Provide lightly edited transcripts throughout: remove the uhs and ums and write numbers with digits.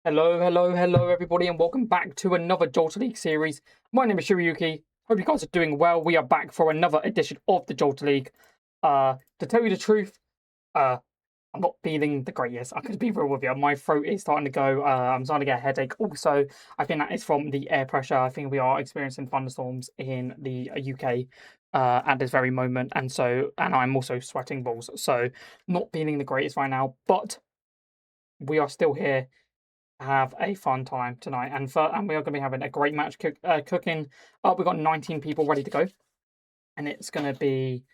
Hello, everybody, and welcome back to another Jalta League series. My name is Shiryuki. Hope you guys are doing well. We are back for another edition of the Jalta League. To tell you the truth, I'm not feeling the greatest. I could be real with you. My throat is starting to go. I'm starting to get a headache. Also, I think that is from the air pressure. I think we are experiencing thunderstorms in the UK at this very moment, and I'm also sweating balls. So, not feeling the greatest right now, but we are still here. Have a fun time tonight, and we are going to be having a great match cooking. We've got 19 people ready to go, and it's going to be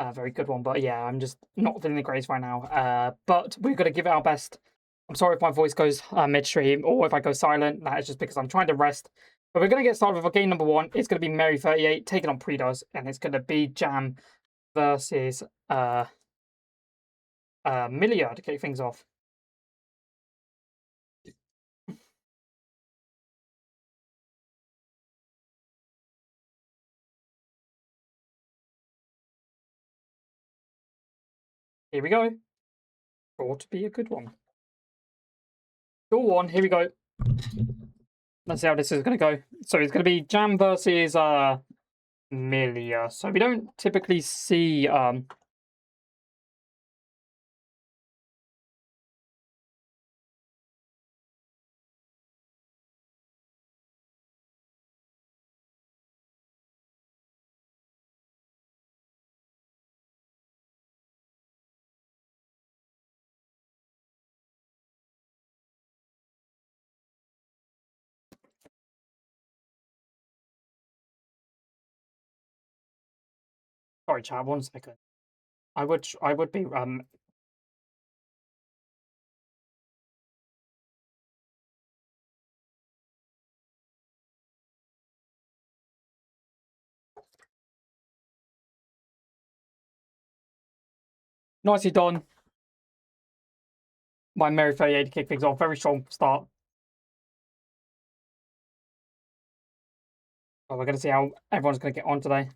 a very good one. But yeah, I'm just not feeling the greatest right now. But we're going to give it our best. I'm sorry if my voice goes midstream or if I go silent. That is just because I'm trying to rest. But we're going to get started with game number one. It's going to be Mary 38 taking on Predos, and it's going to be Jam versus Milia to kick things off. Here we go. Sure to be a good one. Go on, here we go. Let's see how this is going to go. So it's going to be Jam versus Milia. So we don't typically see sorry, chat, 1 second. I would be nicely done by Mary 38 to kick things off. Very strong start. Well, we're going to see how everyone's going to get on today.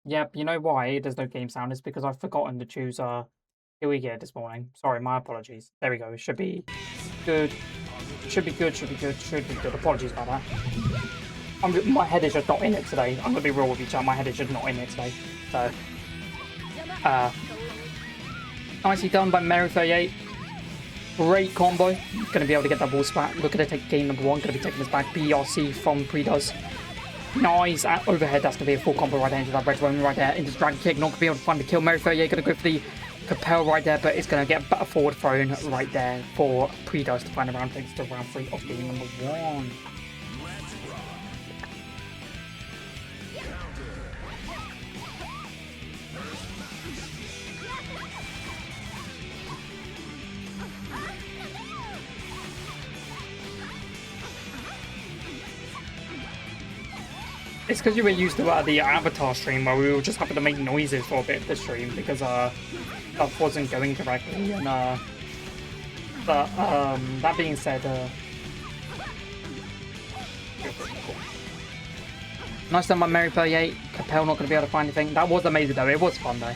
Yep, you know why there's no game sound? It's because I've forgotten to choose who we get this morning. Sorry, my apologies. There we go. It should be good. Should be good, should be good, should be good. Apologies about that. My head is just not in it today. I'm going to be real with you, chat. My head is just not in it today. So, nicely done by Mary 38. Great combo. Going to be able to get that ball back. Looking to take game number 1. Going to be taking this back. BRC from Pre-Does. Nice at overhead. That's going to be a full combo right there into that red one right there. Into the dragon kick. Not going to be able to find the kill. Mary 38 going to go for the Capel right there, but it's going to get better forward thrown right there for Pre-Does to find a round takes to round 3 of game number 1. It's because you were used to the Avatar stream where we were just having to make noises for a bit of the stream because stuff wasn't going correctly. And but that being said, nice done by Mary 38. Capel not going to be able to find anything. That was amazing though. It was fun though.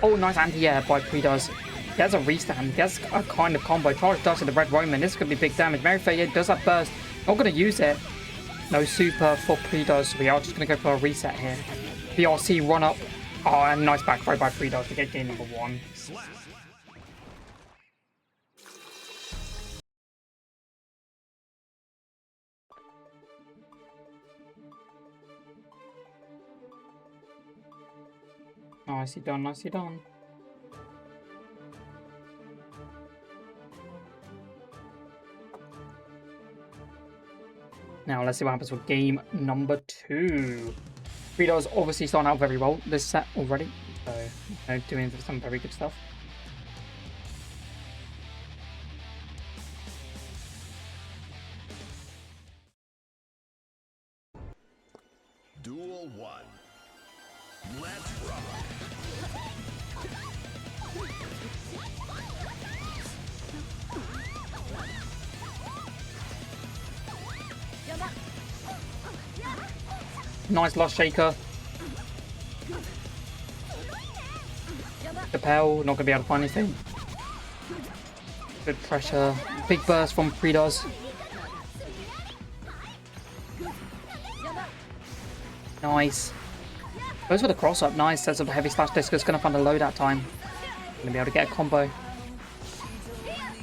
Oh, nice anti-air by Pre-Does. He has a restand. He has a kind of combo. Charge does to the red Roman. This is going to be big damage. Mary 38 does that burst. Not going to use it. No super for Pre-Does, so we are just going to go for a reset here. BRC run up. Oh, and nice back throw by Pre-Does to get game number 1. Nicely done, nicely done. Now, let's see what happens with game number 2. Pre-Does obviously starting out very well this set already. So, doing some very good stuff. Duel 1. Let's rock. Nice lost shaker. Capel, not going to be able to find anything. Good pressure. Big burst from Pre-Does. Nice. Goes for the cross up. Nice. Sets up the heavy slash discus. Going to find a low that time. Going to be able to get a combo.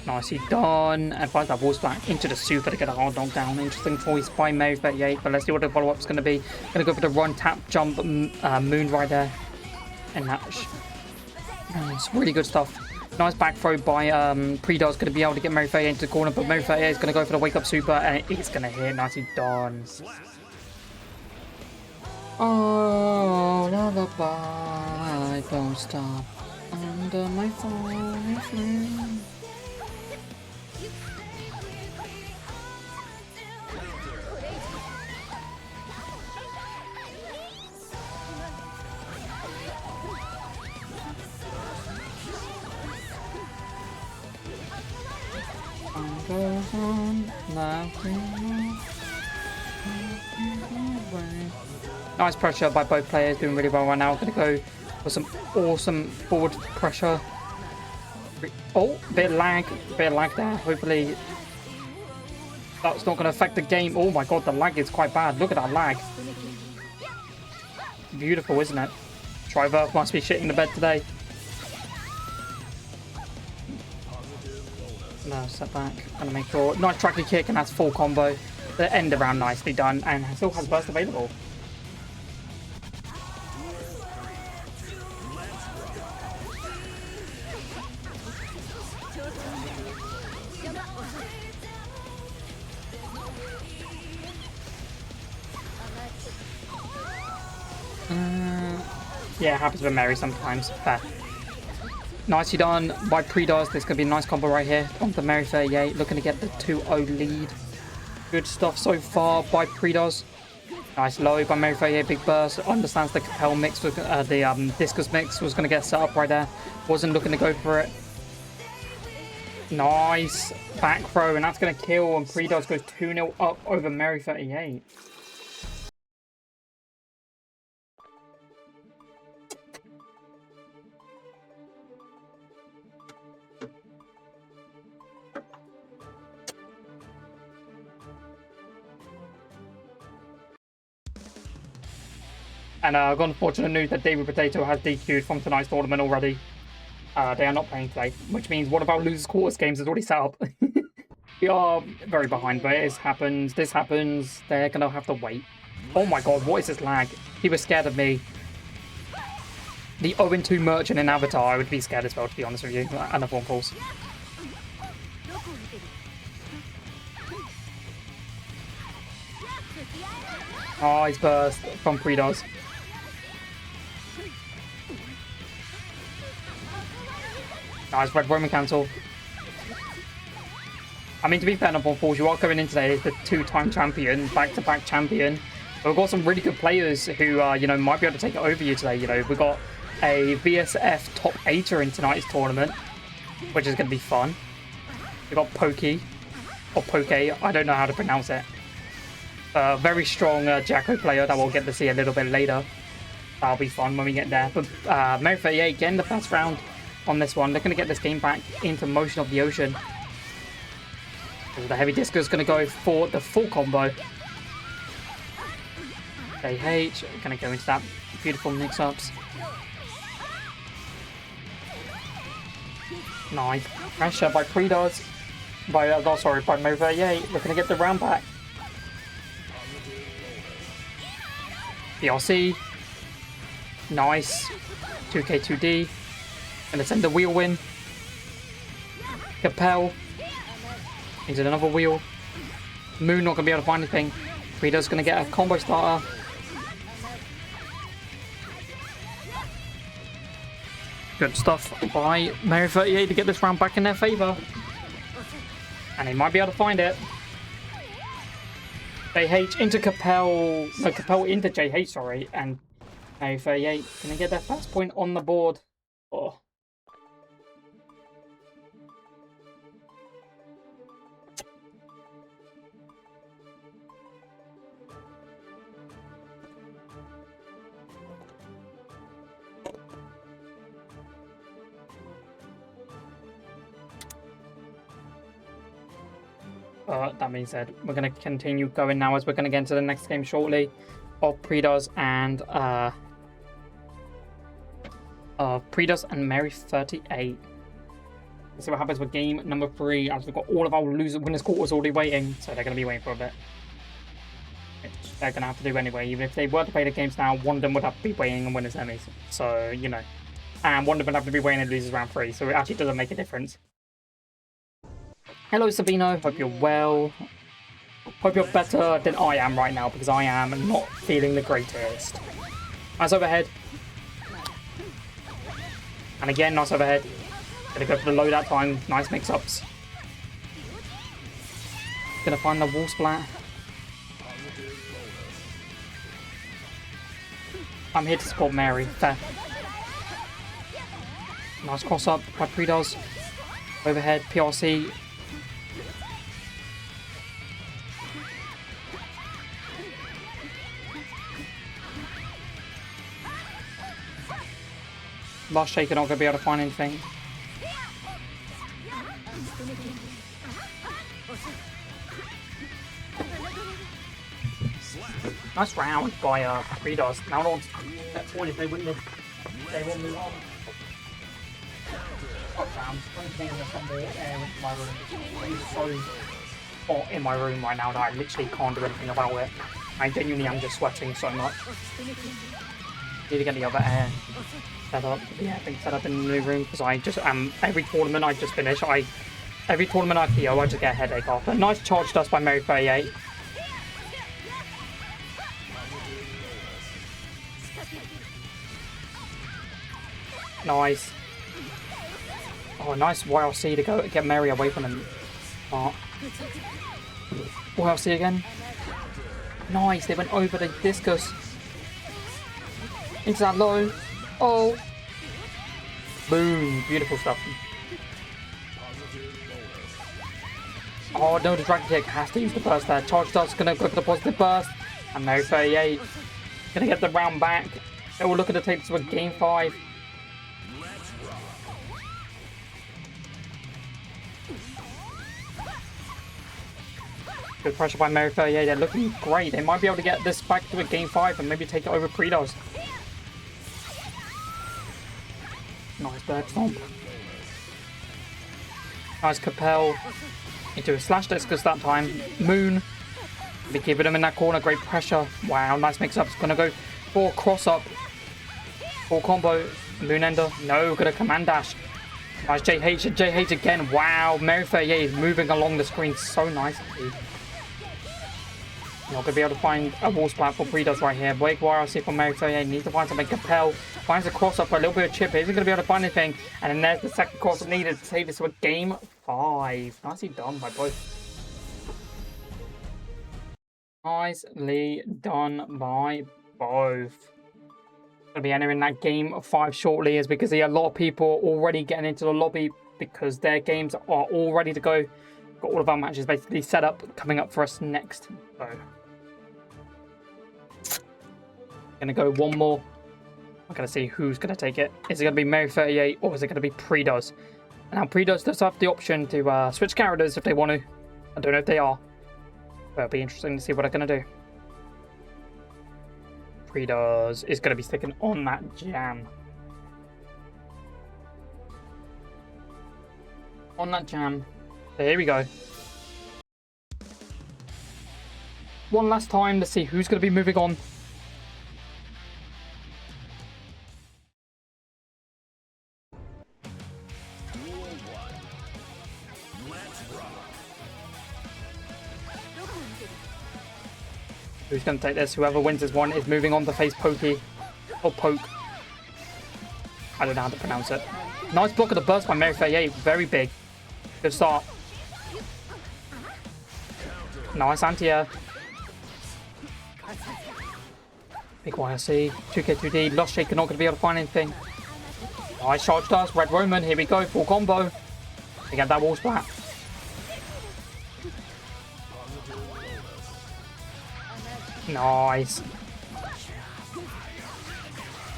Nicely done. And finds that wall back into the super to get a hard knockdown. Interesting choice by Mary 38. But let's see what the follow up is going to be. Going to go for the run, tap, jump, moon right there. And that. It's really good stuff. Nice back throw by Pre-Does. Going to be able to get Mary 38 into the corner. But Mary 38 is going to go for the wake up super. And it's going to hit. Nicely done. Oh, lullaby, don't stop under my phone flame. Nice pressure by both players, doing really well right now. Gonna go for some awesome forward pressure. Oh, bit of lag there. Hopefully that's not gonna affect the game. Oh my god, the lag is quite bad. Look at that lag. Beautiful, isn't it? Triverf must be shitting the bed today. No, step back. Gonna make sure. Nice tracky kick, and that's full combo. The end around nicely done, and still has burst available. Yeah, it happens with Mary sometimes. Fair. Nicely done by Predos. This could be a nice combo right here on the Mary 38. Looking to get the 2-0 lead. Good stuff so far by Predos. Nice low by Mary 38. Big burst. Understands the Capel mix, was, the Discus mix was going to get set up right there. Wasn't looking to go for it. Nice back throw, and that's going to kill. And Predos goes 2-0 up over Mary 38. And I've got unfortunate news that David Potato has DQ'd from tonight's tournament already. They are not playing today, which means one of our losers quarters games is already set up. We are very behind, but this happens, they're going to have to wait. Oh my god, what is this lag? He was scared of me. The 0-2 merchant in Avatar, I would be scared as well, to be honest with you. Another one calls. Nice burst from Predos. Nice red Roman cancel. I mean, to be fair, Number Falls, you are going in today as the two-time champion, back-to-back champion. But we've got some really good players who, you know, might be able to take it over you today. You know, we've got a VSF top 8er in tonight's tournament, which is going to be fun. We've got Pokey, or Poke, I don't know how to pronounce it. Very strong Jacko player that we'll get to see a little bit later. That'll be fun when we get there. But Mary 38 getting the first round on this one. They're going to get this game back into Motion of the Ocean. The heavy disco is going to go for the full combo. JH going to go into that beautiful mix-ups. Nice pressure by Predos. By Mary 38. We're going to get the round back. BRC. Nice. 2K2D. Gonna send the wheel win. Capel. Into another wheel. Moon not gonna be able to find anything. Predo's gonna get a combo starter. Good stuff by Mary 38 to get this round back in their favour. And he might be able to find it. JH into Capel. No, Capel into JH, sorry. And Mary 38 gonna get their first point on the board. Oh. That being said, we're going to continue going now as we're going to get into the next game shortly of Predos and Mary 38. Let's see what happens with game number 3 as we've got all of our winners quarters already waiting, so they're going to be waiting for a bit. Which they're going to have to do anyway. Even if they were to play the games now, one of them would have to be waiting and winners semis. So, you know. And one of them would have to be waiting and loses round 3, so it actually doesn't make a difference. Hello Sabino, hope you're well. Hope you're better than I am right now, because I am not feeling the greatest. Nice overhead. And again, nice overhead. Gonna go for the low that time. Nice mix-ups. Gonna find the wall splat. I'm here to support Mary. Fair. Nice cross-up by Predos. Overhead, PRC. Last Shaker not going to be able to find anything. Nice round by Freedos. Now on that point, if they win this, they will move on. I'm playing some more air into my room. It's so hot in my room right now that I literally can't do anything about it. I genuinely am just sweating so much. Need to get the other air set up. Yeah, I think set up in the new room because I just every tournament I just finish. Every tournament I PO, I just get a headache after. Nice charge dust by Mary 38. Nice. Oh, nice YLC to go get Mary away from him. Oh. YLC again. Nice, they went over the discus. Into that low. Oh. Boom. Beautiful stuff. Oh no, the Dragon Kick has to use the burst there. Charge Dust's gonna go for the positive burst. And Mary 38 gonna get the round back. They will look at the tape to a game 5. Good pressure by Mary 38. They're looking great. They might be able to get this back to a game 5 and maybe take it over Predos. Nice bird stomp. Nice Capel into a slash discus that time. Moon. Be keeping him in that corner. Great pressure. Wow, nice mix up. It's gonna go for cross up. For combo. Moon ender. No, gonna command dash. Nice JH. JH again. Wow, Mary 38 is moving along the screen so nicely. Not going to be able to find a wall splat for Predos right here. Wake YRC for Mary 38 needs to find something. Capel finds a cross up for a little bit of chip. Isn't going to be able to find anything. And then there's the second cross up needed to take this to a game 5. Nicely done by both. Nicely done by both. Going to be entering that game 5 shortly is because a lot of people already getting into the lobby because their games are all ready to go. Got all of our matches basically set up coming up for us next. So. Gonna go one more. I'm gonna see who's gonna take it. Is it gonna be Mary 38 or is it gonna be Predos? Now Predos does have the option to switch characters if they want to. I don't know if they are, but it'll be interesting to see what they're gonna do. Predos is gonna be sticking on that jam. On that jam. So here we go. One last time to see who's gonna be moving on. Who's going to take this? Whoever wins this one is moving on to face Pokey. Or Poke. I don't know how to pronounce it. Nice block of the burst by Mary 38. Very big. Good start. Nice anti-air. Big YRC. 2K2D. Lost Shaker not going to be able to find anything. Nice charge dust. Red Roman. Here we go. Full combo. They get that wall splat. Nice.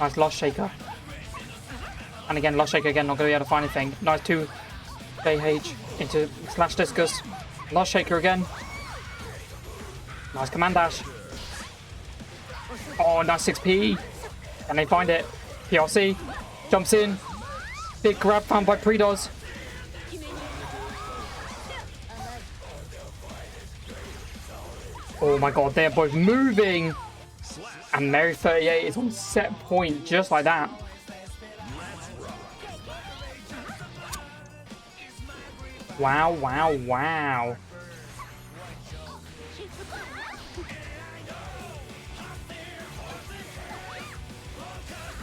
Nice Lost Shaker. And again, Lost Shaker again, not going to be able to find anything. Nice 2 JH into slash discus. Lost Shaker again. Nice command dash. Oh, nice 6P. Can they find it? PRC jumps in. Big grab found by Predos. Oh my god, they're both moving. And Mary 38 is on set point just like that. Wow, wow, wow.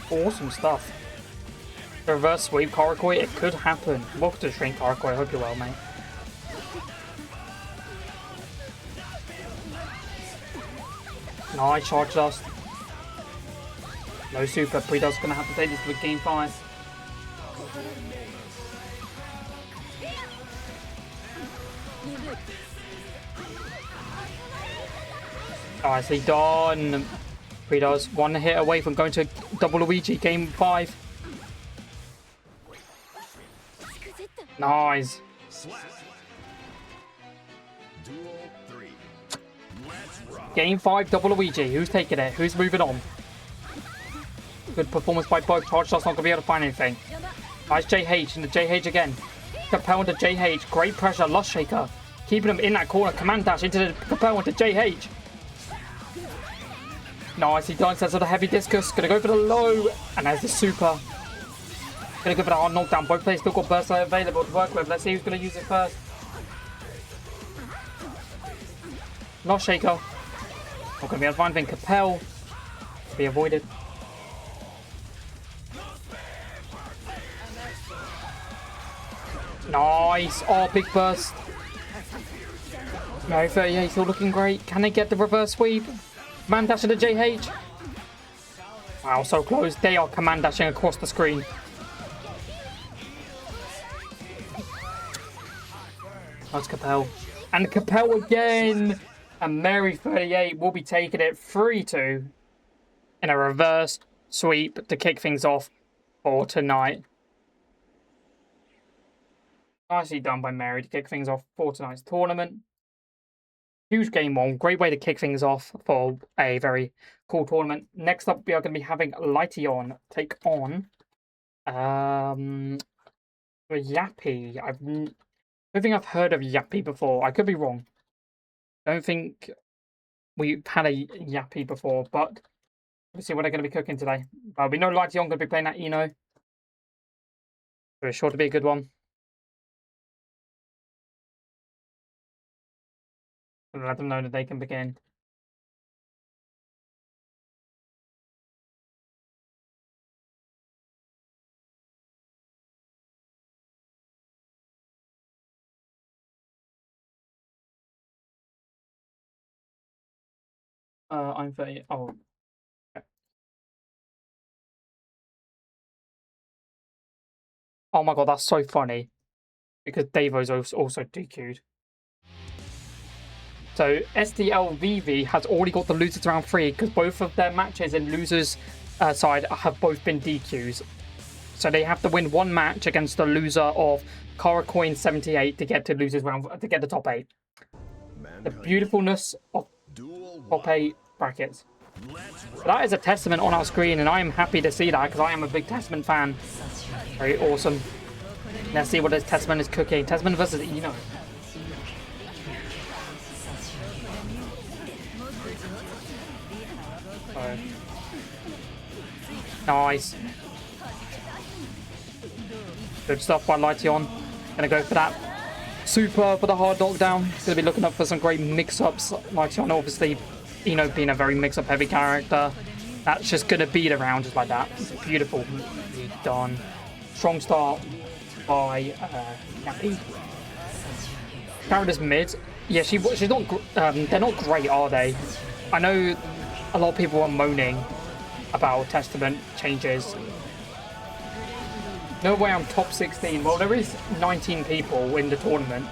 Awesome stuff. Reverse sweep Karakoi, it could happen. Welcome to the stream, Karakoi. I hope you're well, mate. Nice charge dust. No super. Predos gonna have to take this to the game 5. Nicely done. Predos 1 hit away from going to double Luigi game 5. Nice. Slap. Duel 3. Let's rock. Game 5, double Luigi. Who's taking it? Who's moving on? Good performance by both. Charge shot's not going to be able to find anything. Nice JH into JH again. Capel into JH. Great pressure. Lost Shaker. Keeping him in that corner. Command dash into the Capel into JH. Nicely done. Sets of the heavy discus. Gonna go for the low. And there's the super. Gonna go for the hard knockdown. Both players still got burst available to work with. Let's see who's gonna use it first. Lost Shaker. Not gonna be able to find anything. Capel. Be avoided. Nice. Oh, big burst. No, 38 still looking great. Can they get the reverse sweep? Command dash into JH. Wow, so close. They are command dashing across the screen. That's Capel. And Capel again. And Mary 38 will be taking it 3-2 in a reverse sweep to kick things off for tonight. Nicely done by Mary to kick things off for tonight's tournament. Huge game one. Great way to kick things off for a very cool tournament. Next up, we are going to be having Lightion take on Yappy. I don't think I've heard of Yappy before. I could be wrong. I don't think we've had a Yappy before, but let's see what they're going to be cooking today. We know Lightion going to be playing that Eno. So it's sure to be a good one. And let them know that they can begin. I'm 30. Oh. Okay. Oh my god, that's so funny. Because Davo's also DQ'd. So SDLVV has already got the losers round 3 because both of their matches in losers side have both been DQs. So they have to win one match against the loser of Kara Coin 78 to get to losers round to get the top 8. The beautifulness of top 8 brackets. That is a testament on our screen, and I am happy to see that because I am a big Testament fan. Very awesome. Let's see what this Testament is cooking. Testament versus Eno. Nice. Good stuff by Lightion. Gonna go for that super for the hard knockdown. Gonna be looking up for some great mix-ups. Lightion, obviously, Eno being a very mix-up heavy character. That's just gonna beat around just like that. Beautiful. Done. Strong start by Yappy. Characters mid. Yeah, she's not. They're not great, are they? I know a lot of people are moaning about Testament changes. No way I'm top 16. Well, there is 19 people in the tournament.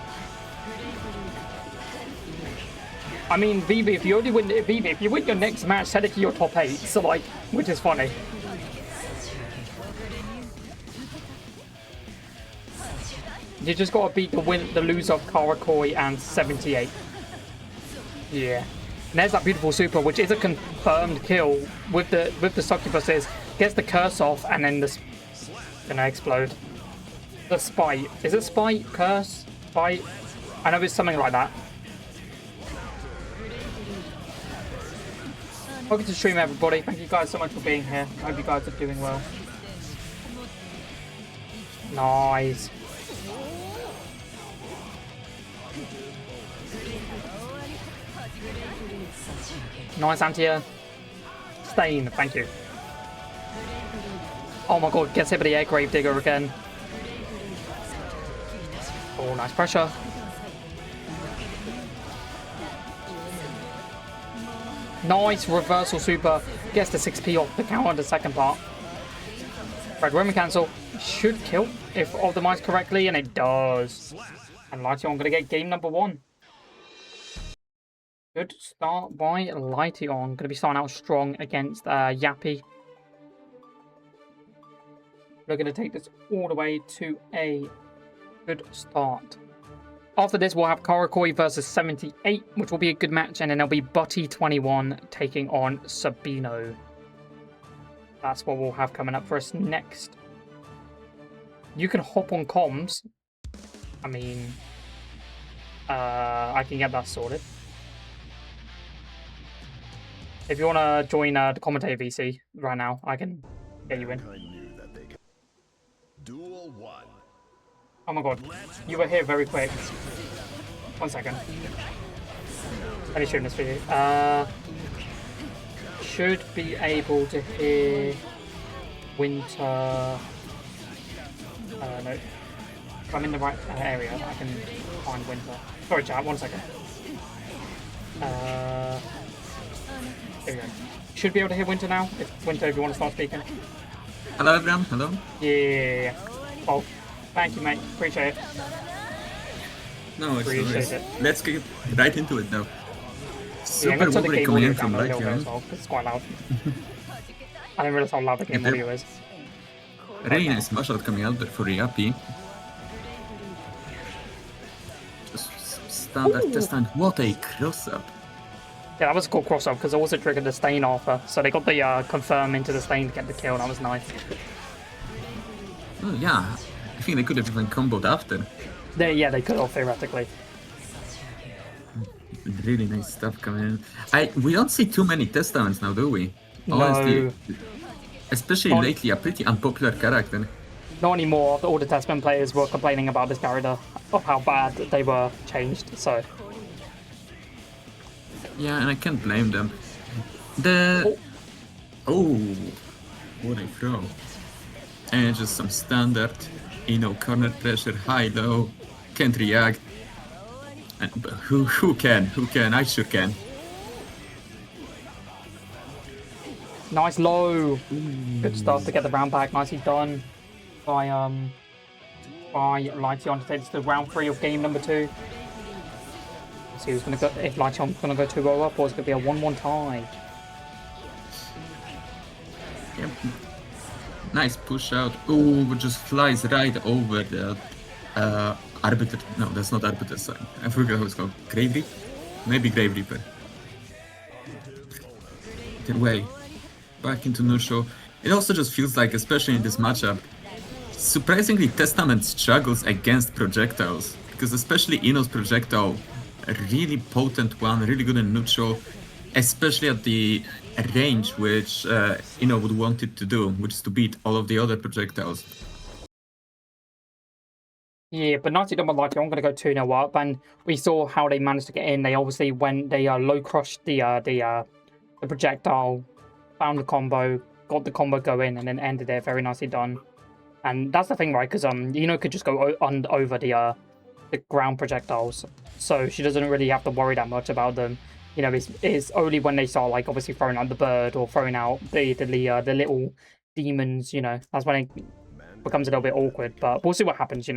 I mean, VV, if you win your next match, technically you're top 8. So like, which is funny. You just gotta beat the loser of Karakoi and 78. Yeah. And there's that beautiful super, which is a confirmed kill with the succubuses. Gets the curse off, and then the gonna explode. The spite. Is it spite? Curse? Spite? I know it's something like that. Welcome to the stream, everybody. Thank you guys so much for being here. I hope you guys are doing well. Nice. Nice anti-air. Stain, thank you. Oh my god, gets hit by the air grave digger again. Oh, nice pressure. Nice reversal super. Gets the 6p off the counter on the second part. Red Roman cancel. Should kill if optimized correctly, and it does. And Lightion gonna get game number 1. Good start by Lightion. Going to be starting out strong against Yappy. We're going to take this all the way to a Good start. After this, we'll have Karakoi versus 78, which will be a good match, and then there'll be Butty 21 taking on Sabino. That's what we'll have coming up for us next. You can hop on comms. I mean, I can get that sorted. If you want to join the commentator VC right now, I can get you in. Duel 1. Oh my god, you were here very quick. 1 second. Let me shoot this for you. Should be able to hear Winter. No. If I'm in the right area, I can find Winter. Sorry, chat, 1 second. There we go. Should be able to hear Winter now. Winter, if you want to start speaking. Hello, everyone. Hello. Yeah. Oh, thank you, mate. Appreciate it. No, it's Appreciate nice. it. Let's get right into it, though. Yeah, Super I'm going to turn the Wolverine game coming audio in down from a right little bit here. as well, 'cause it's quite loud. I didn't realize how loud the game Yep. audio is. Really nice martial art coming out there for Yappy. Just standard test and what a cross-up. Yeah, that was a cool cross-up because it also triggered the stain after. So they got the confirm into the stain to get the kill, and that was nice. Oh, yeah. I think they could have even comboed after. Yeah, they could have theoretically. Really nice stuff coming in. We don't see too many testaments now, do we? No. Honestly, especially Not- lately, a pretty unpopular character. Not anymore. All the Testament players were complaining about this character, of how bad they were changed. So Yeah, and I can't blame them. The... Oh, what a throw. And just some standard, corner pressure, high-low, can't react. And, but who can? Who can? I sure can. nice low. Good stuff to get the round back. Nicely done by Lytion to take this to round 3 of game number 2. Let's see who's gonna go. If Lytion's gonna go 2-0 up, or it's gonna be a 1-1 tie. Yep. Nice push out. Ooh, just flies right over the Arbiter. No, that's not Arbiter sign. I forgot how it's called. Grave Reaper? Maybe Grave Reaper. Get away. Back into neutral. It also just feels like, especially in this matchup, surprisingly Testament struggles against projectiles. Because especially Ino's projectile, a really potent one, really good in neutral, especially at the range which Ino would want it to do, which is to beat all of the other projectiles. Yeah, but nicely done by Lytion. I'm gonna go 2-0 up, and we saw how they managed to get in. They obviously low crushed the projectile, found the combo, got the combo going, and then ended it. Very nicely done. And that's the thing, right? Because could just go over the ground projectiles, so she doesn't really have to worry that much about them. It's only when they start, like, obviously throwing out the bird or throwing out the little demons, that's when it becomes a little bit awkward. But we'll see what happens,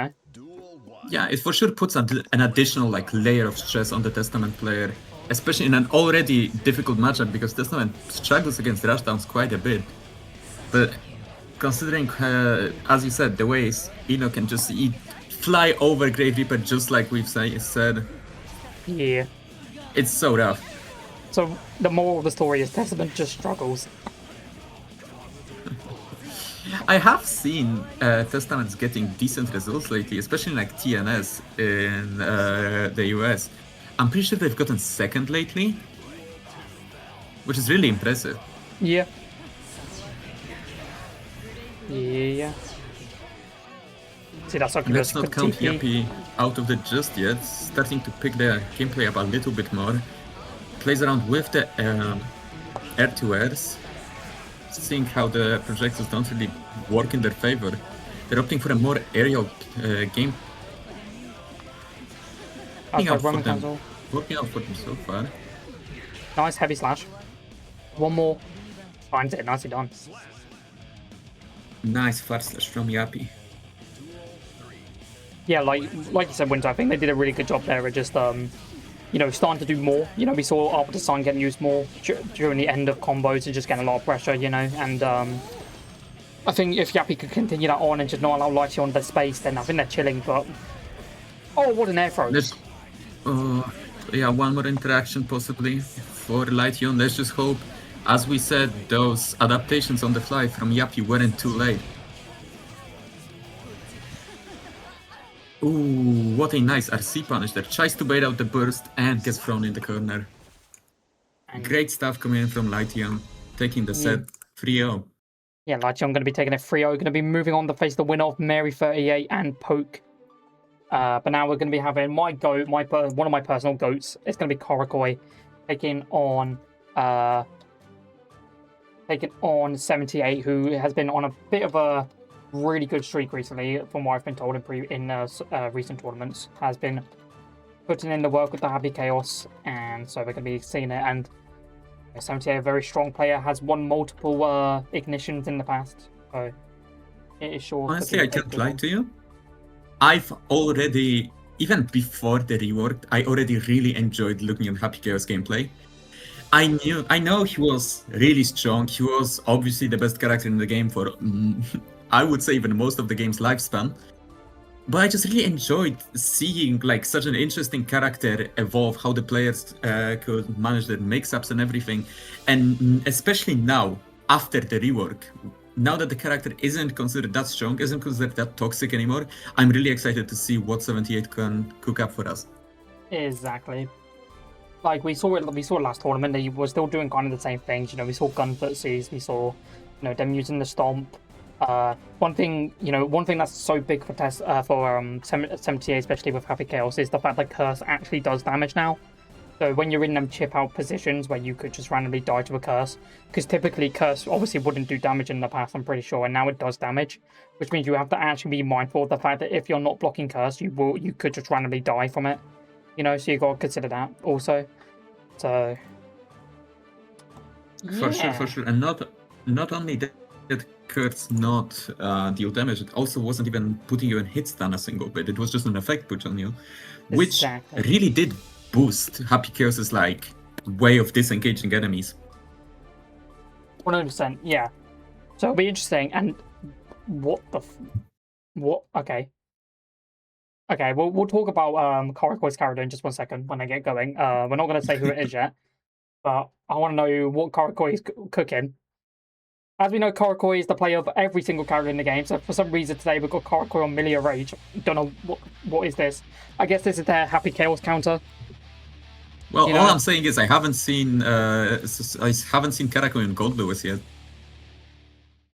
Yeah, it for sure puts an additional layer of stress on the Testament player, especially in an already difficult matchup, because Testament struggles against rushdowns quite a bit. But considering, as you said, the ways Ino can just fly over Grave Reaper just like we've said, Yeah. it's so rough. So the moral of the story is Testament just struggles. I have seen Testaments getting decent results lately, especially in TNS in the US. I'm pretty sure they've gotten second lately, which is really impressive. Yeah. Yeah. See, that's okay. Let's not count Yappy out of it just yet. Starting to pick the gameplay up a little bit more. Plays around with the air-to-airs, seeing how the projectiles don't really work in their favor. They're opting for a more aerial game. Working out for them so far. Nice heavy slash. One more. Finds it. Nicely done. Nice fast slash from Yappy. Yeah, like you said, Winter, I think they did a really good job there of just starting to do more. We saw Arbiter Sign getting used more during the end of combos and just getting a lot of pressure, and I think if Yappy could continue that on and just not allow Lytion the space, then I think they're chilling. But Oh, what an air throw. Let's. Yeah, one more interaction possibly for Lightyeon. Let's just hope, as we said, those adaptations on the fly from Yappy weren't too late. Ooh, what a nice RC punish there. Tries to bait out the burst and gets thrown in the corner. And Great stuff coming in from Lightyeon, taking the set 3-0. yeah, Lightyeon going to be taking a 3-0. Going to be moving on to face the winner of Mary 38 and Poke. But now we're going to be having my goat, one of my personal goats. It's going to be Korokoi taking on 78, who has been on a bit of a really good streak recently, from what I've been told in recent tournaments. Has been putting in the work with the Happy Chaos, and so we're going to be seeing it. And 78, a very strong player, has won multiple ignitions in the past, so it is sure. Honestly, I can't lie to you. I've already, even before the rework, I already really enjoyed looking at Happy Chaos gameplay. I know he was really strong. He was obviously the best character in the game for, I would say, even most of the game's lifespan. But I just really enjoyed seeing like such an interesting character evolve, how the players could manage their mix-ups and everything. And especially now, after the rework, now that the character isn't considered that strong, isn't considered that toxic anymore, I'm really excited to see what 78 can cook up for us. Exactly. Like we saw last tournament, they were still doing kind of the same things. We saw gun footsies, we saw, them using the stomp. One thing that's so big for 78, especially with Happy Chaos, is the fact that Curse actually does damage now. So when you're in them chip out positions where you could just randomly die to a Curse, because typically Curse obviously wouldn't do damage in the past, I'm pretty sure, and now it does damage, which means you have to actually be mindful of the fact that if you're not blocking Curse, you could just randomly die from it. So you got to consider that also. So yeah. For sure, and not only that Curse not deal damage, it also wasn't even putting you in hit stun a single bit. It was just an effect put on you, which really did boost Happy Chaos's like way of disengaging enemies. 100%, yeah. So it'll be interesting. And what? Okay, we'll talk about Korokoi's character in just 1 second when I get going. We're not going to say who it is yet, but I want to know what Korokoi is cooking. As we know, Korokoi is the player of every single character in the game, so for some reason today we've got Korokoi on Milia Rage. Don't know what is this. I guess this is their Happy Chaos counter. Well, all I'm saying is I haven't seen Korokoi in Gold Lewis yet.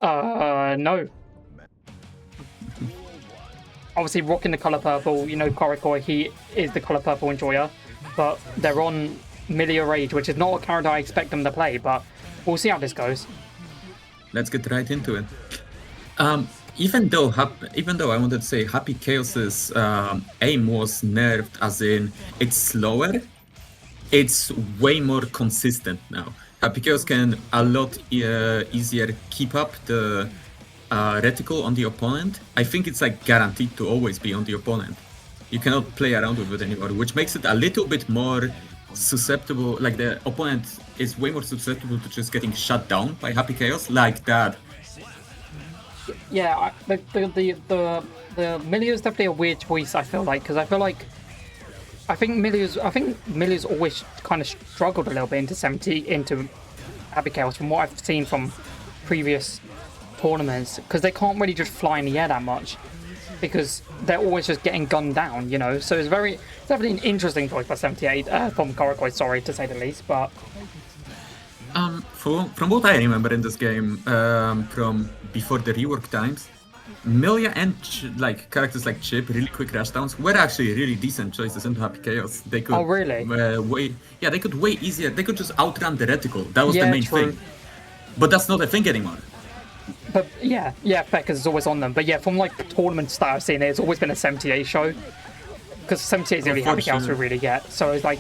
No. Obviously, rocking the color purple, Korokoi, he is the color purple enjoyer, but they're on Milia Rage, which is not a character I expect them to play, but we'll see how this goes. Let's get right into it. Even though I wanted to say Happy Chaos's aim was nerfed, as in it's slower, it's way more consistent now. Happy Chaos can a lot easier keep up the reticle on the opponent. I think it's like guaranteed to always be on the opponent. You cannot play around with it anymore, which makes it a little bit more susceptible. Like the opponent is way more susceptible to just getting shut down by Happy Chaos like that. Yeah, the Milia is definitely a weird choice. I feel like, because I think Milia's always kind of struggled a little bit into Happy Chaos from what I've seen from previous tournaments, because they can't really just fly in the air that much because they're always just getting gunned down, so it's definitely an interesting choice by 78 from Korokoi, sorry to say the least. But from what I remember in this game, from before the rework times, Milia and characters like Chip, really quick rushdowns, were actually really decent choices into Happy Chaos. They could they could way easier, they could just outrun the reticle. That was the main thing. But that's not a thing anymore. But yeah, Becca's is always on them. But yeah, from like tournament style I've seen it, it's always been a 78 show. Because 78 is the only Happy Chaos we really get. So it's like,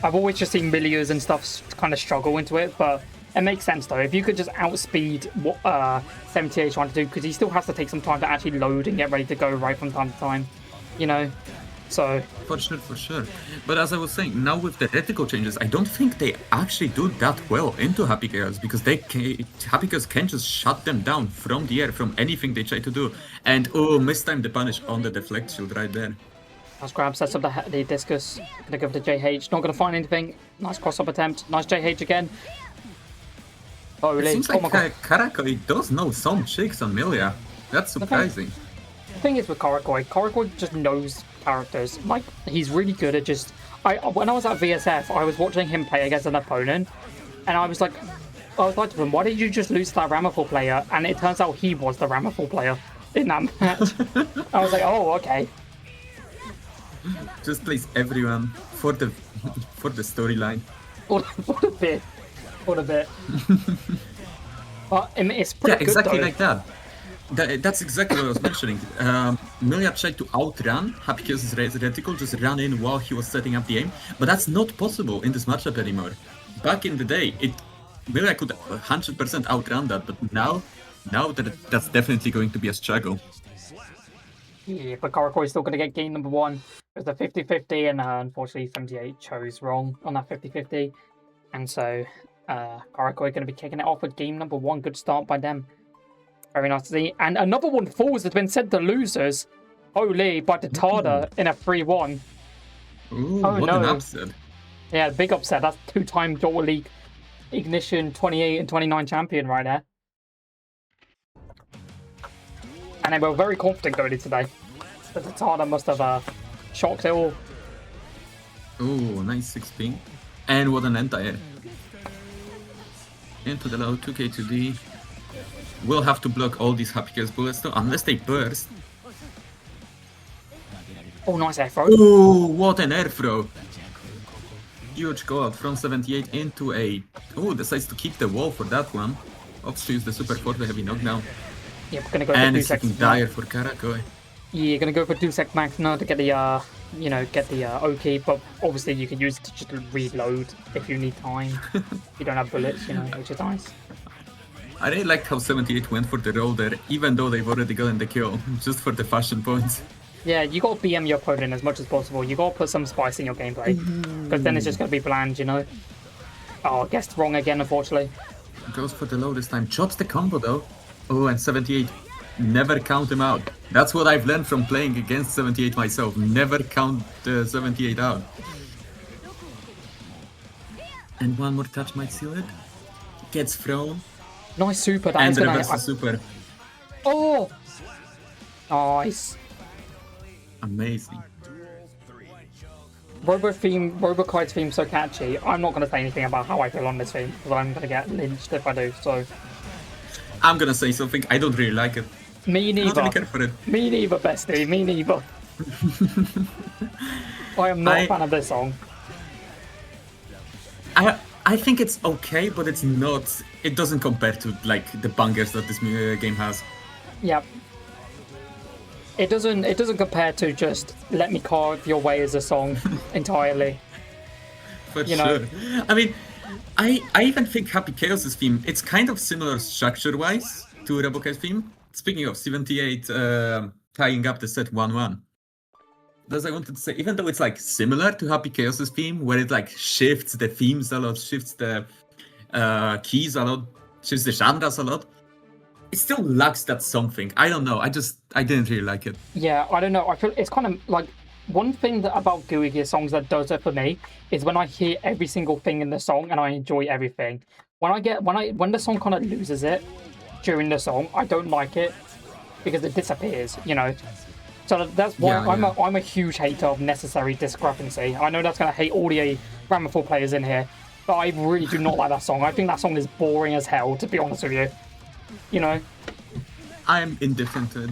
I've always just seen Milia's and stuff kind of struggle into it. But it makes sense though. If you could just outspeed what 78 is trying to do, because he still has to take some time to actually load and get ready to go right from time to time. So for sure. But as I was saying, now with the reticle changes, I don't think they actually do that well into Happy Chaos, because Happy Chaos can just shut them down from the air, from anything they try to do. And missed time the punish on the deflect shield right there. Nice grab, sets up the discus. Gonna go for the JH. Not gonna find anything. Nice cross-up attempt. Nice JH again. Oh, It really? seems Oh my god. like Karakoi does know some tricks on Milia. That's surprising. The thing is with Karakoi just knows characters. Like, he's really good at just... When I was at VSF, I was watching him play against an opponent, and I was like to him, why did you just lose to that Ramifal player? And it turns out he was the Ramifal player in that match. I was like, oh, okay. Just plays everyone for the storyline. What a bit. What a bit. But it's pretty Yeah, exactly good, like that. That's exactly what I was mentioning. Milia tried to outrun Happy Chaos' reticle, just ran in while he was setting up the aim, but that's not possible in this matchup anymore. Back in the day, Milia could 100% outrun that, but now that's definitely going to be a struggle. Yeah, but Karakoi is still going to get game number 1. It was the 50-50, and unfortunately 78 chose wrong on that 50-50. And so Karakoi going to be kicking it off with game number 1. Good start by them. Very nice to see. And another one falls has been sent to losers. Holy, by the Tada in a 3-1. Ooh, oh, what no. an upset. Yeah, big upset. That's 2-time Jalta League Ignition 28 and 29 champion right there. And they were very confident going into today. But the Tada must have shocked it all. Ooh, nice 6-ping. And what an anti-air. Into the low, 2k2d. We'll have to block all these Happy Chaos bullets though, unless they burst. Oh, nice air throw. Ooh, what an air throw. Huge go out from 78 into a... Ooh, decides to keep the wall for that one. Opts to use the super for the heavy knockdown. Yeah, we're gonna go And for it's looking dire for Karakoi. Yeah, gonna go for 2-sec max now to get the get the OK, but obviously you can use it to just reload if you need time. You don't have bullets, which is nice. I really liked how 78 went for the roll there, even though they've already gotten the kill, just for the fashion points. Yeah, you gotta BM your opponent as much as possible. You gotta put some spice in your gameplay, because then it's just gonna be bland, Oh, guessed wrong again, unfortunately. Goes for the low this time. Chops the combo though. Oh, and 78. Never count him out. That's what I've learned from playing against 78 myself. Never count 78 out. And one more touch might seal it. Gets thrown. Nice super. That And is the gonna... reverse is super. Oh! Nice. Amazing. Robokite's theme so catchy. I'm not gonna say anything about how I feel on this theme, because I'm gonna get lynched if I do, so... I'm gonna say something. I don't really like it. Me neither. I don't really care for it. Me neither, bestie. Me neither. I am not a fan of this song. I think it's okay, but it's not. It doesn't compare to like the bangers that this game has. Yep. It doesn't compare to just "Let Me Carve Your Way" as a song entirely. For sure. I mean, I even think Happy Chaos' theme, it's kind of similar structure-wise to Robokai's theme. Speaking of 78 tying up the set 1-1. As I wanted to say, even though it's like similar to Happy Chaos' theme, where it like shifts the themes a lot, shifts the keys a lot, shifts the genres a lot, it still lacks that something. I don't know. I didn't really like it. Yeah, I don't know. I feel it's kind of like one thing about Gooey Gear songs that does it for me is when I hear every single thing in the song and I enjoy everything. When the song kind of loses it during the song, I don't like it because it disappears, So that's why I'm a huge hater of necessary discrepancy. I know that's gonna hate all the Ramifal players in here, but I really do not like that song. I think that song is boring as hell, to be honest with you. I'm indifferent to it.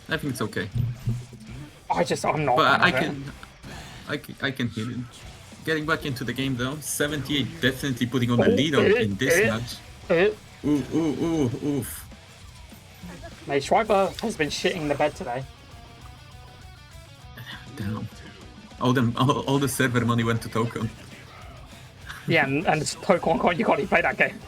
I think it's okay. I'm not. But I can hear it. Getting back into the game though, 78 definitely putting on a lead in this match. Oof. Mate, Schreiber has been shitting the bed today. Damn. All the server money went to Token. Yeah, and it's Token, you can't even play that game.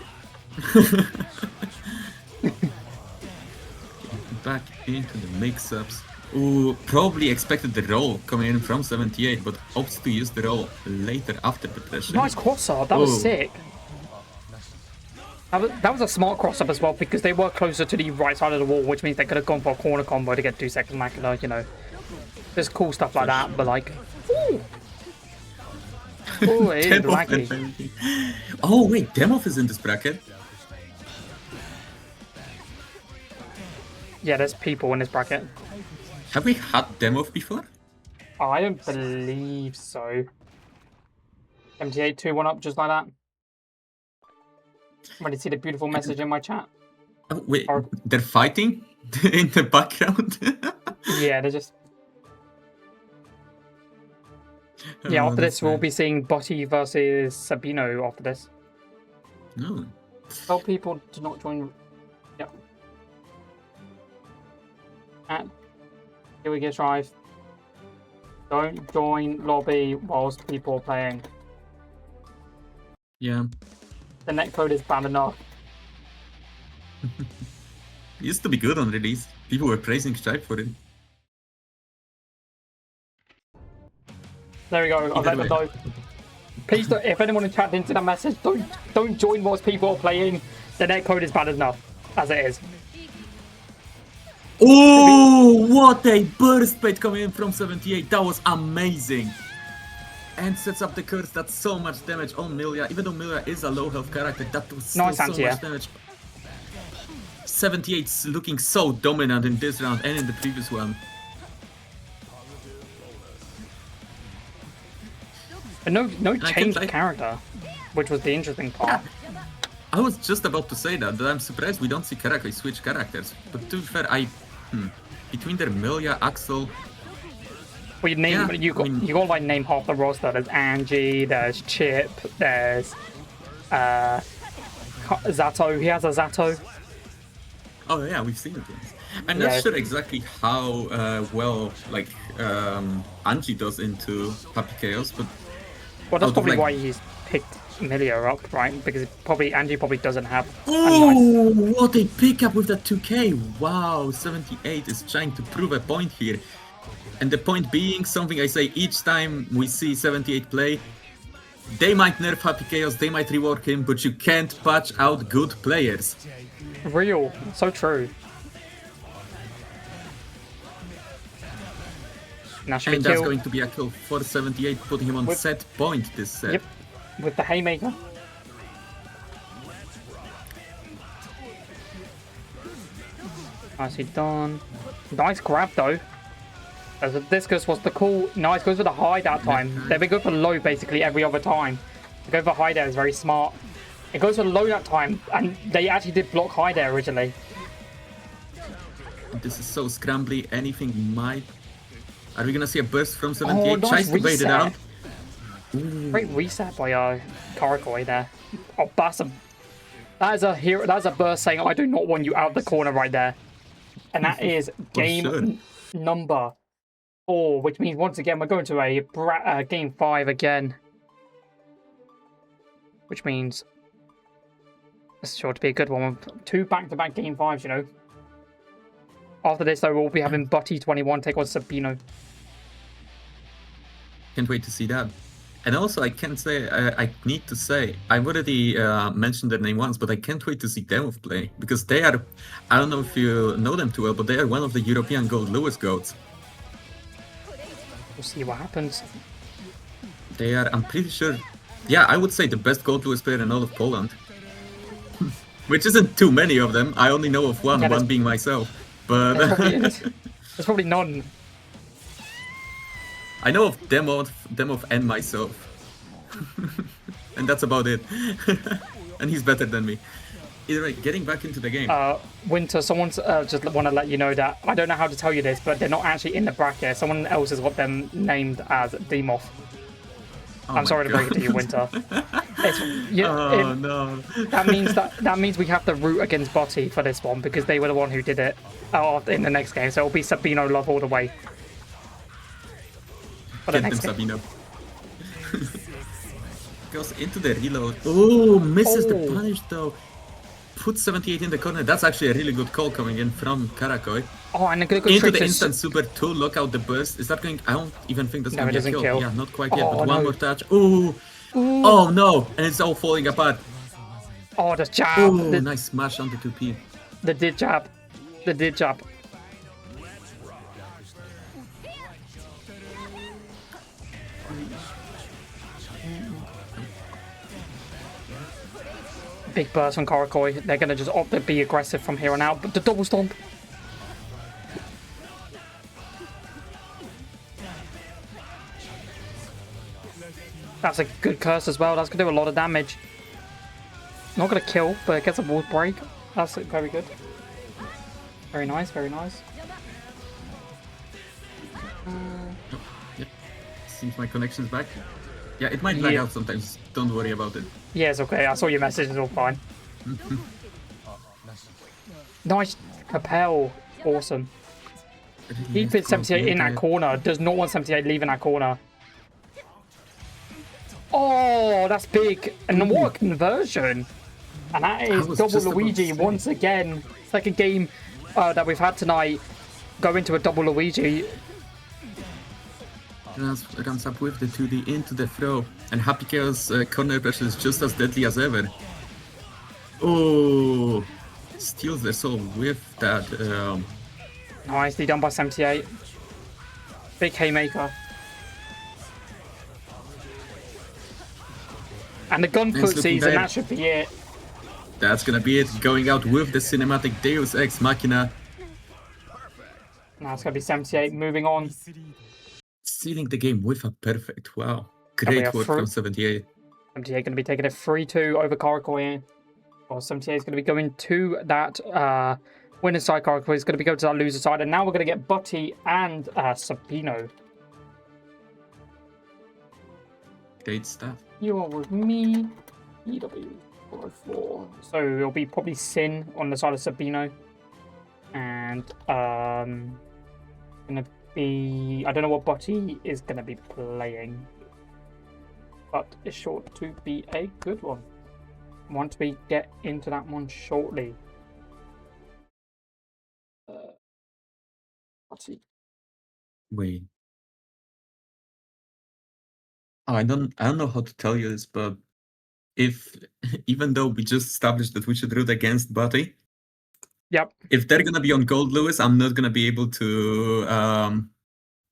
Back into the mix-ups. Ooh, probably expected the roll coming in from 78, but opts to use the roll later after the pressure. Nice cross-up, that was sick. That was a smart cross-up as well, because they were closer to the right side of the wall, which means they could have gone for a corner combo to get 2 seconds Makina, There's cool stuff like that, but like, ooh, ooh, it is Demov laggy. and Valentine. Oh wait, Demov is in this bracket. Yeah, there's people in this bracket. Have we had Demov before? Oh, I don't believe so. 78 2-1 up just like that. Ready to see the beautiful message in my chat? Oh, wait, Or- they're fighting in the background. Yeah, they're just. Yeah, Oh, after that's this, we'll nice. be seeing Botti versus Sabino after this. No. Tell people to not join. Yep. And here we get drive. Don't join lobby whilst people are playing. Yeah. The netcode is bad enough. It used to be good on release. People were praising Stripe for it. There we go. I've let them know. Please don't. If anyone in chat didn't see that message, don't join whilst people are playing. The netcode is bad enough as it is. Oh, what a burst bait coming in from 78. That was amazing. And sets up the curse. That's so much damage on Milia. Even though Milia is a low health character, that was still Nice so anti-air. much damage. 78's looking so dominant in this round and in the previous one. And no I can't changed say- character, which was the interesting part. I was just about to say that I'm surprised we don't see Karakoi switch characters. But to be fair, between their Milia, Axel, Well, you name Yeah, you got I mean- you got to like name half the roster. There's Angie, there's Chip, there's Zato. He has a Zato. oh yeah, we've seen it once. I'm Yeah. not sure exactly how well like Angie does into Happy Chaos, but Well, that's Out of, probably like- why he's picked Milia up, right? Because Angie probably doesn't have a nice. oh, what a pickup with that 2K! Wow, 78 is trying to prove a point here, and the point being something I say each time we see 78 play. They might nerf Happy Chaos, they might rework him, but you can't patch out good players. Real, so true. Now should And be that's killed. going to be a kill for 78, putting him on With- set point this set. Yep, with the haymaker. Nicely done. Nice grab though. As the discus was the cool. Nice goes for the high that time. They go for low basically every other time. To go for high there is very smart. It goes for low that time, and they actually did block high there originally. This is so scrambly, anything might... Are we gonna see a burst from 78? nice Tries to bait it reset. out. Great reset by Karakoi there. Oh, Bassam. That is a hero. That's a burst saying, "I do not want you out of the corner right there," and that is game sure. number 4, which means once again we're going to a game 5 again, which means it's sure to be a good one. 2 back-to-back game 5s, you know. After this, though, we'll be having Botti 21 take on Sabino. Can't wait to see that. And also, I can't say, I need to say, I've already mentioned their name once, but I can't wait to see them play. Because they are, I don't know if you know them too well, but they are one of the European Gold Lewis goats. We'll see what happens. They are, I'm pretty sure, yeah, I would say the best Gold Lewis player in all of Poland. Which isn't too many of them. I only know of one, Yeah, one being myself. But There's probably none. I know of Demov and myself. And that's about it. And he's better than me. Either way, getting back into the game. Winter, someone's just want to let you know that I don't know how to tell you this, but they're not actually in the bracket. Someone else has got them named as Demoth. Oh I'm my sorry to break it to you, God. Winter. Oh no. That means we have to root against Botti for this one because they were the one who did it in the next game. So it'll be Sabino love all the way. For the Get them, next game. Sabino. Goes into the reload. Oh, misses the Oh. punish though. Puts 78 in the corner. That's actually a really good call coming in from Karakoi. Oh, and a good Into trick the to instant super to lock out the burst. Is that going? I don't even think that's No, going it to be a doesn't kill. kill. Yeah, not quite yet. Oh, But one no. more touch. Ooh. Oh no! And it's all falling apart. Oh, the jab. Oh, the, nice smash onto 2P. the did jab. The did jab. Big burst from Karakoi. They're going to just opt to be aggressive from here on out. But the double stomp. That's a good curse as well. That's going to do a lot of damage. Not going to kill, but it gets a wall break. That's very good. Very nice, very nice. Yep. Seems my connection's back. Yeah, it might lag out sometimes. Don't worry about it. Yeah, it's okay. I saw your message. It's all fine. Nice Capel. Awesome. He fits 78 in that corner. Does not want 78 leaving that corner. Oh, that's big. And what a conversion. And that is double Luigi once again. Second game that we've had tonight. Go into a double Luigi. Runs up with the 2D into the throw. And Happy Chaos corner pressure is just as deadly as ever. Oh, steals the soul with that. Nicely done by 78. Big haymaker. And the gun foot season, that should be it. That's gonna be it. Going out with the cinematic Deus Ex Machina. Now it's gonna be 78 moving on. Sealing the game with a perfect. Wow. Great work from 78. 78 gonna be taking a 3-2 over Karakoi. Well, 78 is gonna be going to that winner side. Karakoi is gonna be going to that loser side. And now we're gonna get Butty and Sabino. Great stuff. You are with me. EW404. So it'll be probably Sin on the side of Sabino. And gonna be, I don't know what Butty is gonna be playing. But it's sure to be a good one. Once we get into that one shortly. Butty. Wait. Oh, I don't know how to tell you this, but if even though we just established that we should root against Butty, yep. If they're gonna be on Gold Lewis, I'm not gonna be able to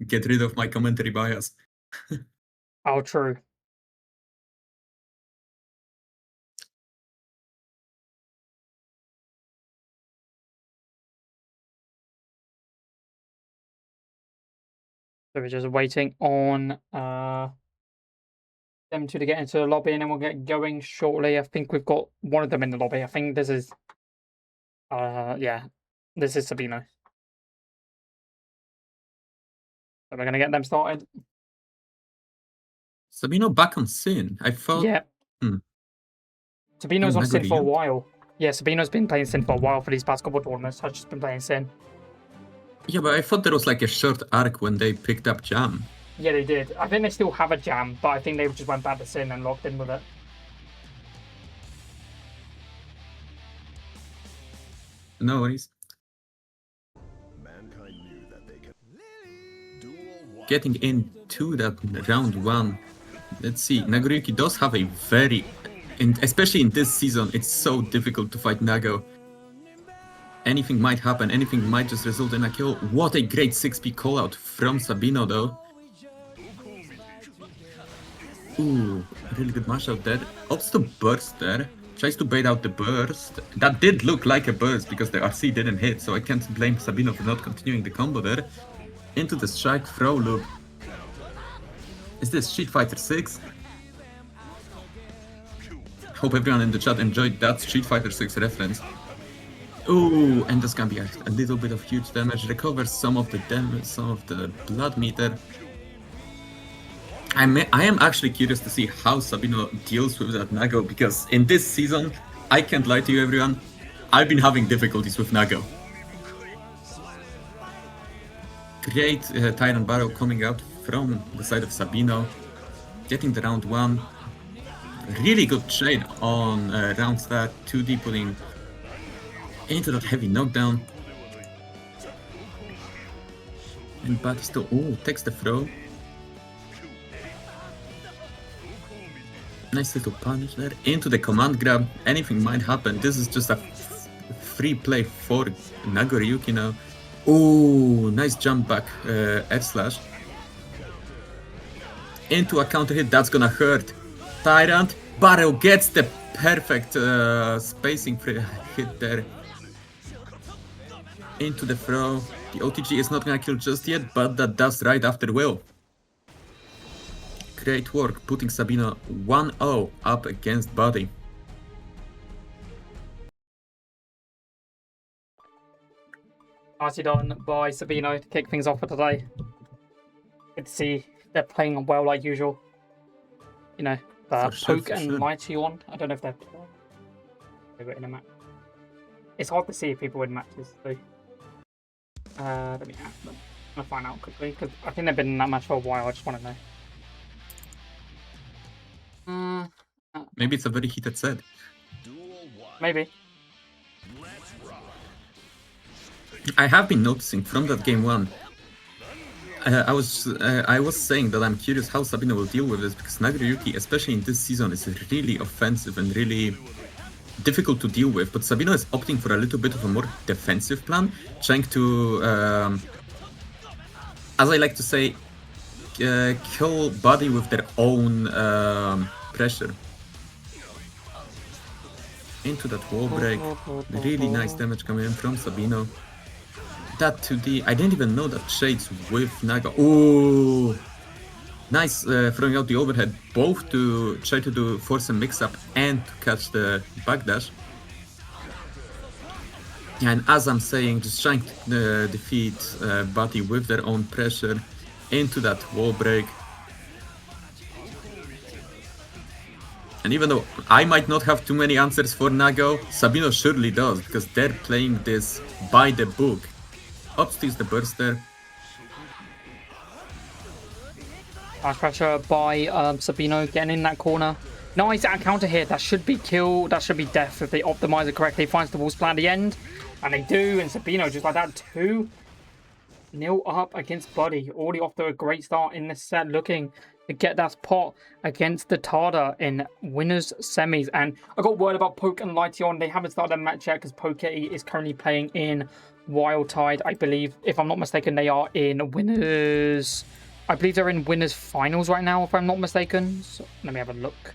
get rid of my commentary bias. Oh, true. So we're just waiting on them two to get into the lobby, and then we'll get going shortly. I think we've got one of them in the lobby. I think this is yeah, this is Sabino. So we're gonna get them started. Sabino back on Sin. I thought. Yeah. Sabino's on Sin for a while. Yeah, Sabino's been playing Sin for a while for these past couple of tournaments. I've just been playing Sin. Yeah, but I thought there was like a short arc when they picked up Jam. Yeah, they did. I think they still have a Jam, but I think they just went back to Sin and locked in with it. No worries. Mankind knew that they could. Getting into that round one. Let's see. Nagoriyuki does have a very, especially in this season, it's so difficult to fight Nago. Anything might happen, anything might just result in a kill. What a great 6p callout from Sabino though. Ooh, really good mashup there. Opts to burst there. Tries to bait out the burst. That did look like a burst because the RC didn't hit, so I can't blame Sabino for not continuing the combo there. Into the strike throw loop. Is this Street Fighter 6? Hope everyone in the chat enjoyed that Street Fighter 6 reference. Ooh, and that's gonna be a little bit of huge damage. Recovers some of the damage, some of the blood meter. I am actually curious to see how Sabino deals with that Nago, because in this season, I can't lie to you everyone, I've been having difficulties with Nago. Great Tyrant Barrow coming out from the side of Sabino, getting the round one. Really good trade on round start, 2D putting into that heavy knockdown. And Batista, takes the throw. Nice little punish there. Into the command grab. Anything might happen. This is just a free play for Nagoriyuki now. Oh, nice jump back F slash. Into a counter hit. That's gonna hurt. Tyrant Barrow gets the perfect spacing hit there. Into the throw. The OTG is not gonna kill just yet, but that does right after Will. Great work, putting Sabino 1-0 up against Buddy. Nicely done by Sabino to kick things off for today. Good to see they're playing well like usual. You know, For sure, Poke for and sure. Mighty on. I don't know if they're in a match. It's hard to see if people win matches, so let me ask them. I'll find out quickly because I think they've been in that match for a while. I just want to know. Maybe it's a very heated set. Duel 1. Maybe. Let's rock. I have been noticing from that game 1. I was saying that I'm curious how Sabino will deal with this because Nagoriyuki, especially in this season, is really offensive and really difficult to deal with. But Sabino is opting for a little bit of a more defensive plan, trying to, as I like to say, kill Buddy with their own pressure. Into that wall break, really nice damage coming in from Sabino. That 2D, I didn't even know that Shades with Naga. Ooh, nice throwing out the overhead, both to try to force a mix-up and to catch the backdash. Yeah, and as I'm saying, just trying to defeat Buddy with their own pressure into that wall break. And even though I might not have too many answers for Nago, Sabino surely does, because they're playing this by the book. Up steals the burst there. Nice pressure by Sabino getting in that corner. Nice counter here. That should be kill. That should be death if they optimize it correctly. Finds the wall splat at the end. And they do. And Sabino just like that 2-0 up against Buddy. Already off to a great start in this set. Looking to get that spot against the Tada in winners semis. And I got word about Poke and Lightion. They haven't started their match yet because Poke is currently playing in Wild Tide, I believe. If I'm not mistaken, they are in winners. I believe they're in winners finals right now, if I'm not mistaken. So let me have a look.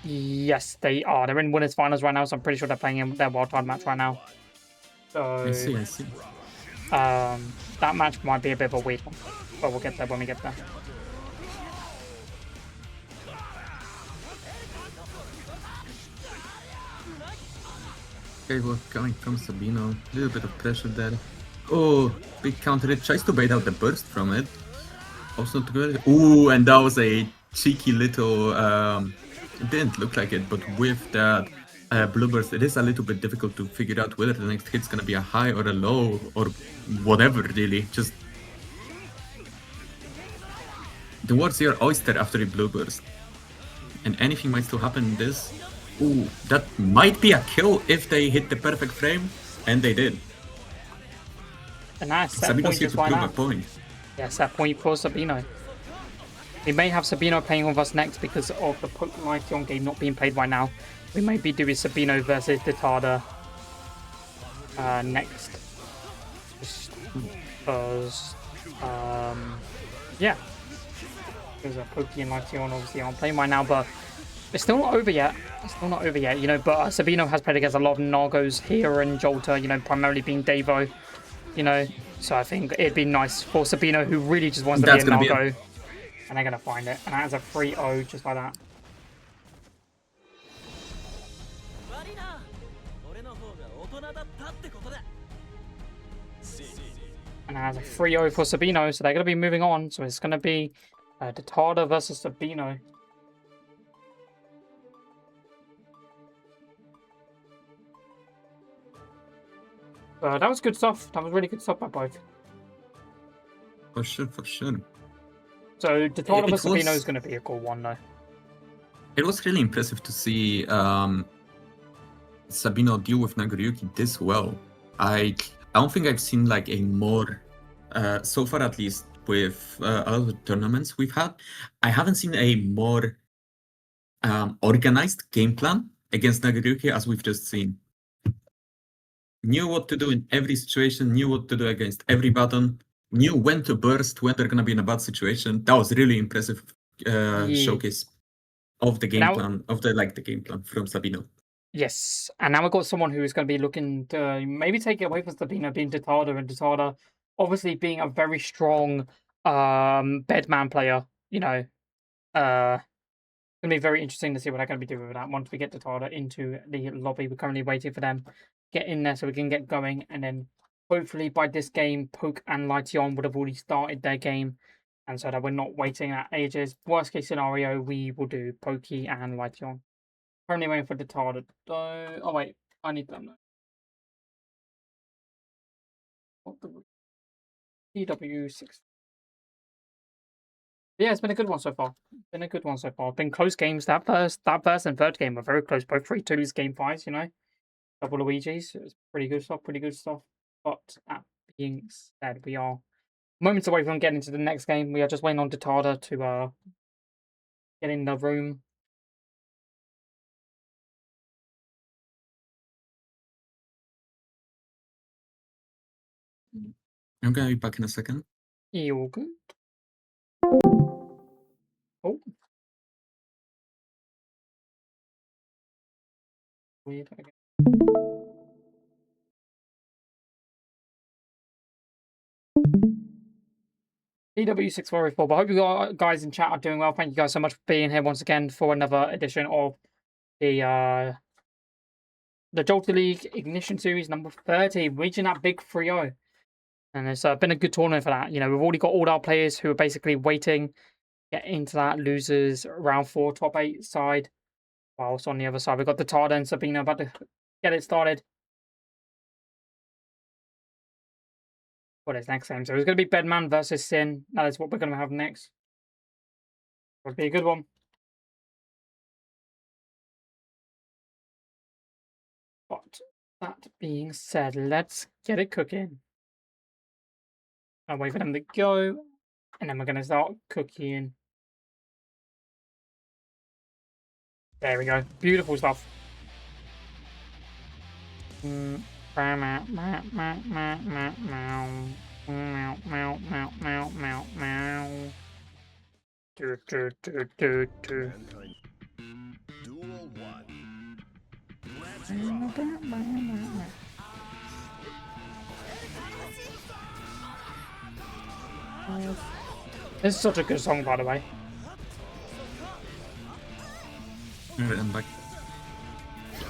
Yes, they are. They're in winners finals right now, so I'm pretty sure they're playing in their Wild Tide match right now. So I see. that match might be a bit of a weird one, but we'll get there when we get there. Okay, well, coming from Sabino, a little bit of pressure there. Oh, big counter hit, tries to bait out the burst from it. Also not good. Ooh, and that was a cheeky little, it didn't look like it, but with that blue burst, it is a little bit difficult to figure out whether the next hit's gonna be a high or a low or whatever, really. Just towards your oyster after a blue burst. And anything might still happen in this. Ooh, that might be a kill if they hit the perfect frame, and they did. And nice set Sabino's point here just to like prove a that. point. Yeah, set point for Sabino. We may have Sabino playing with us next because of the Poke Lightion game not being played right now. We may be doing Sabino versus Tada next. Just because, yeah. There's a Poke and Lightion obviously aren't playing right now, but it's still not over yet. It's still not over yet, you know, but Sabino has played against a lot of Nagos here and Jalta, you know, primarily being Devo, you know. So I think it'd be nice for Sabino, who really just wants to That's be a gonna be Nago. And they're going to find it. And that is a 3-0 just like that. And that is a 3-0 for Sabino. So they're going to be moving on. So it's going to be Tada versus Sabino. That was good stuff. That was really good stuff by both. For sure, for sure. So Tada versus was- Sabino is going to be a cool one, though. It was really impressive to see Sabino deal with Nagoriyuki this well. I don't think I've seen like a more, so far at least, with a lot of the tournaments we've had, I haven't seen a more organized game plan against Nagoriyuki as we've just seen. Knew what to do in every situation, knew what to do against every button, knew when to burst, when they're gonna be in a bad situation. That was really impressive showcase. of the game Now- plan, of the game plan from Sabino. Yes, and now we've got someone who's going to be looking to maybe take it away from Sabino, being Detada, and Detada obviously being a very strong bedman player. You know, gonna be very interesting to see what they're going to be doing with that once we get Detada into the lobby. We're currently waiting for them to get in there so we can get going, and then hopefully by this game, Poke and Lightion would have already started their game, and so that we're not waiting at ages. Worst case scenario, we will do Pokey and Lightion. Currently waiting for Detada. Oh wait, I need them. What the TW6. Yeah, it's been a good one so far. Been close games. That first and third game were very close. Both 3-2s, game 5s, you know. Double Luigi's. It was pretty good stuff. But that being said, we are moments away from getting into the next game. We are just waiting on Detada to get in the room. I'm gonna be back in a second. You're good. Oh. Weird. Okay. TW644. But I hope you guys in chat are doing well. Thank you guys so much for being here once again for another edition of the Jalta League Ignition Series number 30, reaching that big 3-0. And it's been a good tournament for that. You know, we've already got all our players who are basically waiting to get into that losers round 4 top 8 side. Whilst on the other side, we've got the Tada and Sabina about to get it started for this next game. So it's going to be Bedman versus Sin. That is what we're going to have next. It'll be a good one. But that being said, let's get it cooking. I'll wait for them to go. And then we're going to start cooking. There we go. Beautiful stuff. Duel 1. Let's rock. This is such a good song, by the way. Alright, I'm back.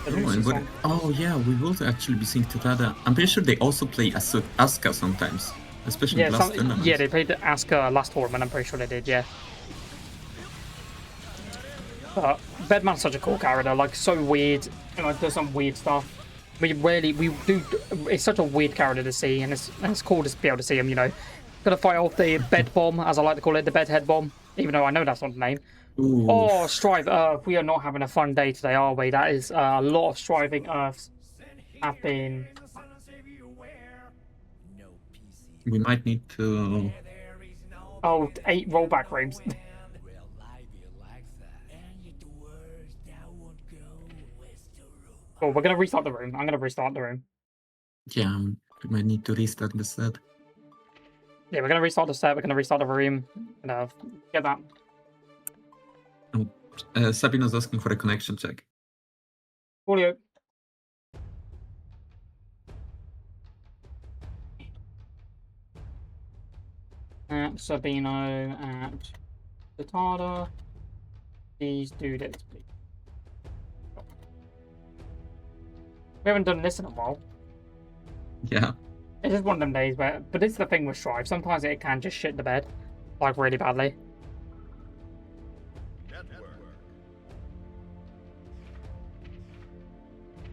The Lucy song. Oh yeah, we will actually be seeing Tada. I'm pretty sure they also play Asuka sometimes, especially in last tournament. Yeah, they played the Asuka last tournament. I'm pretty sure they did. Yeah. But Bedman's such a cool character, like so weird. You know, does some weird stuff. We do. It's such a weird character to see, and it's cool to be able to see him. You know, gonna fight off the bed bomb, as I like to call it, the bedhead bomb. Even though I know that's not the name. Ooh. Oh, Strive Earth. We are not having a fun day today, are we? That is a lot of striving Earths have been. We might need to. Oh, 8 rollback rooms. Oh, we're gonna restart the room. I'm gonna restart the room. Yeah, we might need to restart the set. Yeah, we're gonna restart the set. We're gonna restart the room. And get that. Sabino's asking for a connection check. Audio. At Sabino, at Detada. Please do this, please. We haven't done this in a while. Yeah. It's just one of them days, but it's the thing with Strive. Sometimes it can just shit the bed, like really badly.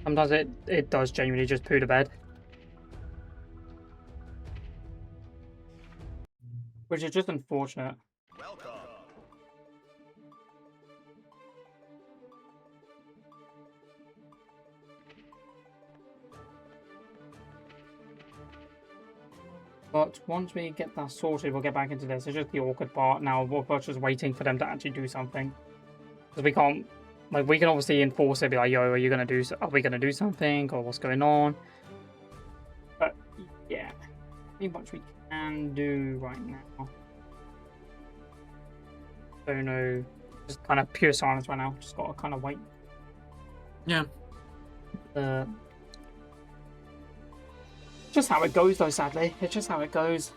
Sometimes it does genuinely just poo the bed. Which is just unfortunate. Welcome. But once we get that sorted, we'll get back into this. It's just the awkward part now. We're just waiting for them to actually do something. Because we can't, like, we can obviously enforce it, be like, yo, are we going to do something, or what's going on? But, yeah. Pretty much we can do right now. Don't know Just kind of pure silence right now. Just gotta kind of wait. Yeah. Just how it goes, though. Sadly, it's just how it goes.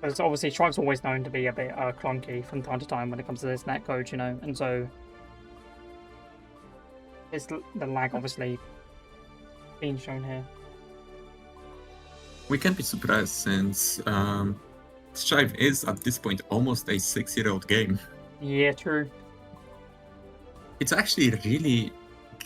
Because obviously, Stripe's always known to be a bit clunky from time to time when it comes to this netcode, you know, and so it's the lag obviously being shown here. We can't be surprised since Strive is at this point almost a 6-year-old game. Yeah, true. It's actually really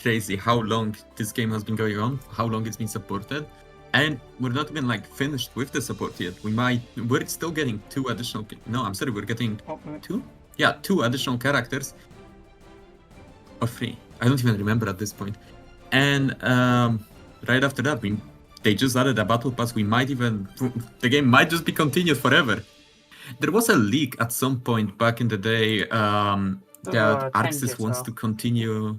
crazy how long this game has been going on, how long it's been supported, and we're not even like finished with the support yet. We're still getting 2 additional. No, I'm sorry, we're getting 2. Yeah, 2 additional characters, or 3. I don't even remember at this point. And right after that, they just added a battle pass. The game might just be continued forever. There was a leak at some point back in the day that Arxis wants to continue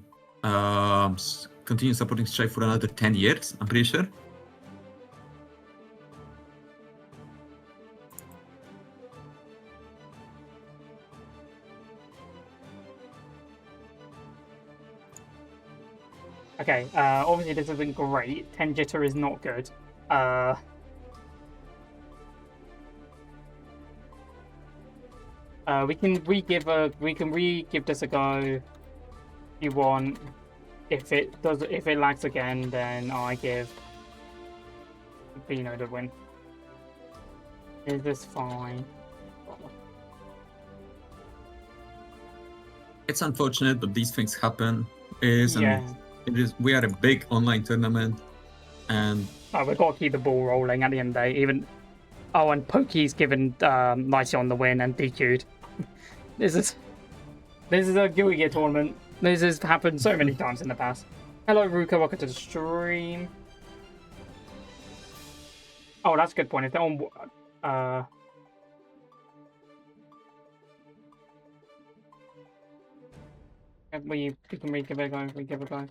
supporting Strive for another 10 years, I'm pretty sure. Okay, obviously this isn't great. 10 jitter is not good. We can re-give this a go if you want. If it lags again, then I give Bino the win. Is this fine? It's unfortunate, but these things happen. We are a big online tournament, and we've got to keep the ball rolling at the end of the day. And Pokey's given Lycion the win and DQ'd. This is a Guilty Gear tournament. This has happened so many times in the past. Hello, Ruka. Welcome to the stream. Oh, that's a good point. If they're on, we can give it a go.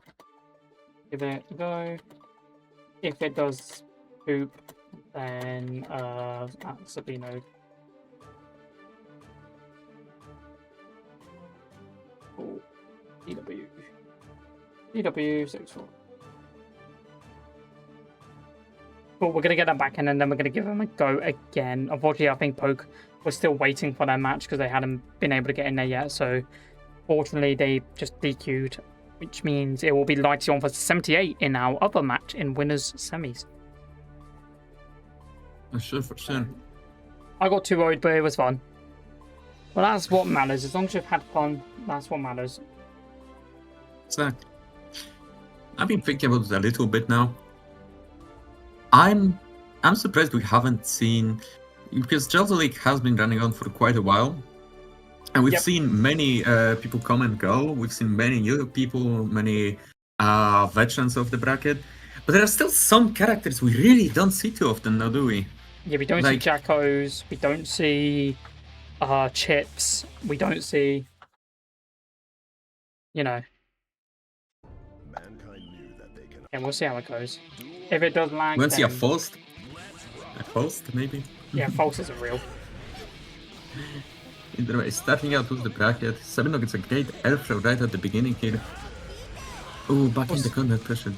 Give it a go. If it does poop, then Sabino. Oh, DW 64. But we're gonna get that back in, and then we're gonna give them a go again. Unfortunately, I think Poke was still waiting for their match because they hadn't been able to get in there yet. So, fortunately, they just DQ'd, which means it will be Lycion for 78 in our other match in winners semis. For sure. I got 2-0'd, but it was fun. Well, that's what matters. As long as you've had fun, that's what matters. Exactly. I've been thinking about it a little bit now. I'm surprised we haven't seen, because Jalta League has been running on for quite a while, and we've seen many people come and go. We've seen many new people, many veterans of the bracket, but there are still some characters we really don't see too often now, do we? Yeah, we don't see Jackos, we don't see Chips, we don't see, you know. And we'll see how it goes. If it does lag, we won't see a Faust? A Faust, maybe? Yeah, Faust isn't real. Either way, starting out with the bracket, Sabino gets a great air throw right at the beginning here. Oh, back in the corner pressure.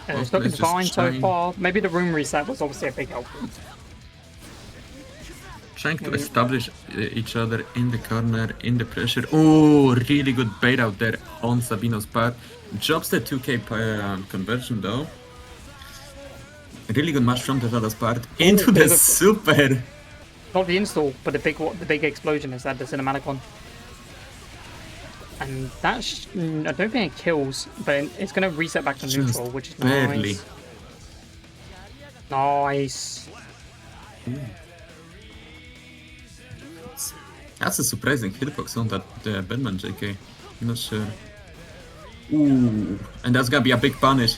It's looking fine so far. Maybe the room reset was obviously a big help. Trying to establish each other in the corner, in the pressure. Oh, really good bait out there on Sabino's part. Drops the 2k conversion though. Really good match from Tadada's part. Into the super! Not the install, but the big explosion is that the cinematic one. And that's, I don't think it kills, but it's going to reset back to neutral, which is barely. Nice. Nice. Ooh. That's a surprising hitbox on that Batman JK. I'm not sure. Ooh, and that's gonna be a big punish.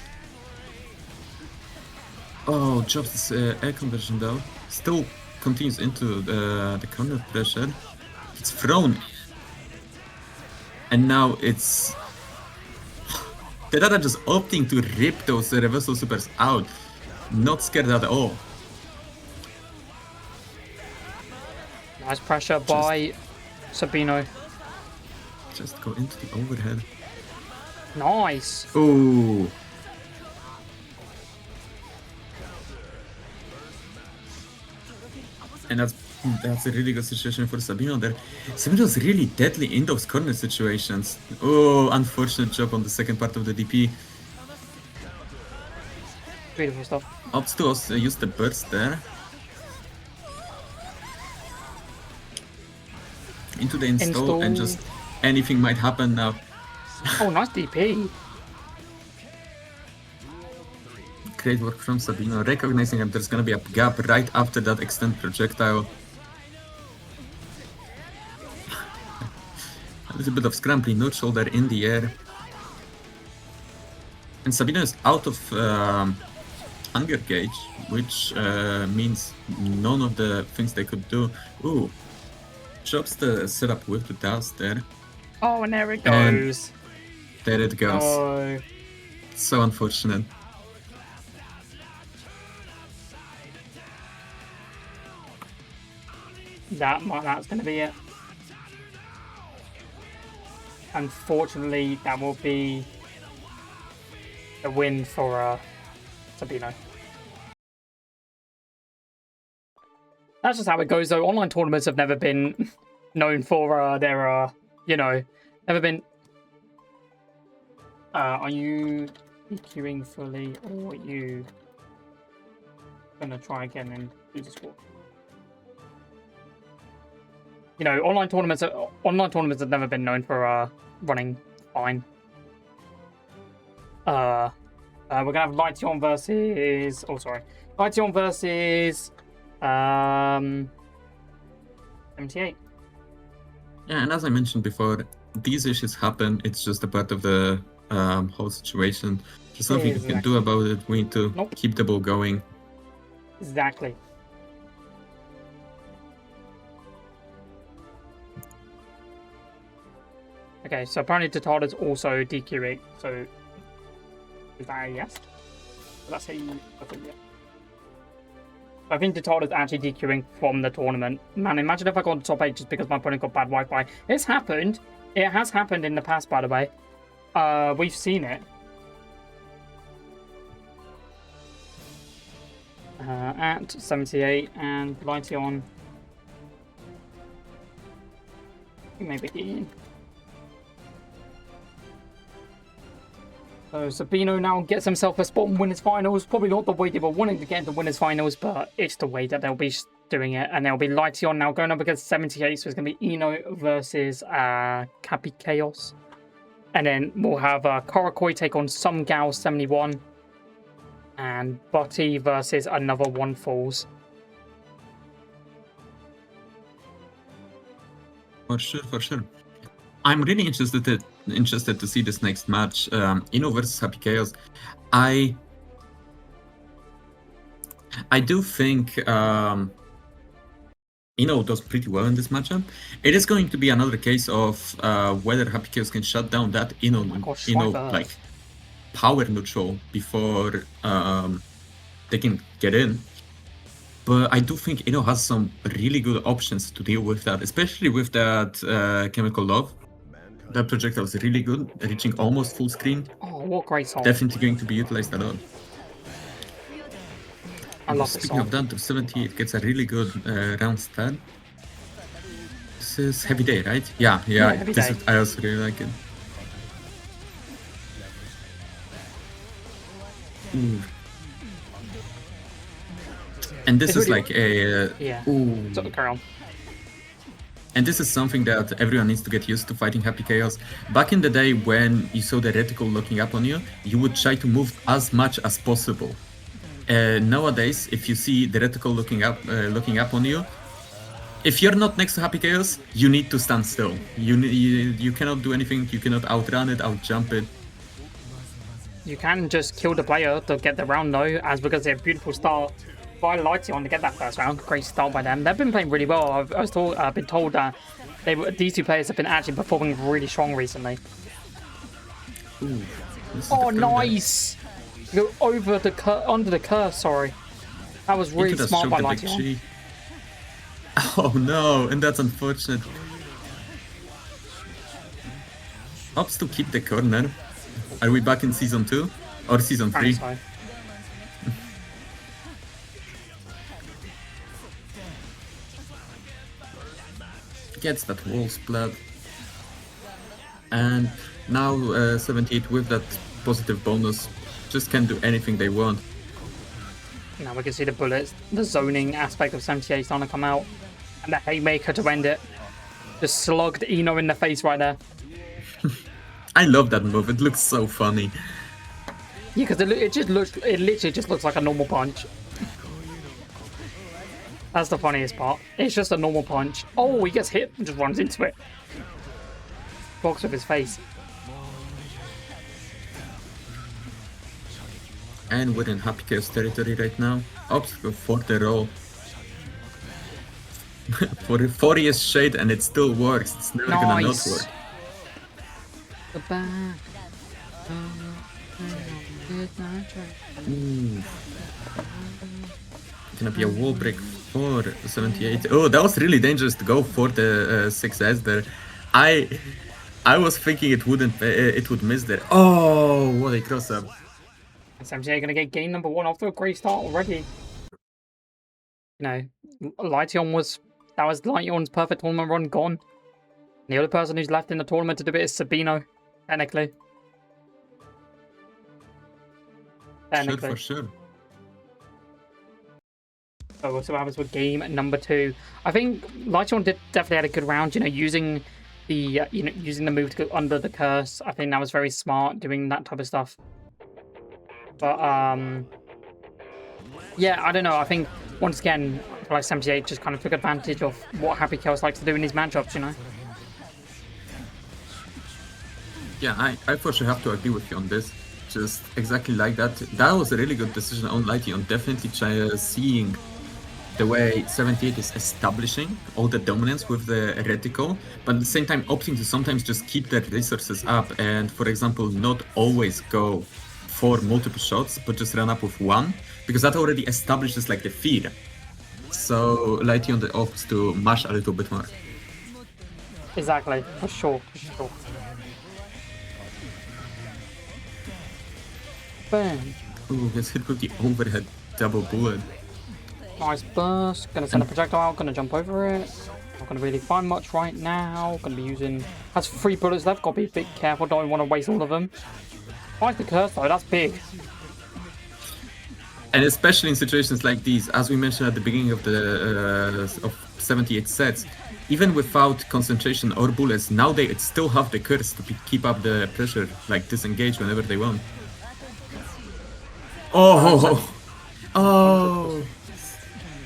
Oh, drops this air conversion though. Still continues into the corner pressure. It's thrown. And now it's Tadada just opting to rip those reversal supers out. Not scared at all. Nice pressure by Sabino. Just go into the overhead. Nice. Ooh. And that's a really good situation for Sabino there. Sabino's really deadly in those corner situations. Oh, unfortunate job on the second part of the DP. Beautiful stuff. Opts to also use the burst there. Into the install and just anything might happen now. Oh, nice DP. Great work from Sabino, recognizing that there's gonna be a gap right after that extend projectile. A little bit of scrambly neutral there in the air. And Sabino is out of hunger gauge, which means none of the things they could do. Ooh, drops the setup with the dust there. Oh, and there it goes. And there it goes. Oh. So unfortunate. That's going to be it. Unfortunately, that will be a win for Sabino. That's just how it goes, though. Online tournaments have never been known for their, you know, never been. Are you EQing fully, or are you gonna try again and do the score? You know, online tournaments have never been known for running fine. We're gonna have Lightion versus. Oh, sorry, Lightion versus 78. Yeah, and as I mentioned before, these issues happen. It's just a part of the whole situation. There's nothing you can do about it. We need to keep the ball going. Exactly. Okay, so apparently Tatada's also DQing, so is that a yes? That's a yes. I think Tatada's actually DQing from the tournament. Man, imagine if I got on the top 8 just because my opponent got bad Wi-Fi. It's happened. It has happened in the past, by the way. We've seen it. At 78 and Lightion. Maybe. So Sabino now gets himself a spot in winners finals. Probably not the way they were wanting to get into winners finals, but it's the way that they'll be doing it. And there'll be Lightion now going up against 78. So it's going to be Ino versus Cappy Chaos. And then we'll have Korakoi take on some Gal 71. And Butty versus another One Falls. For sure, for sure. I'm really interested to see this next match. Ino versus Happy Chaos. I do think Ino does pretty well in this matchup. It is going to be another case of whether Happy Chaos can shut down that Ino like power neutral before they can get in. But I do think Ino has some really good options to deal with that, especially with that Chemical Love. That projectile is really good, reaching almost full screen. Oh, what great song. Definitely going to be utilized a lot. I love this Speaking of that, to 70, it gets a really good round start. This is Heavy Day, right? Yeah, Heavy Day. I also really like it. Ooh. And this is like a... Ooh. So, carry on. And this is something that everyone needs to get used to fighting Happy Chaos. Back in the day when you saw the reticle looking up on you, you would try to move as much as possible. Nowadays, if you see the reticle looking up on you, if you're not next to Happy Chaos, you need to stand still. You cannot do anything, you cannot outrun it, outjump it. You can just kill the player to get the round though, as because they have a beautiful start by Lightion to get that first round. Great start by them. They've been playing really well. I've been told that these two players have been actually performing really strong recently. Ooh, oh, nice! Go over the under the curve. Sorry, that was really smart by Lightion. Oh no, and that's unfortunate. Hopes to keep the corner. Are we back in season 2 or season 3? Sorry. Gets that wall splat. And now 78 with that positive bonus just can do anything they want. Now we can see the bullets, the zoning aspect of 78 starting to come out. And the haymaker to end it. Just slugged Eno in the face right there. I love that move, it looks so funny. Yeah, because it literally just looks like a normal punch. That's the funniest part. It's just a normal punch. Oh, he gets hit and just runs into it. Blocks with his face. And we're in Happy Chaos territory right now. Ops for the roll. For 4 years shade and it still works. It's never gonna not work. Gonna be a wall break for 78. Oh, that was really dangerous to go for the 6S there. I was thinking it would miss there. Oh, what a cross up. 78 gonna get game number 1 after a great start already. You know, that was Lighteon's perfect tournament run gone. The only person who's left in the tournament to do it is Sabino, technically. Sure, for sure. So we'll see what happens with game number 2. I think Lighteon definitely had a good round. You know, using the move to go under the curse. I think that was very smart, doing that type of stuff. But yeah, I don't know. I think once again, I feel like 78 just kind of took advantage of what Happy Chaos likes to do in these matchups. You know. Yeah, I for sure have to agree with you on this. Just exactly like that. That was a really good decision on Lighteon. Definitely seeing the way 78 is establishing all the dominance with the reticle, but at the same time opting to sometimes just keep their resources up and, for example, not always go for multiple shots, but just run up with one, because that already establishes like the fear. So Lighteon opts to mash a little bit more. Exactly, for sure. Boom. Ooh, gets hit with the overhead double bullet. Nice burst. Gonna send a projectile out. Gonna jump over it. Not gonna really find much right now. Gonna be using. Has 3 bullets left. Gotta be a bit careful. Don't want to waste all of them. Finds the curse though. That's big. And especially in situations like these, as we mentioned at the beginning of the of 78 sets, even without concentration or bullets, now they still have the curse to keep up the pressure, like disengage whenever they want. Oh!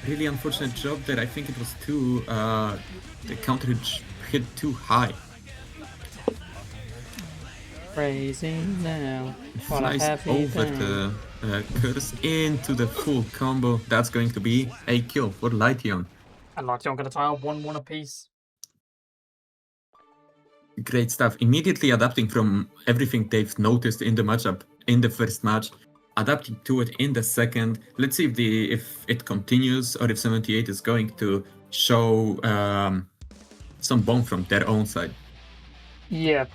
Really unfortunate job there. I think it was the counter hit too high. Crazy now. Nice over the curse into the full combo. That's going to be a kill for Lighteon. And Lighteon gonna tie up 1-1 apiece. Great stuff. Immediately adapting from everything they've noticed in the matchup in the first match, adapting to it in the second. Let's see if it continues or if 78 is going to show some bomb from their own side. Yeah,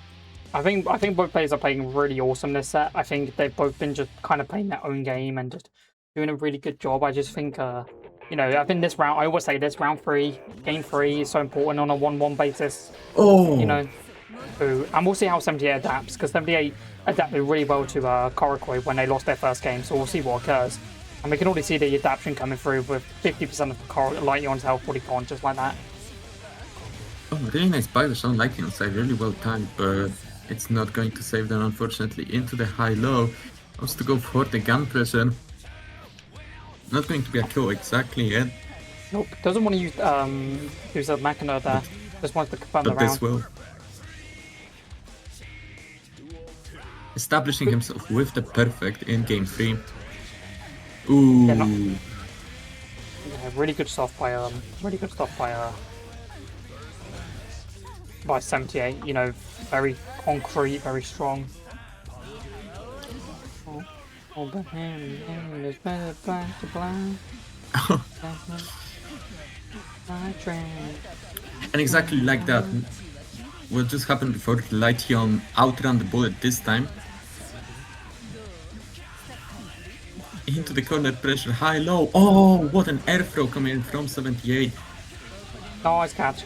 I think both players are playing really awesome this set. I think they've both been just kind of playing their own game and just doing a really good job. I just think, you know, I think this round, I always say this round 3, game 3 is so important on a 1-1 basis. Oh, you know, and we'll see how 78 adapts, because 78 adapted really well to Korokoi when they lost their first game, so we'll see what occurs. And we can already see the adaptation coming through with 50% of Lighteon's health fully gone, just like that. Oh, really nice backdash on Lighteon side, really well timed, but it's not going to save them, unfortunately. Into the high-low, wants to go for the gun pressure. Not going to be a kill exactly yet. Nope, doesn't want to use a Machina there, just wants to confirm the round. But this will. Establishing himself with the perfect in game 3. Ooh. Yeah, really good stuff by by 78. You know, very concrete, very strong. But him is better back to black. And exactly like that, what just happened before, Lytion outran the bullet this time. Into the corner pressure, high, low. Oh, what an air throw coming in from 78. Nice catch.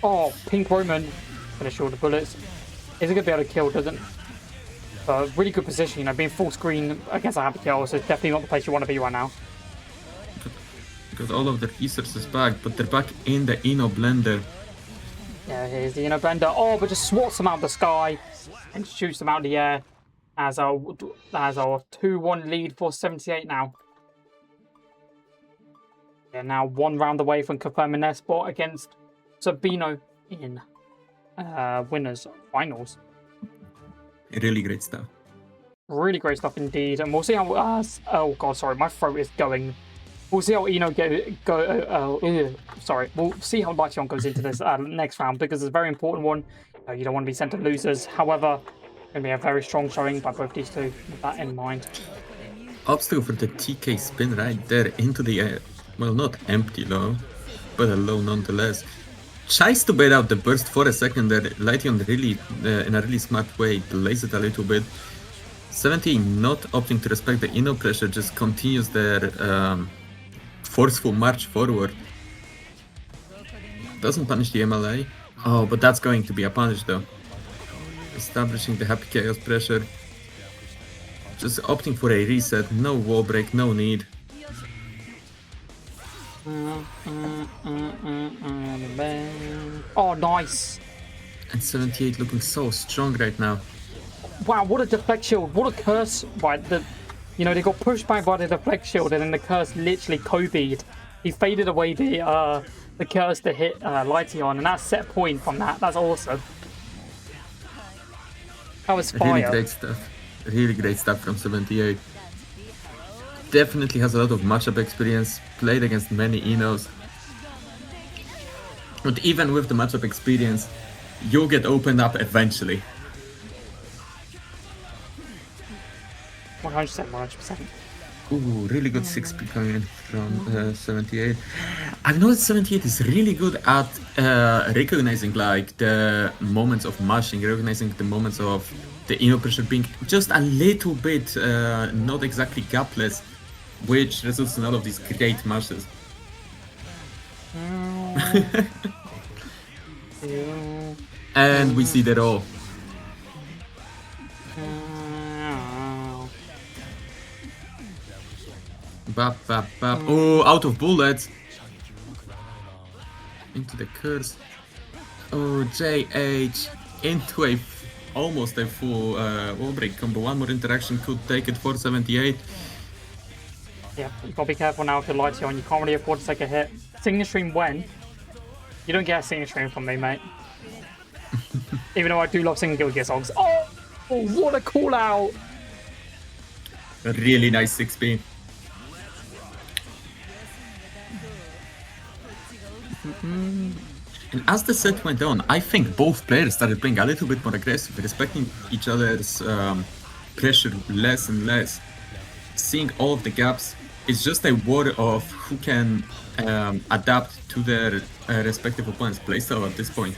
Oh, Pink Roman. Finish all the bullets. Is it going to be able to kill, doesn't really good position, you know, being full screen against a happy kill, so it's definitely not the place you want to be right now. Because all of their resources back, but they're back in the Eno blender. Yeah, here's the blender. Oh, but just swats them out of the sky and shoots them out of the air as our 2-1 lead for 78 now. They're now 1 round away from confirming their spot against Sabino in winners finals. Really great stuff. Really great stuff indeed, and we'll see how. Oh god, sorry, my throat is going. We'll see how Eno sorry, we'll see how Lytion goes into this next round, because it's a very important one. You don't want to be sent to losers. However, it's going to be a very strong showing by both these two. With that in mind. Obstacle for the TK spin right there into the air. Well, not empty low, but a low nonetheless. Tries to bait out the burst for a second there. Lytion really, in a really smart way, delays it a little bit. 70 not opting to respect the Eno pressure, just continues their forceful march forward. Doesn't punish the MLA. Oh, but that's going to be a punish though. Establishing the happy chaos pressure. Just opting for a reset. No wall break, no need. Oh, nice. And 78 looking so strong right now. Wow, what a deflect shield. What a curse. Right, they got pushed back by the deflect shield, and then the curse literally Kobe'd. He faded away the curse to hit Lytion, and that's set point from that. That's awesome. That was fire. Really great stuff. Really great stuff from 78. Definitely has a lot of matchup experience, played against many Enos. But even with the matchup experience, you'll get opened up eventually. 100%. Ooh, really good 6P coming in from 78. I've noticed 78 is really good at recognizing like the moments of mashing, recognizing the moments of the Eno pressure being just a little bit not exactly gapless, which results in all of these great mashes. And we see that all. Bap, bap, bap. Oh, out of bullets. Into the curse. Oh, JH. Into a almost a full wall break combo. One more interaction could take it for 78. Yeah, you gotta be careful now if you're Lytion. You can't really afford to take a hit. Signature stream when? You don't get a signature stream from me, mate. Even though I do love singing Guild Gear songs. Oh, what a call out! A really nice 6P. And as the set went on, I think both players started playing a little bit more aggressive, respecting each other's pressure less and less. Seeing all of the gaps, it's just a war of who can adapt to their respective opponent's playstyle at this point.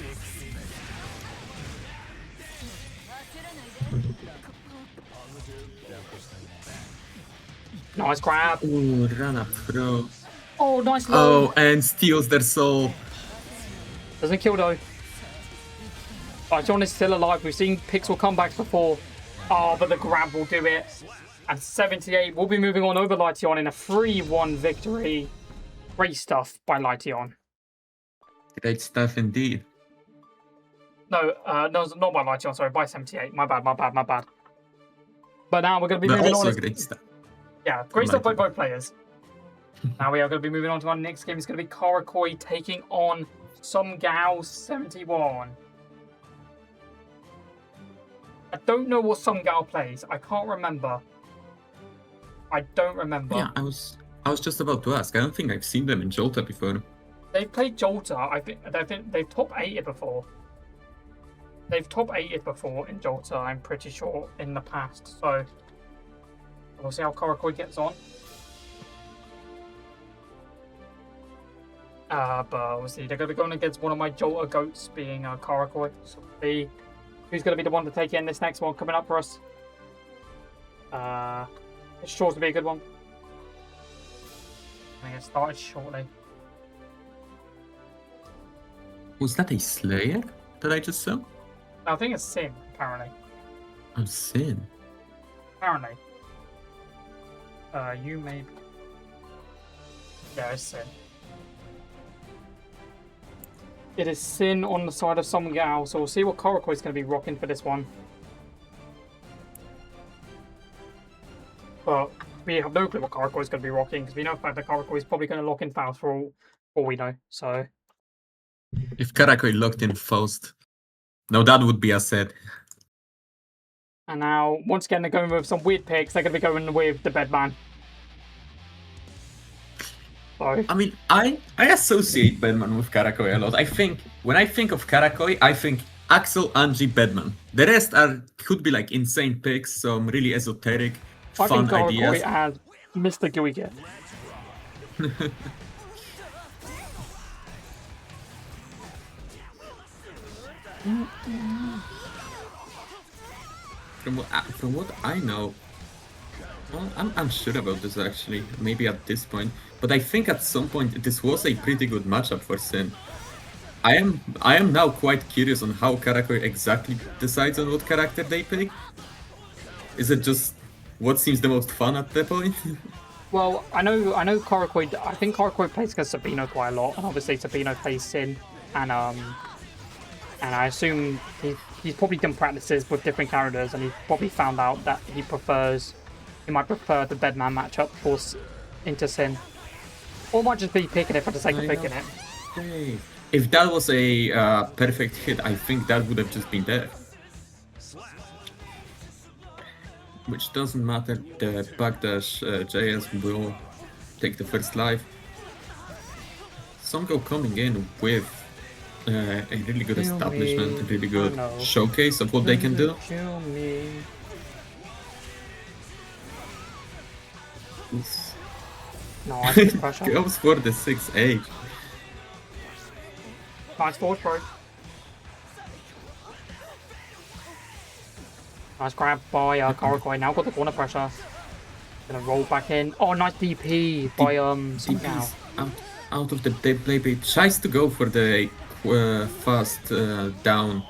Nice grab. Ooh, run up throw. Oh, nice low. Oh, and steals their soul. Doesn't kill though. John is still alive. We've seen Pixel comebacks before. Oh, but the grab will do it. And 78 will be moving on over Lytion in a 3-1 victory. Great stuff by Lytion. Great stuff indeed. No, not by Lytion, sorry, by 78. My bad. But now we're going to be But moving also on. great stuff. Yeah, great stuff by both players. Now we are going to be moving on to our next game. It's going to be Karakoi taking on Ggst 71. I don't know what Ggst plays. I can't remember. I don't remember. Yeah, I was just about to ask. I don't think I've seen them in Jalta before. They've played Jalta. I think they've top 8'd before. They've top 8'd before in Jalta, I'm pretty sure, in the past. So we'll see how Karakoi gets on. But we'll see. They're going to be going against one of my Jalta goats, being Karakoi. So we'll see who's going to be the one to take in this next one coming up for us. It's sure to be a good one. I'm going to get started shortly. Was that a Slayer that I just saw? I think it's Sin, apparently. Oh, Sin. Apparently. You may... Yeah, it's Sin. It is Sin on the side of Song Yao, so we'll see what Karakoi is going to be rocking for this one. But we have no clue what Karakoi is going to be rocking, because we know that Karakoi is probably going to lock in Faust for all we know, so... If Karakoi locked in Faust, no, that would be a set. And now, once again, they're going with some weird picks. They're going to be going with the Bedman. So. I mean, I associate Bedman with Karakoi a lot. I think, when I think of Karakoi, I think Axel, Angie, Bedman. The rest could be like insane picks, some really esoteric, I fun think Karakoi ideas. has Mr. Ggst. From what I know, well, I'm unsure about this actually, maybe at this point, but I think at some point this was a pretty good matchup for Sin. I am now quite curious on how Karakoi exactly decides on what character they pick. Is it just what seems the most fun at that point? Well, I know Karakoi. I think Karakoi plays against Sabino quite a lot, and obviously Sabino plays Sin, and I assume he's probably done practices with different characters, and he's probably found out that he might prefer the Bedman matchup into Sin, or might just be picking it for the sake of picking it. Hey. If that was a perfect hit, I think that would have just been there. Which doesn't matter, the backdash JS will take the first life. Songo coming in with a really good establishment, a really good showcase of what they can do. Nice pressure. Goes for the 6-8. Nice forward throw. Nice grab by Karakoi. Now got the corner pressure. Gonna roll back in. Oh, nice DP by Song Yao. Out of the play bait. Tries to go for the fast down.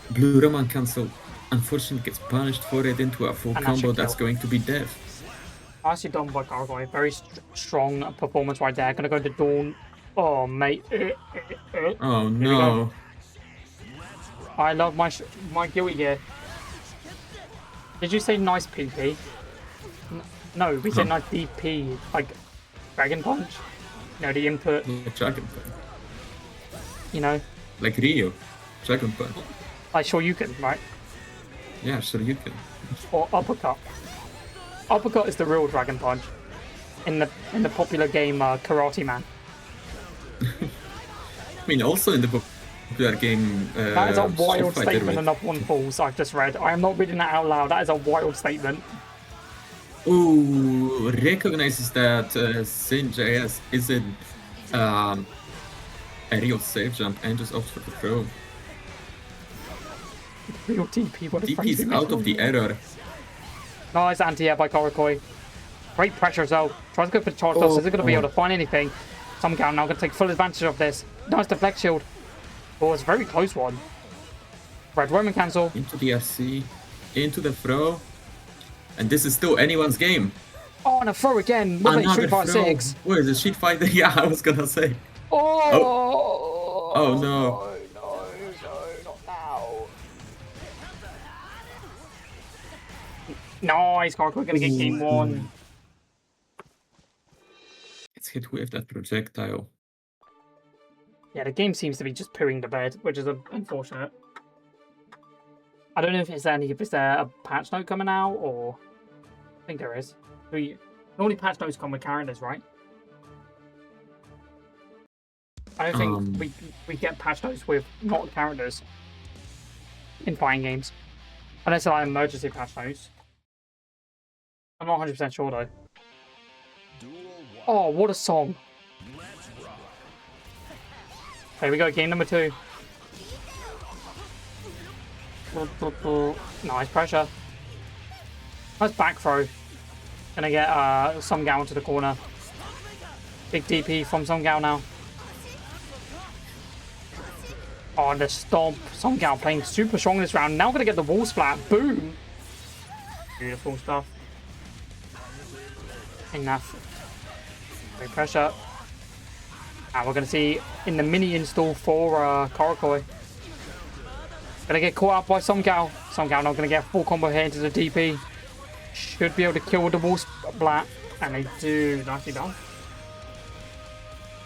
Blue Roman cancel. Unfortunately gets punished for it into a full combo that's going to be death. Nicely done by Karakoi. Very strong performance right there. Gonna go to Dawn. Oh, mate. Oh, no. I love my guilty gear. Did you say nice PP? No, we said nice DP. Like, Dragon Punch? No, the input. Yeah, Dragon Punch. You know? Like Ryo. Dragon Punch. Like, sure you can, right? Yeah, sure you can. Or Uppercut. Uppercut is the real Dragon Punch. In the popular game, Karate Man. I mean, also in the popular game. That is a wild statement, with... and not one false I've just read. I am not reading that out loud. That is a wild statement. Ooh, recognizes that Sin JS isn't a real safe jump and just opts for the throw. Real TP, what a TP is out of the error. Nice anti-air by Karakoi. Great pressure as well. Tries to go for the charge toss. Isn't going to be able to find anything. Somehow now going to take full advantage of this. Nice deflect shield. Oh, it's a very close one. Red Roman cancel. Into the RC. Into the throw. And this is still anyone's game. Oh, and a throw again. What about Street Fighter 6? Where is the Street Fighter? Yeah, I was going to say. Oh, no. No, not now. Nice, Karakoi going to get game one. It's hit with that projectile. Yeah, the game seems to be just pooing to bed, which is unfortunate. I don't know if is there a patch note coming out, or I think there is. Normally patch notes come with characters, right? I don't think we get patch notes with not characters in fighting games, unless they're like emergency patch notes. I'm not 100% sure though. Oh, what a song! Here we go, game number 2. Nice pressure. Nice back throw. Gonna get Song Gao into the corner. Big DP from Song Gao now. Oh, the stomp. Song Gao playing super strong this round. Now gonna get the wall splat. Boom. Beautiful stuff. Enough. Great pressure. And we're gonna see in the mini install for Karakoi. Gonna get caught up by Song Gao. Song Gao not gonna get a full combo here into the DP. Should be able to kill with the wall splat. And they do. Nicely done.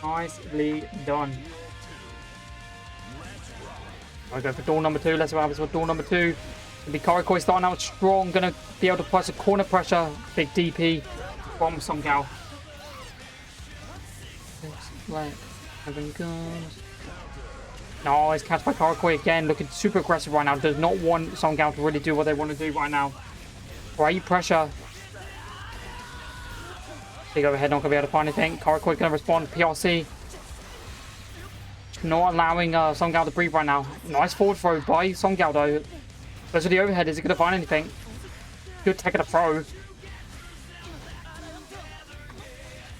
Nicely done. I'll go for door number 2. Let's see what happens with door number 2. Gonna be Karakoi starting out strong. Gonna be able to apply some corner pressure. Big DP from Song Gao. Like, having guns. No, it's catch by Karakoi again. Looking super aggressive right now. Does not want Song Gao to really do what they want to do right now. Great pressure. Big overhead, not going to be able to find anything. Karakoi going to respond. PRC. Not allowing Song Gao to breathe right now. Nice forward throw by Song Gao though. Goes to the overhead. Is he going to find anything? Good take of the throw.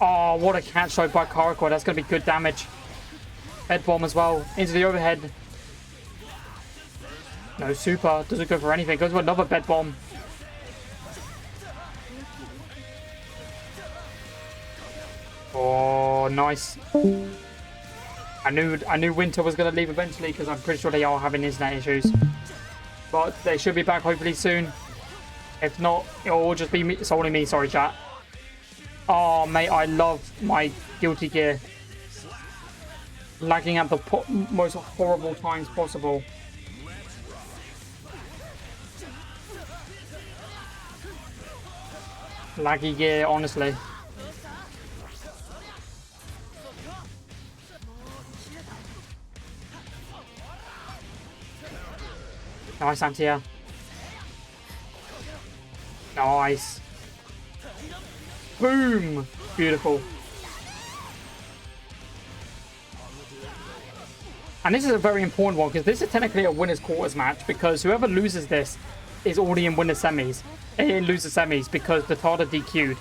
Oh, what a catch though by Karakoi. That's going to be good damage. Head bomb as well. Into the overhead. No super. Doesn't go for anything. Goes for another bed bomb. Oh, nice. I knew Winter was going to leave eventually because I'm pretty sure they are having internet issues. But they should be back hopefully soon. If not, it'll just be me. It's only me. Sorry, chat. Oh, mate, I love my Guilty Gear. Lagging at the most horrible times possible. Laggy gear, honestly. Nice anti-air. Nice. Boom! Beautiful. And this is a very important one because this is technically a winner's quarters match because whoever loses this is already in winner's semis. In loser semis because the Tada DQ'd.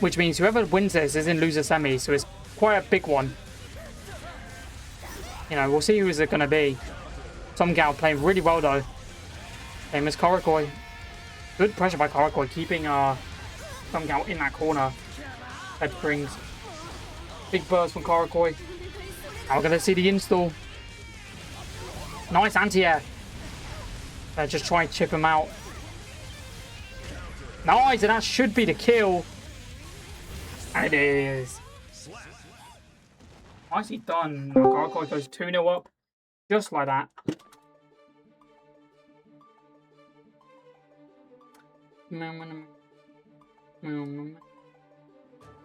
Which means whoever wins this is in loser semis, so it's quite a big one. You know, we'll see who is it going to be. Song Gao playing really well though. Same as Karakoi. Good pressure by Karakoi, keeping Song Gao in that corner. Head springs. Big burst from Karakoi. Now we're going to see the install. Nice anti-air. Just try and chip him out. Nice, and that should be the kill. And it is. Nicely done. Karakoi goes 2-0 up. Just like that.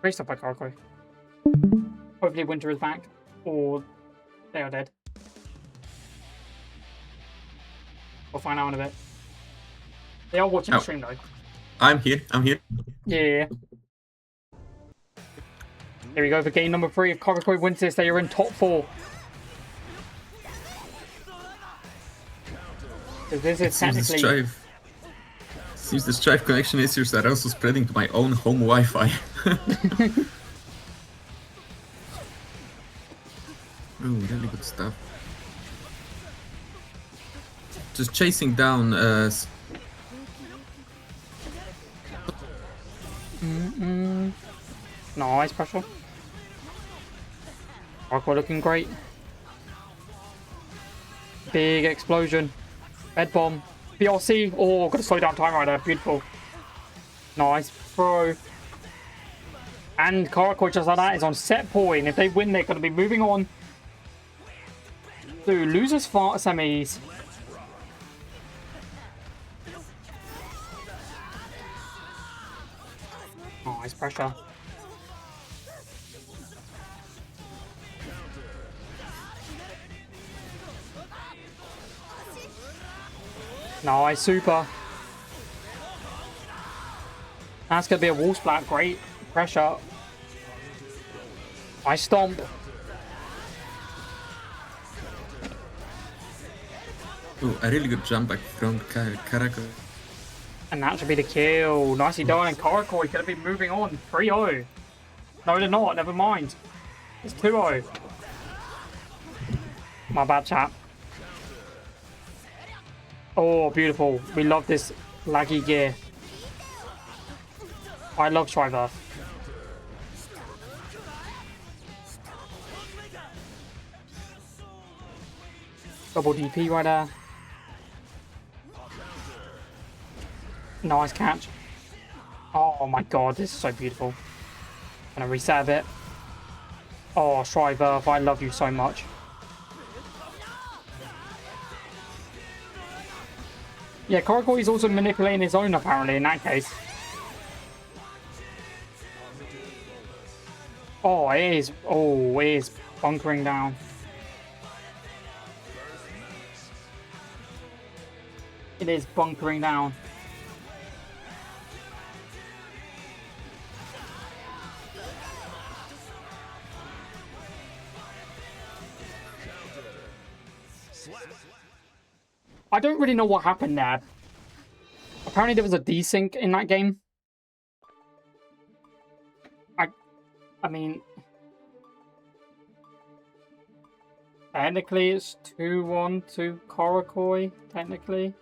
Great stuff by Karakoi. Hopefully Winter is back. Or they are dead. We'll find out in a bit. They are watching the stream though. I'm here. Yeah. Here we go for game number 3. If Karakoi wins this, they are in top 4. This is technically... Seems the Strive connection issues are also spreading to my own home Wi-Fi. Ooh, really good stuff. Just chasing down Nice pressure. Karakoi looking great. Big explosion. Bed bomb. BRC. Oh, got to slow down time right there. Beautiful. Nice throw. And Karakoi just like that is on set point. If they win, they're going to be moving on to losers for semis. Nice pressure. Nice super. That's going to be a wall splat. Great pressure. Nice stomp. Oh, a really good jump back from Karako. And that should be the kill. Nicely done. And Karakoi could have been moving on. 3-0. No, they're not. Never mind. It's 2-0. My bad, chat. Oh, beautiful. We love this laggy gear. I love Shriver. Double DP right there. Nice catch. Oh my god, this is so beautiful. Gonna reset a bit. Oh, Shriver, I love you so much. Yeah, Karakoi is also manipulating his own apparently in that case. Oh, it is. Oh, it is bunkering down. It is bunkering down. I don't really know what happened there. Apparently there was a desync in that game. I mean, technically it's 2-1 to Karakoi, technically.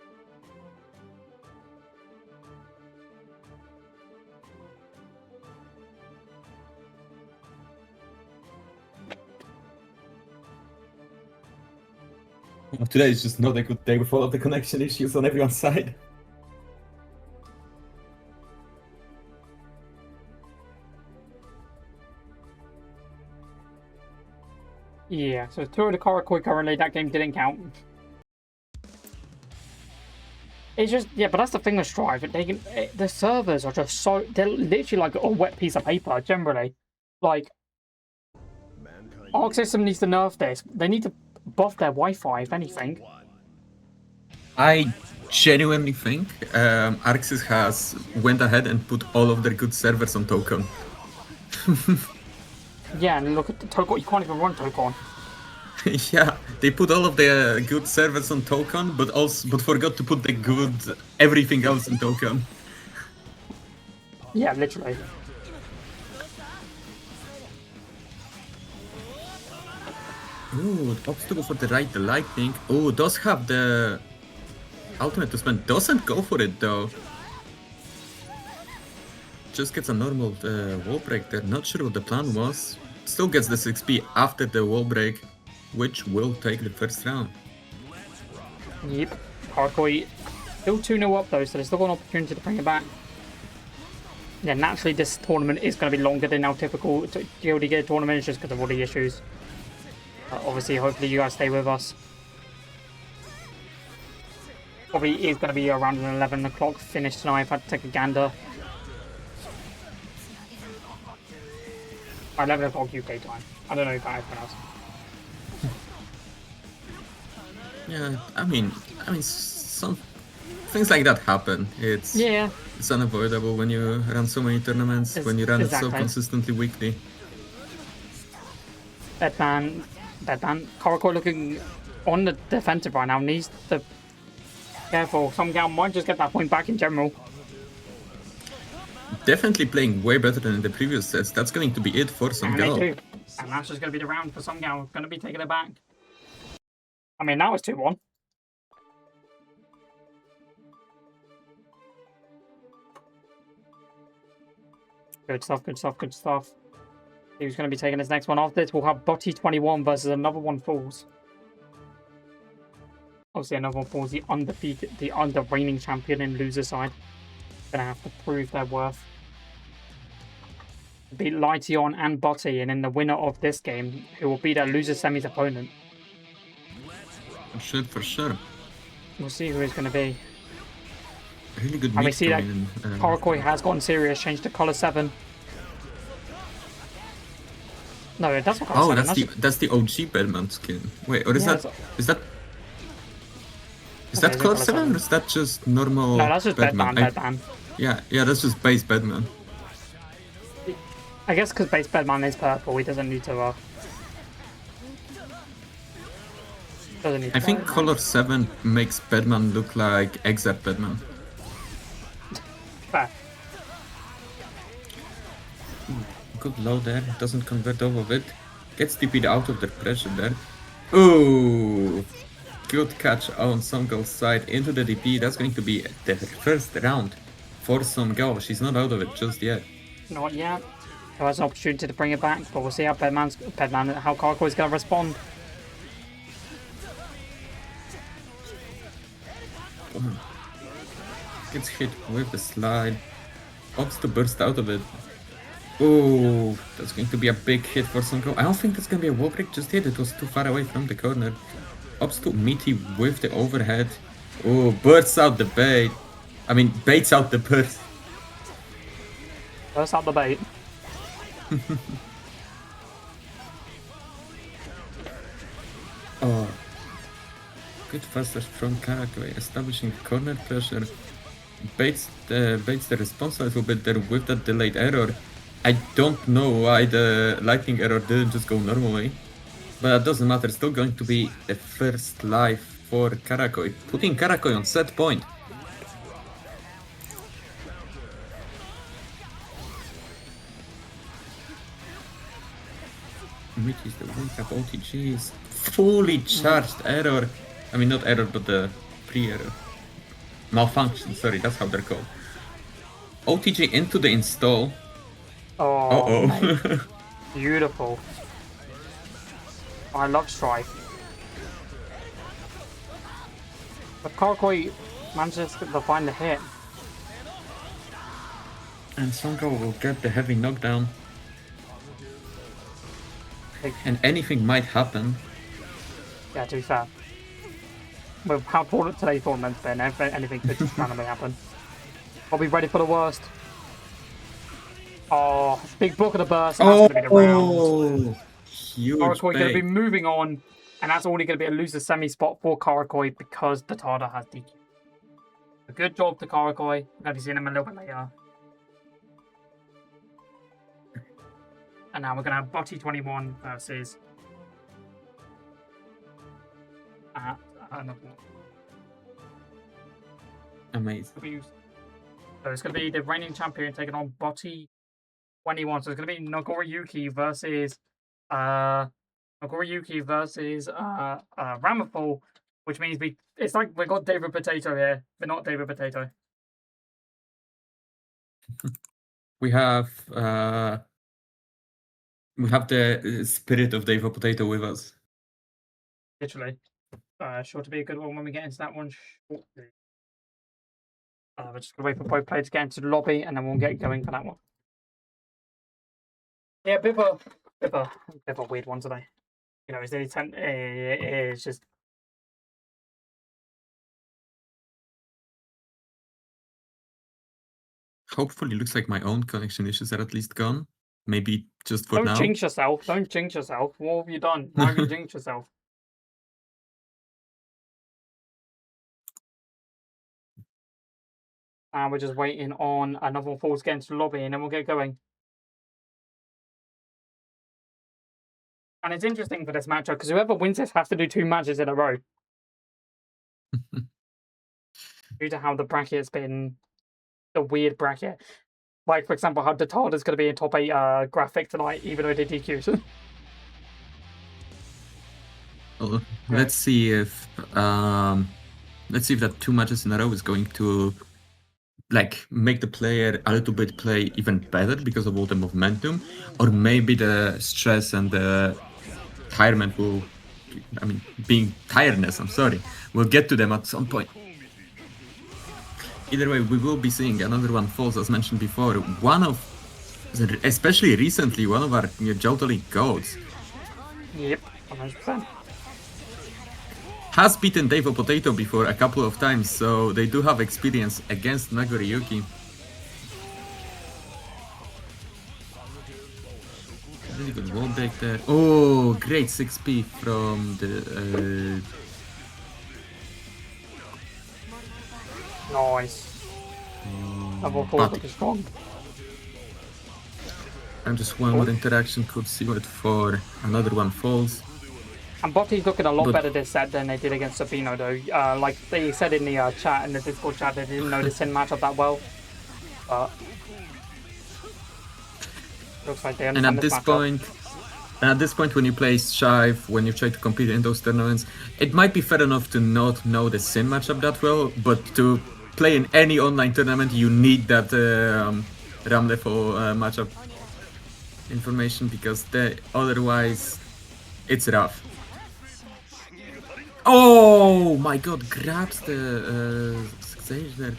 Today is just not a good day with all of the connection issues on everyone's side. Yeah, so 2 of the Karakoi currently, that game didn't count. It's just, yeah, but that's the thing with Strive. The servers are just so, they're literally like a wet piece of paper, generally. Like, Arc System needs to nerf this. They need to buff their Wi-Fi, if anything. I genuinely think Arxis has went ahead and put all of their good servers on Token. Yeah, and look at the Tokon. You can't even run Tokon. Yeah, they put all of the good servers on Token, but forgot to put the good everything else on Token. Yeah, literally. Ooh, obstacle for the right, the lightning. Oh, does have the ultimate to spend. Doesn't go for it though. Just gets a normal wall break there. Not sure what the plan was. Still gets the 6p after the wall break, which will take the first round. Yep. Karakoi still 2-0 up though, so there's still got an opportunity to bring it back. Yeah, naturally this tournament is going to be longer than our typical Ggst tournament just because of all the issues. Obviously, hopefully you guys stay with us. Probably is going to be around an 11 o'clock finish tonight if I had to take a gander. 11 o'clock UK time. I don't know about everyone else. Yeah, I mean, some things like that happen. It's unavoidable when you run so many tournaments, when you run it so consistently weekly. Bedman, Karakoi looking on the defensive right now. Needs to be careful. Some gal might just get that point back in general. Definitely playing way better than in the previous sets. That's going to be it for some gal. And that's just going to be the round for some gal. Going to be taking it back. I mean, now it's 2-1. Good stuff, good stuff, good stuff. Who's going to be taking his next one? After this, we'll have Butty 21 versus another one falls. Obviously, another one falls the undefeated, the reigning champion in loser side. Gonna have to prove their worth. Beat Lightion and Butty, and then the winner of this game, who will be their loser semis opponent. For sure. We'll see who it's going to be. Really good. And we see that Karakoi has gotten serious, changed to color 7. No, that's not color 7. That's the OG Bedman skin. Wait, or is that color 7 or is that just normal? No, that's just Bedman. Yeah, that's just base Bedman. I guess because base Bedman is purple, he doesn't need to Doesn't need I to think worry, man. color 7 makes Batman look like Ggst Batman. Fair. Good low there, doesn't convert over with. Gets TP'd out of the pressure there. Ooh! Good catch on Songgo's side into the DP. That's going to be the first round for Songgo. She's not out of it just yet. Not yet. There was an opportunity to bring it back, but we'll see how how Karkoi's going to respond. Gets hit with the slide. Opts to burst out of it. Oh, that's going to be a big hit for Songgo. I don't think that's going to be a wall break just yet. It was too far away from the corner. Opts to meaty with the overhead. Oh, bursts out the bait. I mean, baits out the burst. Burst out the bait. Oh. Good faster from Karakoi, establishing corner pressure. Baits the response a little bit there with that delayed error. I don't know why the lightning error didn't just go normally. But it doesn't matter, still going to be the first life for Karakoi, putting Karakoi on set point. Which is the wake up OTG's fully charged error. I mean, not error, but the pre-error. Malfunction, sorry, that's how they're called. OTG into the install. Oh, mate. Uh-oh. Beautiful. I love Strike. But Karkoi manages to find the hit. And Songgo will get the heavy knockdown. Like, And anything might happen. yeah, to be fair. With how important today's tournament's been, anything could just randomly happen. I'll be ready for the worst. Oh, big block of the burst, and that's going to be the round. Huge Karakoi going to be bait. moving on, and that's only going to be a loser semi spot for Karakoi because the Tada has DQ. A good job to Karakoi. I'm going to be seeing him a little bit later. And now we're going to have Butty 21 versus another one. Amazing. So it's going to be the reigning champion taking on Butty 21. So it's going to be Nagoriyuki versus Ramapol, which means it's like we got David Potato here, but not David Potato. We have the spirit of Dave Potato with us. Literally. Sure to be a good one when we get into that one shortly. We're just going to wait for both players to get into the lobby and then we'll get going for that one. Yeah, bit of a weird one today. You know, it's just. Hopefully, looks like my own connection issues are at least gone. Maybe just for Don't now. jinx yourself. Don't jinx yourself. What have you done? Why have you jinxed yourself? And we're just waiting on another one falls get into the lobby and then we'll get going. And it's interesting for this matchup because whoever wins this has to do 2 matches in a row. Due to how the bracket's been, the weird bracket. Like, for example, how Datada's going to be in top 8 graphic tonight, even though they DQ'd. Well, let's see if that 2 matches in a row is going to make the player a little bit play even better because of all the momentum, or maybe the stress and the tiredness we'll get to them at some point. Either way, we will be seeing another one falls, as mentioned before. Especially recently, one of our Jalta League goats. Yep, 100%. Has beaten Dave Potato before a couple of times, so they do have experience against Nagoriyuki. Really good wall break there. Oh, great 6P from the... Nice. Double falls looking strong. And just one more interaction could see it for another one falls. And Botty's looking a lot But- better this set than they did against Sabino, though. Like they said in the chat, in the Discord chat, they didn't know the Sin matchup that well. But looks like they And understand at this this matchup. point, when you play Shive, when you try to compete in those tournaments, it might be fair enough to not know the Sin matchup that well, but to play in any online tournament, you need that Ramlefo matchup information, because otherwise it's rough. Oh my god, grabs the Sage there.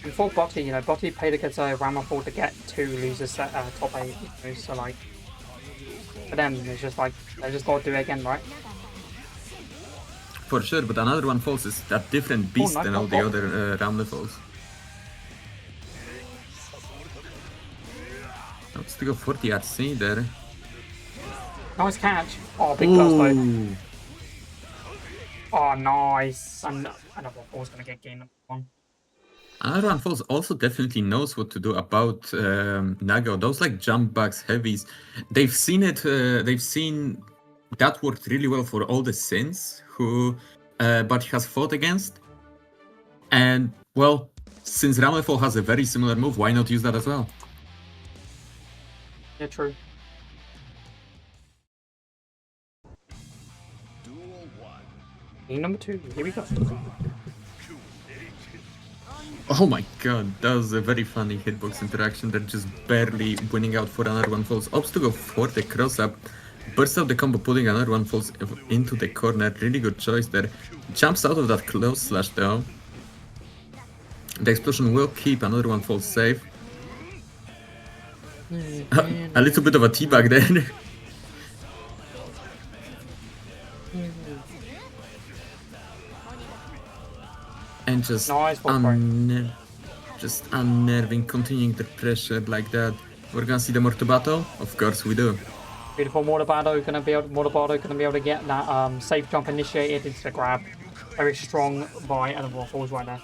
Before Botty, Botty played against Ramaphosa to get 2 losers set top 8, so like, for them, it's just like, they just gotta do it again, right? For sure, but another one falls is a different beast nice than all the pop. other Ramlefos. Let's go 40 RC there. Nice catch. Oh, big burst though. Ooh. Oh, nice. And another ball's gonna get game number 1. Another one falls also definitely knows what to do about Nago. Those like jump backs, heavies. They've seen it. They've seen that worked really well for all the Sins who Buddy has fought against. And well, since Ramlefo has a very similar move, why not use that as well? Yeah, true. Duel 1. Game number 2. Here we go. Oh my god, that was a very funny hitbox interaction. They're just barely winning out for another one falls. Opts to go for the cross up. Bursts out the combo, putting another one falls into the corner. Really good choice there. Jumps out of that close slash though. The explosion will keep another one falls safe. A little bit of a teabag there. And just Nice ball just unnerving, continuing the pressure like that. We're gonna see the Mortal Battle? Of course we do. Beautiful Mortabado gonna be able to get that safe jump initiated into the grab. Very strong by another falls right there.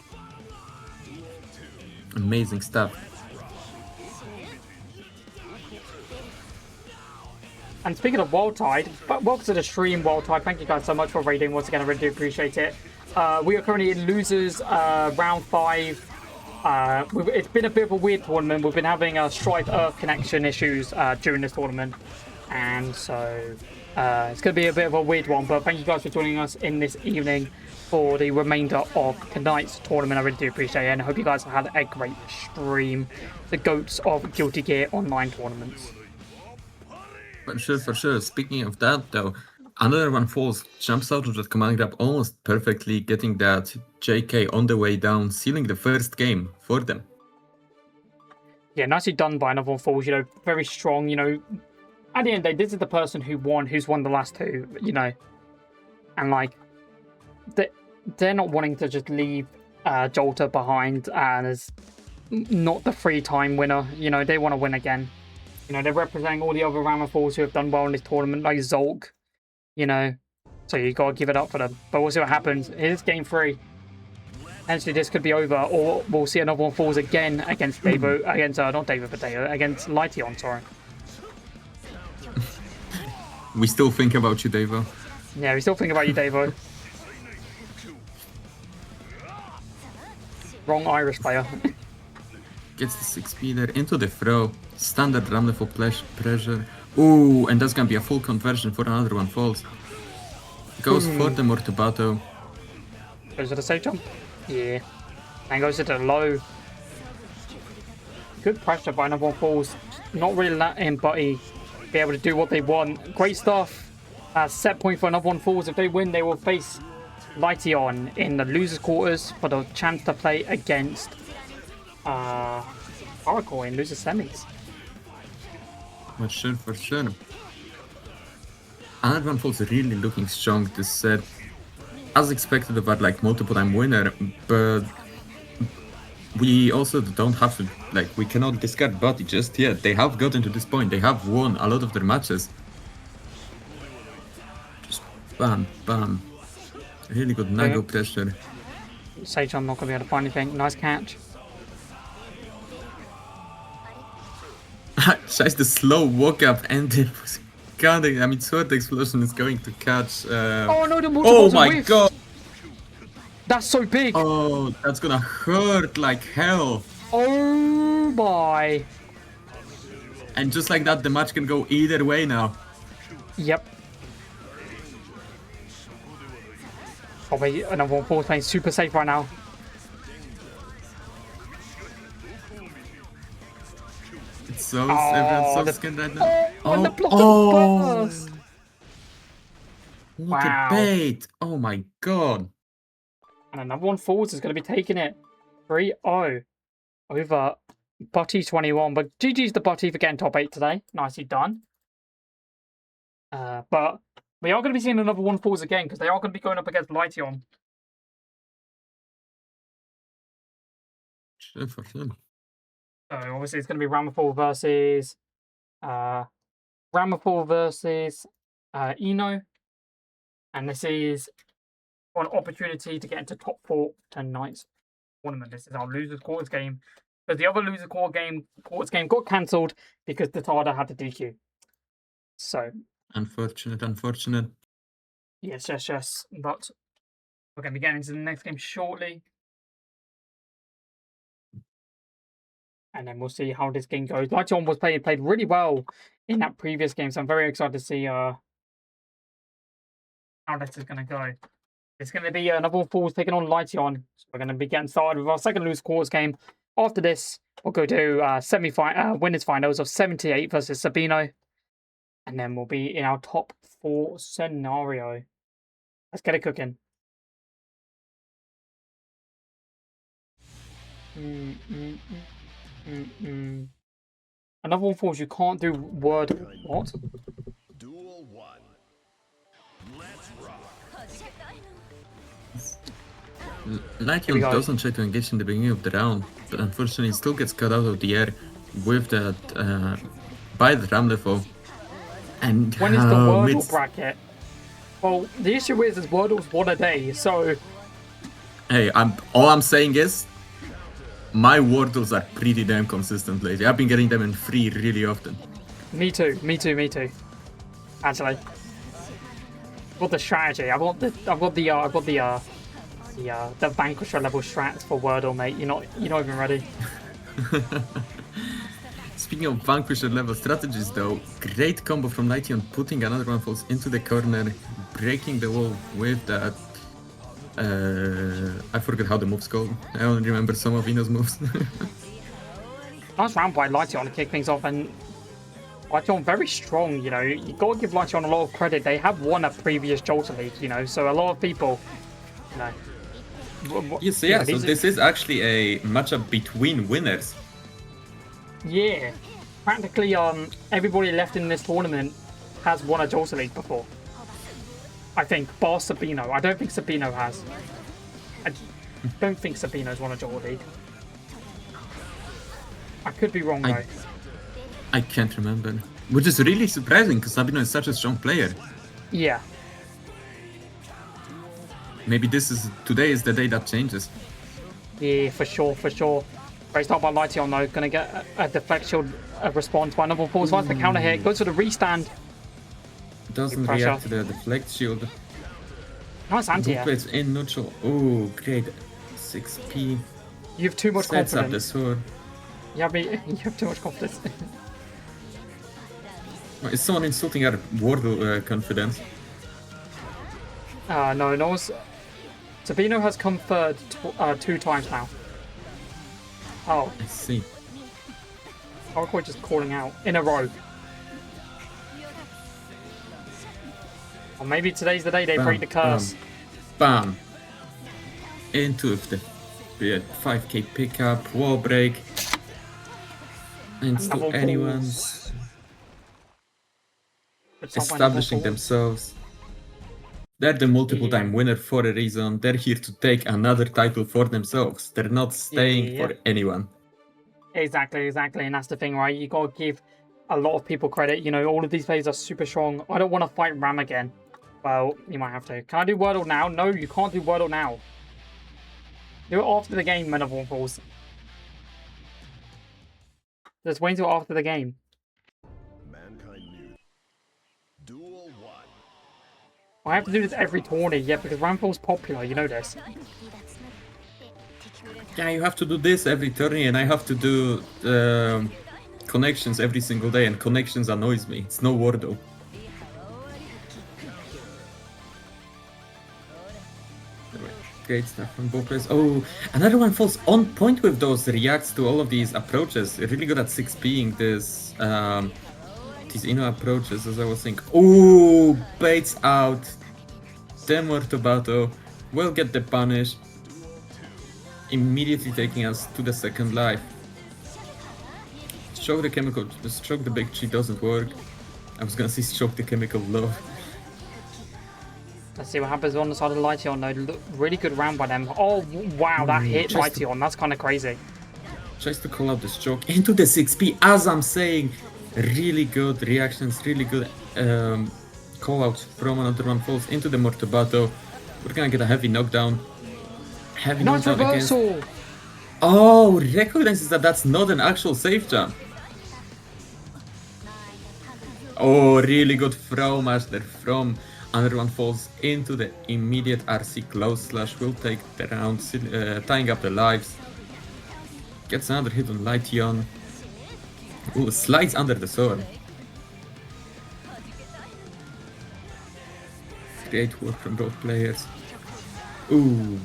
Amazing stuff. And speaking of Wild Tide, welcome to the stream, Wild Tide. Thank you guys so much for raiding once again. I really do appreciate it. We are currently in losers round 5. It's been a bit of a weird tournament. We've been having Strife Earth connection issues during this tournament, and so it's going to be a bit of a weird one. But thank you guys for joining us in this evening for the remainder of tonight's tournament. I really do appreciate it, and I hope you guys have had a great stream. The goats of Guilty Gear online tournaments. For sure. Speaking of that though, another one falls, jumps out of that command grab almost perfectly, getting that JK on the way down, sealing the first game for them. Yeah, nicely done by another one falls, very strong, At the end of the day, this is the person who's won the last 2, and like, they're not wanting to just leave Jalta behind as not the 3-time winner, they want to win again. They're representing all the other Ramaphosa who have done well in this tournament, like Zolk, so you gotta give it up for them. But we'll see what happens. Here's game 3. Potentially this could be over, or we'll see another one falls again against Davo, not David Potato, against Lytion, sorry. We still think about you, Davo. Yeah, we still think about you, Davo. Wrong Irish player. Gets the 6-speeder into the throw. Standard Ramlefo pressure. Ooh, and that's gonna be a full conversion for another one falls. Goes for the Mortabato. Goes to the safe jump. Yeah. And goes to the low. Good pressure by another one falls. Not really letting Buddy be able to do what they want. Great stuff. Set point for another one falls. If they win, they will face Lytion in the losers quarters for the chance to play against Oracle in losers semis. For sure. Another one falls really looking strong this set. As expected of that like multiple time winner, but we also don't have to, we cannot discard Buddy just yet. They have gotten to this point. They have won a lot of their matches. Just bam, bam. Really good Nago pressure. Sage, I'm not going to be able to find anything. Nice catch. Tries the slow walk up and it was god, I mean, Sword Explosion is going to catch. Oh no, the water Oh bottom my whiffed. god! That's so big. Oh, that's gonna hurt like hell. Oh my. And just like that, the match can go either way now. Yep. Oh wait, another one force playing super safe right now. It's so Oh, everyone's so the- scared right now. Oh, and the block oh, burst. what Wow. a bait! Oh my god! And another one falls is going to be taking it 3-0 over Butty21. But GG's the Butty for getting top 8 today. Nicely done. But we are going to be seeing another one falls again because they are going to be going up against Lytion. Sure, for sure. So obviously it's going to be Ramafall versus Eno. And this is an opportunity to get into top 4 tonight's tournament. This is our losers quarters game. But the other loser quarters game got cancelled because Tatada had to DQ. So Unfortunate. yes. But we're going to be getting into the next game shortly. And then we'll see how this game goes. Lytion was played really well in that previous game, so I'm very excited to see how this is going to go. It's going to be another Falls taking on Lytion. So we're going to be getting started with our second loose quarters game. After this, we'll go to winners finals of 78 versus Sabino. And then we'll be in our top 4 scenario. Let's get it cooking. Another one falls. You can't do word. What? Duel 1. Let's rock. Lytion doesn't try to engage in the beginning of the round, but unfortunately still gets cut out of the air with that by the Ramlefo. And When is the Wordle bracket? Well, the issue is Wordle's one a day, so hey, all I'm saying is my Wordles are pretty damn consistent lately. I've been getting them in free really often. me too. Actually, I've got the strategy. I've got the Vanquisher level strats for Wordle, mate. You're not even ready. Speaking of Vanquisher level strategies though, great combo from Lytion, putting another one falls into the corner, breaking the wall with that. I forget how the move's called. I only remember some of Ino's moves. Nice round by Lytion to kick things off, and Lytion very strong. You know, you got to give Lytion a lot of credit. They have won a previous Jalta League, you know, so a lot of people, you know. Yes, so this is actually a matchup between winners. Yeah, practically everybody left in this tournament has won a Jalta League before. I think, bar Sabino. I don't think Sabino has. I don't think Sabino's won a Jalta League. I could be wrong though. I can't remember, which is really surprising because Sabino is such a strong player. Yeah. Maybe today is the day that changes. Yeah, for sure. Great start by Lytion though. Gonna get a deflect shield response by another Falls. Finds the counter hit. Goes for the restand. Doesn't react to the deflect shield. Nice anti-air. Plates in neutral. Oh, great. 6p. You have too much Sets up the confidence. sword. You have too much confidence. Is someone insulting our Wordle confidence? No. Sabino has come third 2 times now. Oh, I see. Hardcore just calling out in a row. Or maybe today's the day they break the curse. Bam. Into the 5k pickup, wall break. Into Double anyone's. But someone Establishing double themselves. They're the multiple time winner for a reason. They're here to take another title for themselves. They're not staying for anyone. Exactly, and that's the thing, right? You gotta give a lot of people credit. You know, all of these players are super strong. I don't want to fight Ram again. Well, you might have to. Can I do Wordle now? No, you can't do Wordle now. Do it after the game, Men of One Falls. Just wait until after the game. Mankind knew I have to do this every tourney, yeah, because Ramfall's popular, you know this. Yeah, you have to do this every tourney, and I have to do connections every single day, and connections annoys me. It's no Wardo. Great stuff from both players. Oh, another one falls on point with those reacts to all of these approaches. Really good at 6Ping this these approaches, as I was saying. Oh, baits out. Demor Tobato will get the punish, immediately taking us to the second life. Stroke the chemical, stroke the big Chi doesn't work. I was gonna say stroke the chemical love. Let's see what happens on the side of Lytion though. Really good round by them. Oh wow, that hit Lytion. That's kind of crazy. Tries to call out the stroke into the 6P, as I'm saying. Really good reactions, really good call outs from another one falls into the Mortobato. We're gonna get a heavy knockdown. Heavy Nice knockdown reversal. against... Oh, recognizes that that's not an actual safe jump. Oh, really good throw master from another one falls into the immediate RC close slash. Will take the round, tying up the lives. Gets another hit on Lytion. Ooh, slides under the sword. Great work from both players. Ooh.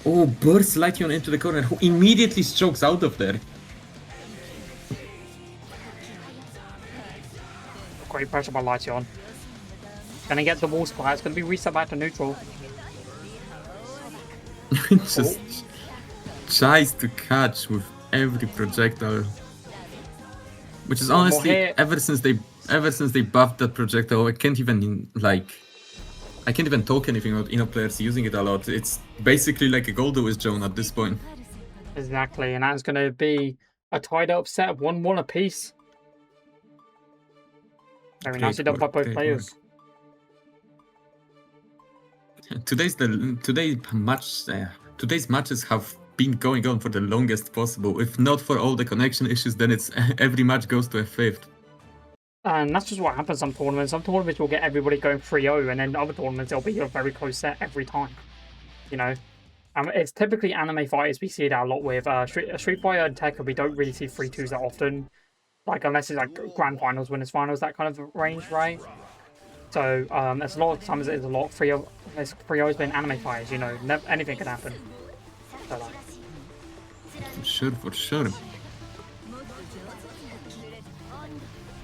Oh, bursts Lytion into the corner, who immediately strokes out of there. Great pressure by Lytion. Gonna get the wall splat. It's gonna be reset back to neutral. Just tries to catch with every projectile. Which is honestly, ever since they buffed that projectile, I can't even talk anything about players using it a lot. It's basically like a Goldo with Joan at this point. Exactly, and that's gonna be a tied up set of 1-1 apiece. Very nicely done by both players. Today's matches have been going on for the longest possible. If not for all the connection issues, then it's every match goes to a fifth. And that's just what happens some tournaments. Some tournaments will get everybody going 3-0, and then other tournaments it'll be a very close set every time. You know, it's typically anime fighters we see it a lot with. Street Fighter and Tekken, we don't really see 3-2s that often. Like unless it's like grand finals, winners finals, that kind of range, right? So there's a lot of times it's a lot 3-0. It's 3-0's been anime fighters, you know, anything can happen. So, like, for sure.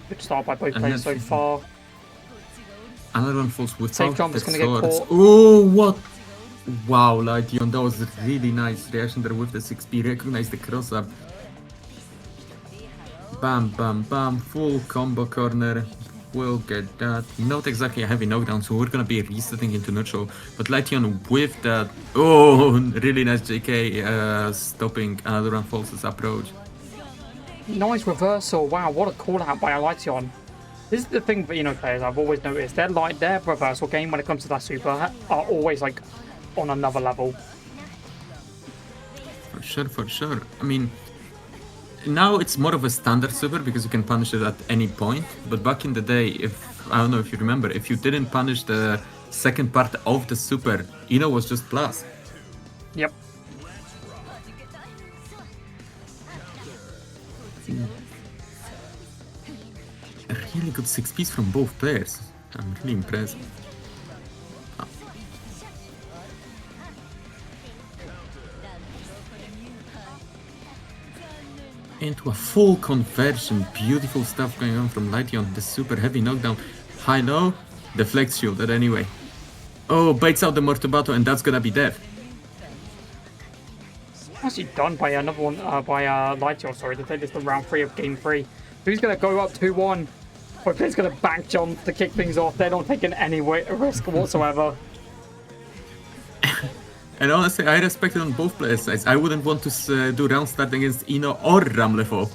Good start by both players so far. Another one falls without Safe jump is going to get caught. Oh, what? Wow, Lytion, that was a really nice reaction there with the 6P. Recognize the cross up. Bam, bam, bam. Full combo corner. We'll get that. Not exactly a heavy knockdown, so we're going to be resetting into neutral. But Lytion with that. Oh, really nice JK stopping another one falls' approach. Nice reversal. Wow, what a call out by Lytion. This is the thing for players I've always noticed. Their reversal game when it comes to that super are always like on another level. For sure. I mean, now it's more of a standard super because you can punish it at any point. But back in the day, I don't know if you remember, if you didn't punish the second part of the super, was just plus. Yep. Really good 6Ps from both players. I'm really impressed. Into a full conversion. Beautiful stuff going on from Lytion. The super heavy knockdown. High-low. Deflects shielded anyway. Oh, baits out the Mortobato, and that's gonna be death. Actually done by another one, by Lytion, sorry, to take this to round 3 of game 3. Who's gonna go up 2-1? Both players gonna back jump to kick things off. They're not taking any risk whatsoever. And honestly, I respect it on both players' sides. I wouldn't want to do round start against Ino or Ramlefo.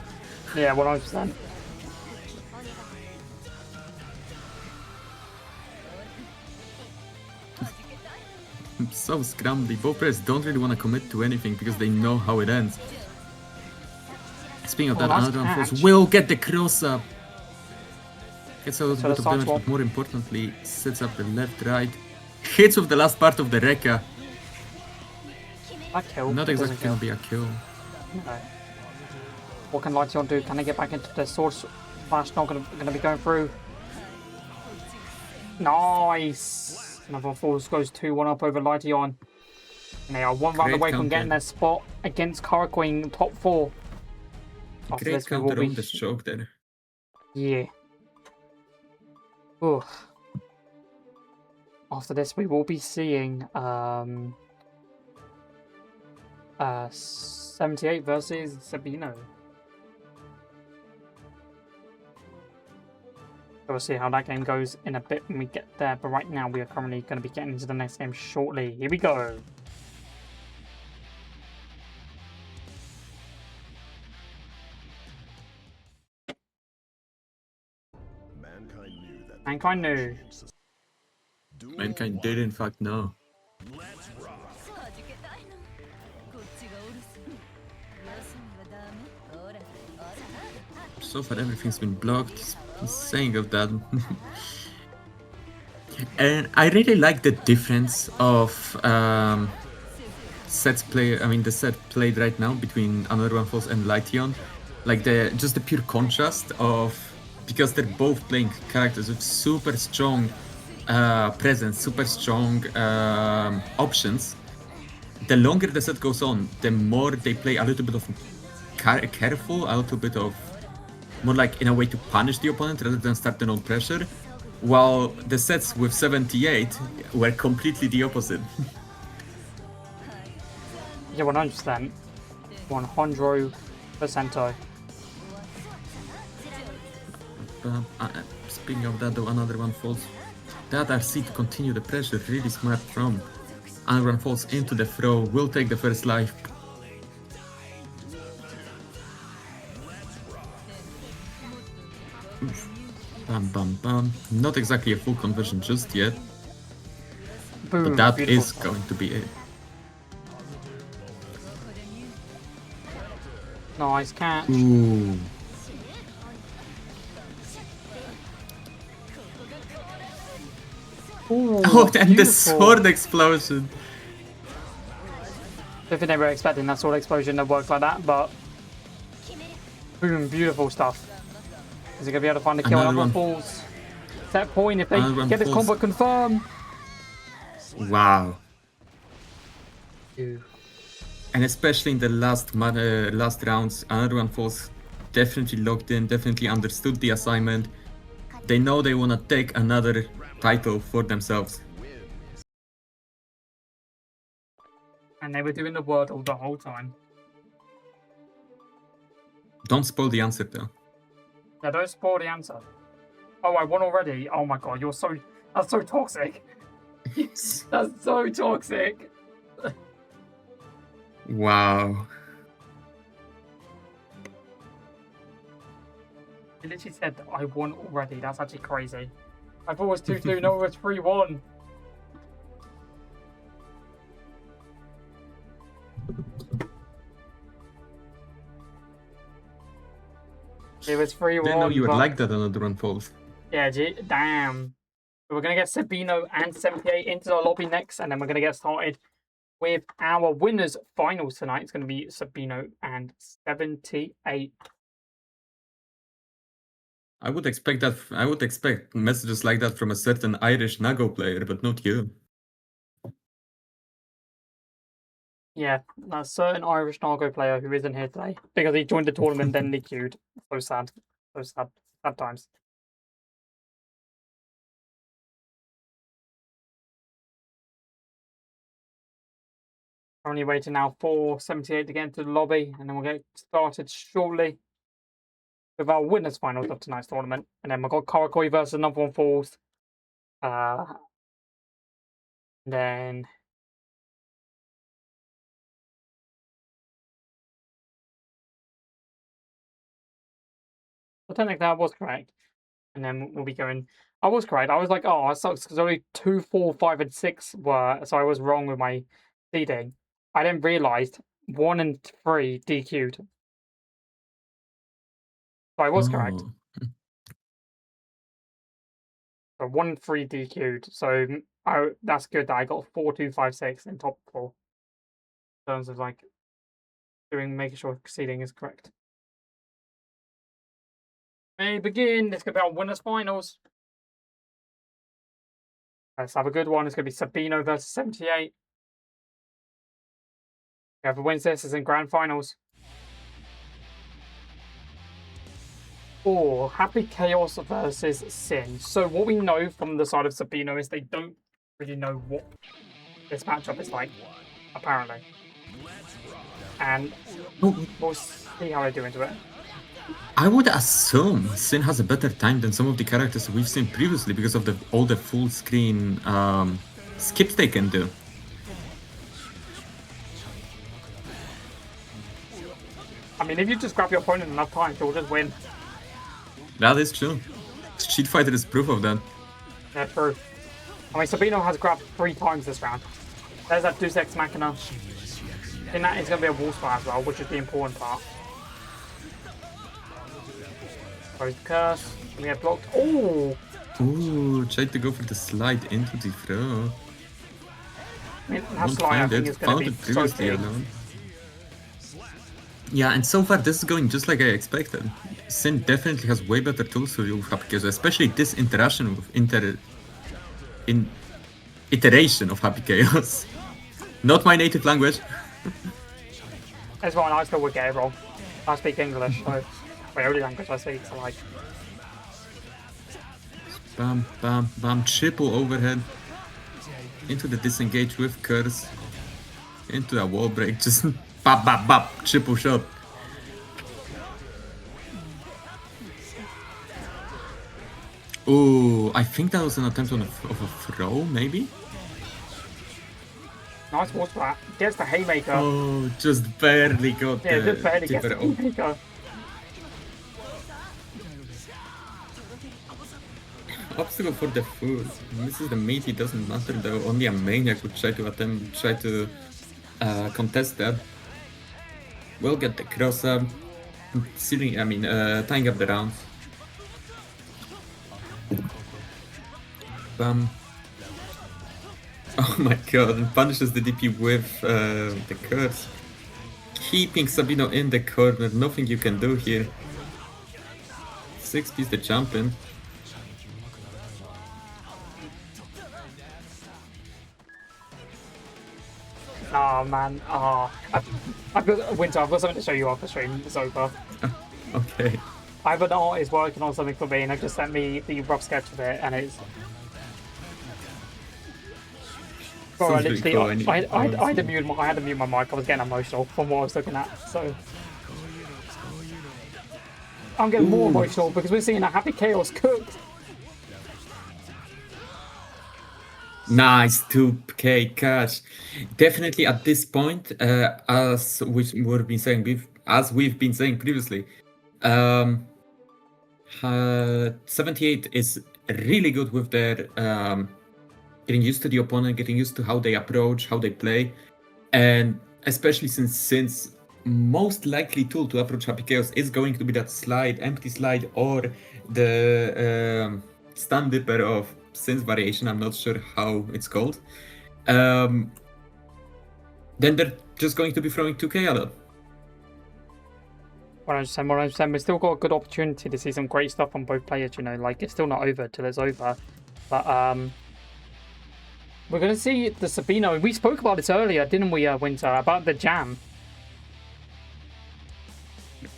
Yeah, 100%. So scrambly. Both players don't really want to commit to anything because they know how it ends. Speaking of that, another one falls. Will get the cross up. Gets a little bit of damage, but more importantly, sets up the left-right. hits with the last part of the Rekka. That kill. Not It exactly doesn't kill. gonna be a kill. No. What can Lightion do? Can I get back into the sword flash? Not gonna be going through. Nice. Another Falls goes 2-1 up over Lightion. And they are one round Great away from counter. getting their spot against Karakuri in top 4. After Great this, we will counter on be. the choke there. Yeah. Ugh. After this, we will be seeing 78 versus Sabino. So we'll see how that game goes in a bit when we get there. But right now, we are currently going to be getting into the next game shortly. Here we go. Mankind knew that. Mankind knew. Duel Mankind did one. in fact know. Let's rock. So far everything's been blocked. Saying of that. And I really like the difference of sets play. I mean, the set played right now between Another One Falls and Lightion, like the pure contrast of, because they're both playing characters with super strong presence, super strong options. The longer the set goes on, the more they play a little bit of careful, a little bit of more like in a way to punish the opponent rather than start their own pressure. While the sets with 78 were completely the opposite. Yeah, 100%. 100%. Speaking of that, though, Another One Falls. That RC to continue the pressure, really smart from Another One Falls into the throw, will take the first life. Bam, bam, bam. Not exactly a full conversion just yet, Boom. but that Beautiful is stuff. going to be it. Nice catch. Ooh. Ooh, Oh, and the beautiful. sword explosion. I don't think they were expecting that sword explosion to work like that, but boom, beautiful stuff. Is he gonna be able to find the kill? Another Another one. Falls. Set point if they Another one get this falls. combo confirmed. Wow. Ew. And especially in the last rounds, Another One Falls definitely locked in, definitely understood the assignment. They know they want to take another title for themselves. And they were doing the wordle the whole time. Don't spoil the answer though. Yeah, don't spoil the answer. Oh, I won already. Oh my god, that's so toxic. That's so toxic. Wow. He literally said that I won already. That's actually crazy. I thought it was 2-2, no, it was 3-1. It was 3-1. Didn't know you would but... like that Another One Falls. Yeah, damn. So we're going to get Sabino and 78 into the lobby next, and then we're going to get started with our winners finals tonight. It's going to be Sabino and 78. I would expect that. I would expect messages like that from a certain Irish Nago player, but not you. Yeah, a certain Irish Nargo player who isn't here today because he joined the tournament then they queued. So sad. So sad. Sad times. Only waiting now for 78 to get into the lobby, and then we'll get started shortly with our winners finals of tonight's tournament. And then we've got Karakuri versus Another One Falls. Then well, technically I was correct. And then we'll be going. I was correct. I was like, oh, I sucks because only 2, 4, 5, and 6 were. So I was wrong with my seeding. I then realised 1 and 3 DQ'd. So I was correct. Oh. So 1 and 3 DQ'd. So Oh, that's good that I got 4-2-5-6 in top 4. In terms of like making sure seeding is correct. May begin. It's gonna be our winners finals. Let's have a good one. It's gonna be Sabino versus 78. Whoever wins this is in grand finals. Or Happy Chaos versus Sin. So what we know from the side of Sabino is they don't really know what this matchup is like, apparently. And we'll see how they do into it. I would assume Sin has a better time than some of the characters we've seen previously because of all the full screen skips they can do. I mean, if you just grab your opponent enough times, you'll just win. That is true. Street Fighter is proof of that. Yeah, true. I mean, Sabino has grabbed 3 times this round. There's that Deus Ex Machina. And that is going to be a wall spy as well, which is the important part. Close the curse. We get blocked. Oh! Ooh, tried to go for the slide into the throw. I mean, that slide I think is going to be so big. Yeah, and so far this is going just like I expected. Sin definitely has way better tools to deal with Happy Chaos, especially this interaction with iteration of Happy Chaos. Not my native language. That's why I still would get it wrong. I speak English, so my only language I speak, so like. Bam, bam, bam, triple overhead. Into the disengage with curse. Into that wall break, just bap, bap, bap, triple shot. Ooh, I think that was an attempt of a throw, maybe? Nice wall splat. Gets the haymaker. Oh, just barely got yeah, just barely gets the haymaker. Obstacle for the food. Misses the meat, it doesn't matter though. Only a maniac would try to contest that. We'll get the cross up. Tying up the rounds. Bam. Oh my god, and punishes the DP with the curse. Keeping Sabino in the corner, nothing you can do here. 6 piece the champion. Oh man, I've got Winter. I've got something to show you after stream. It's over. Okay. I have an artist working on something for me, and they just sent me the rough sketch of it, and it's. Bro, I literally, cool. I had to mute my mic. I was getting emotional from what I was looking at. So I'm getting more emotional because we're seeing a Happy Chaos cooked. Nice 2k cash. Definitely at this point, as we've been saying previously, 78 is really good with their getting used to the opponent, getting used to how they approach, how they play, and especially since most likely tool to approach Happy Chaos is going to be that slide, empty slide, or the stun dipper of Sin's variation. I'm not sure how it's called. Then they're just going to be throwing 2k at it. 100%. We've still got a good opportunity to see some great stuff on both players, you know, like it's still not over till it's over. But we're going to see the Sabino. We spoke about this earlier, didn't we, Winter, about the jam.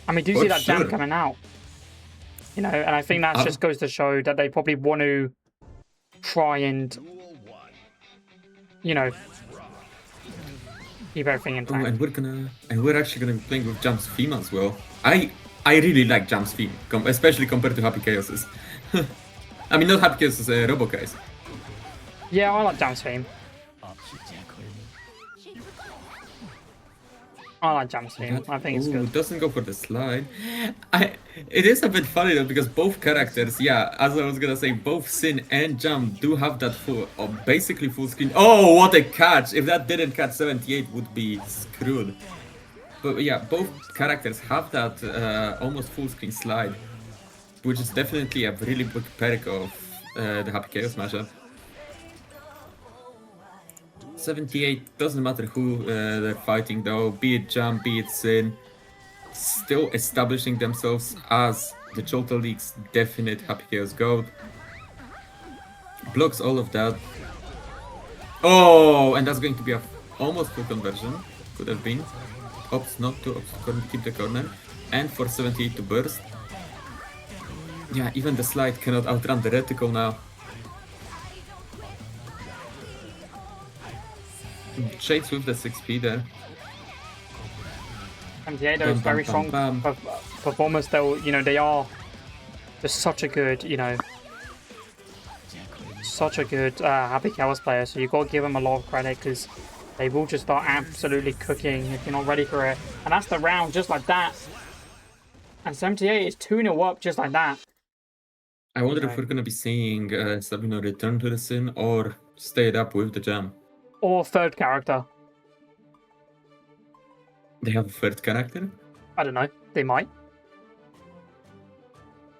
And we do see that jam coming out. You know, and I think that just goes to show that they probably want to try and, you know, keep everything in time. And we're actually gonna be playing with Jam's theme as well. I really like Jam's theme, especially compared to Happy Chaos's. I mean, not Happy Chaos's, Robo Guys. Yeah, I like Jam's theme. I like Jam's theme. I think it's good. It doesn't go for the slide. It is a bit funny though, because both characters, yeah, as I was gonna say, both Sin and Jam do have that basically full screen. Oh, what a catch! If that didn't catch, 78 would be screwed. But yeah, both characters have that almost full screen slide, which is definitely a really big perk of the Happy Chaos matchup. 78 doesn't matter who they're fighting though, be it Jam, be it Sin, still establishing themselves as the Jolta League's definite Happy Chaos GOAT. Blocks all of that. Oh, and that's going to be a almost full conversion. Could have been. Opts not to, keep the corner. And for 78 to burst. Yeah, even the slide cannot outrun the reticle now. Shades with the 6p there. 78 is very strong performers. Though, you know, they are just such a good, you know, such a good Happy Chaos player. So you've got to give them a lot of credit because they will just start absolutely cooking if you're not ready for it. And that's the round, just like that. And 78 is 2-0 up just like that. I wonder if we're going to be seeing Sabino return to the Sin or stayed up with the Jam. Or third character. They have a third character? I don't know. They might.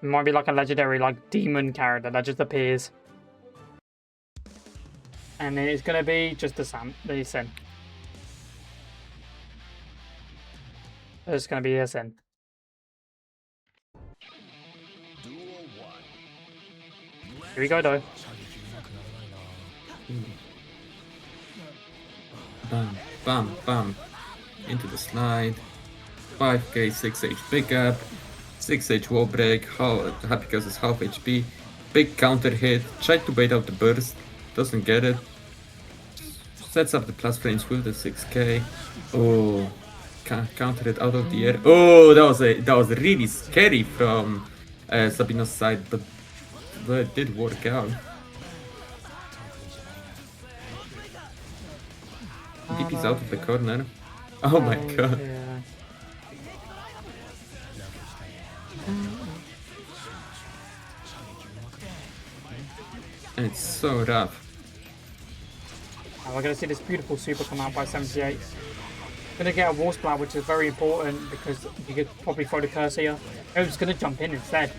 It might be like a legendary, like, demon character that just appears. And it's going to be just the Sin. It's going to be a Sin. Here we go, though. Bam, bam, bam. Into the slide. 5k, 6h pickup. 6h wall break. Happy Chaos is half HP. Big counter hit. Tried to bait out the burst. Doesn't get it. Sets up the plus frames with the 6k. Oh, counter it out of the air. Oh, that was really scary from Sabino's side, but it did work out. DP's out of the corner. Oh my god. Yeah. And it's so rough. Now we're going to see this beautiful super come out by 78. Going to get a wall splat, which is very important because you could probably throw the curse here. Oh, just going to jump in instead.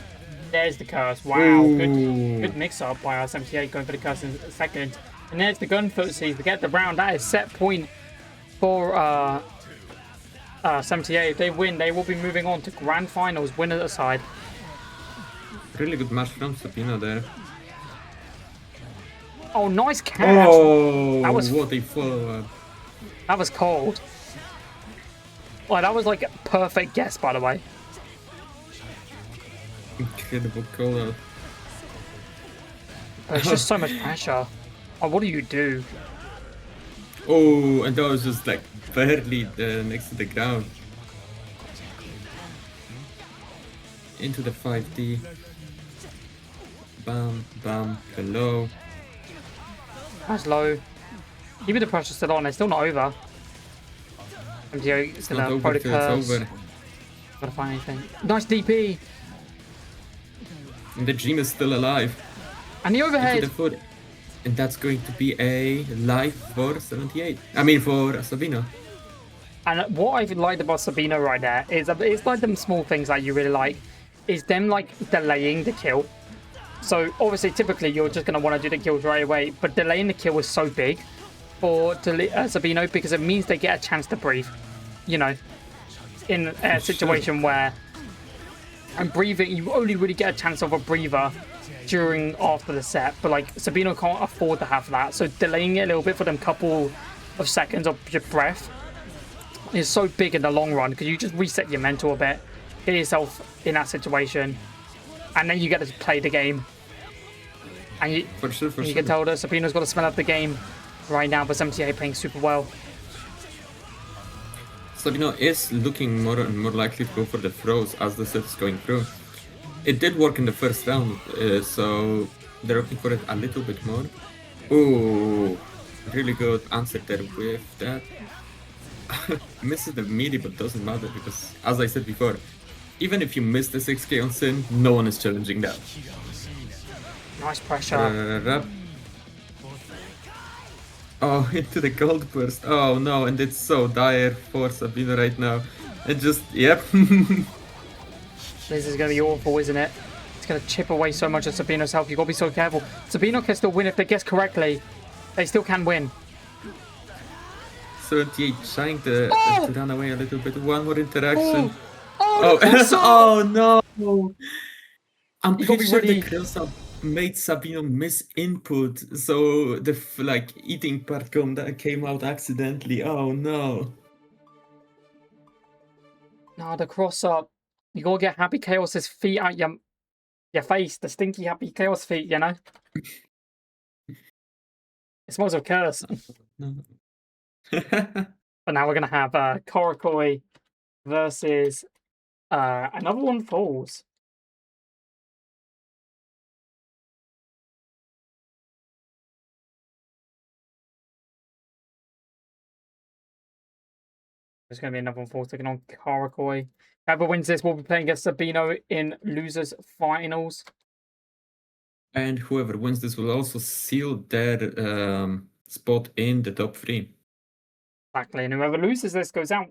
There's the curse. Wow, good mix-up by 78, going for the curse in a second. And there's the gun footsies. We get the round. That is set point for 78. If they win, they will be moving on to grand finals, winner aside. Really good match from Sabino there. Oh, nice catch. Oh, that was what a follow-up. That was cold. Oh, that was like a perfect guess, by the way. Incredible call-out. It's just so much pressure. Oh, what do you do? Oh, and that was just like barely next to the ground. Into the 5D. Bam, bam, below. That's low. Even the pressure's still on, it's still not over. MDO is gonna throw the curse. Gotta find anything. Nice DP! And the Dream is still alive. And the overhead! Into the foot. And that's going to be a life for 78. I mean for Sabino. And what I've liked about Sabino right there is it's like them small things that you really like. Is them like delaying the kill. So obviously typically you're just going to want to do the kills right away. But delaying the kill is so big for Sabino because it means they get a chance to breathe. You know, in a situation where... And breathing, you only really get a chance of a breather after the set, but like Sabino can't afford to have that, so delaying it a little bit for them couple of seconds of your breath is so big in the long run because you just reset your mental a bit, get yourself in that situation, and then you get to play the game. And you, you can tell that Sabino's got to smell up the game right now, but 78 playing super well. Sabino is looking more and more likely to go for the throws as the set is going through. It did work in the first round, so they're looking for it a little bit more. Ooh, really good answer there with that. Misses the melee, but doesn't matter because, as I said before, even if you miss the 6k on Sin, no one is challenging that. Nice pressure. Oh, into the gold burst. Oh no, and it's so dire for Sabino right now. It just, yep. This is going to be awful, isn't it? It's going to chip away so much of Sabino's health. You've got to be so careful. Sabino can still win if they guess correctly. They still can win. 78 trying to run away a little bit. One more interaction. Oh, Oh no! I'm You gotta pretty be sure ready. the cross-up made Sabino miss input, so the like eating part came out accidentally. Oh no! Nah, the cross up. You gotta get Happy Chaos's feet out your face. The stinky Happy Chaos feet, you know? It smells of curse. But now we're gonna have Korokoi versus another one falls. There's gonna be another one falls taking on Korokoi. Whoever wins this will be playing against Sabino in losers finals. And whoever wins this will also seal their spot in the top 3. Exactly, and whoever loses this goes out.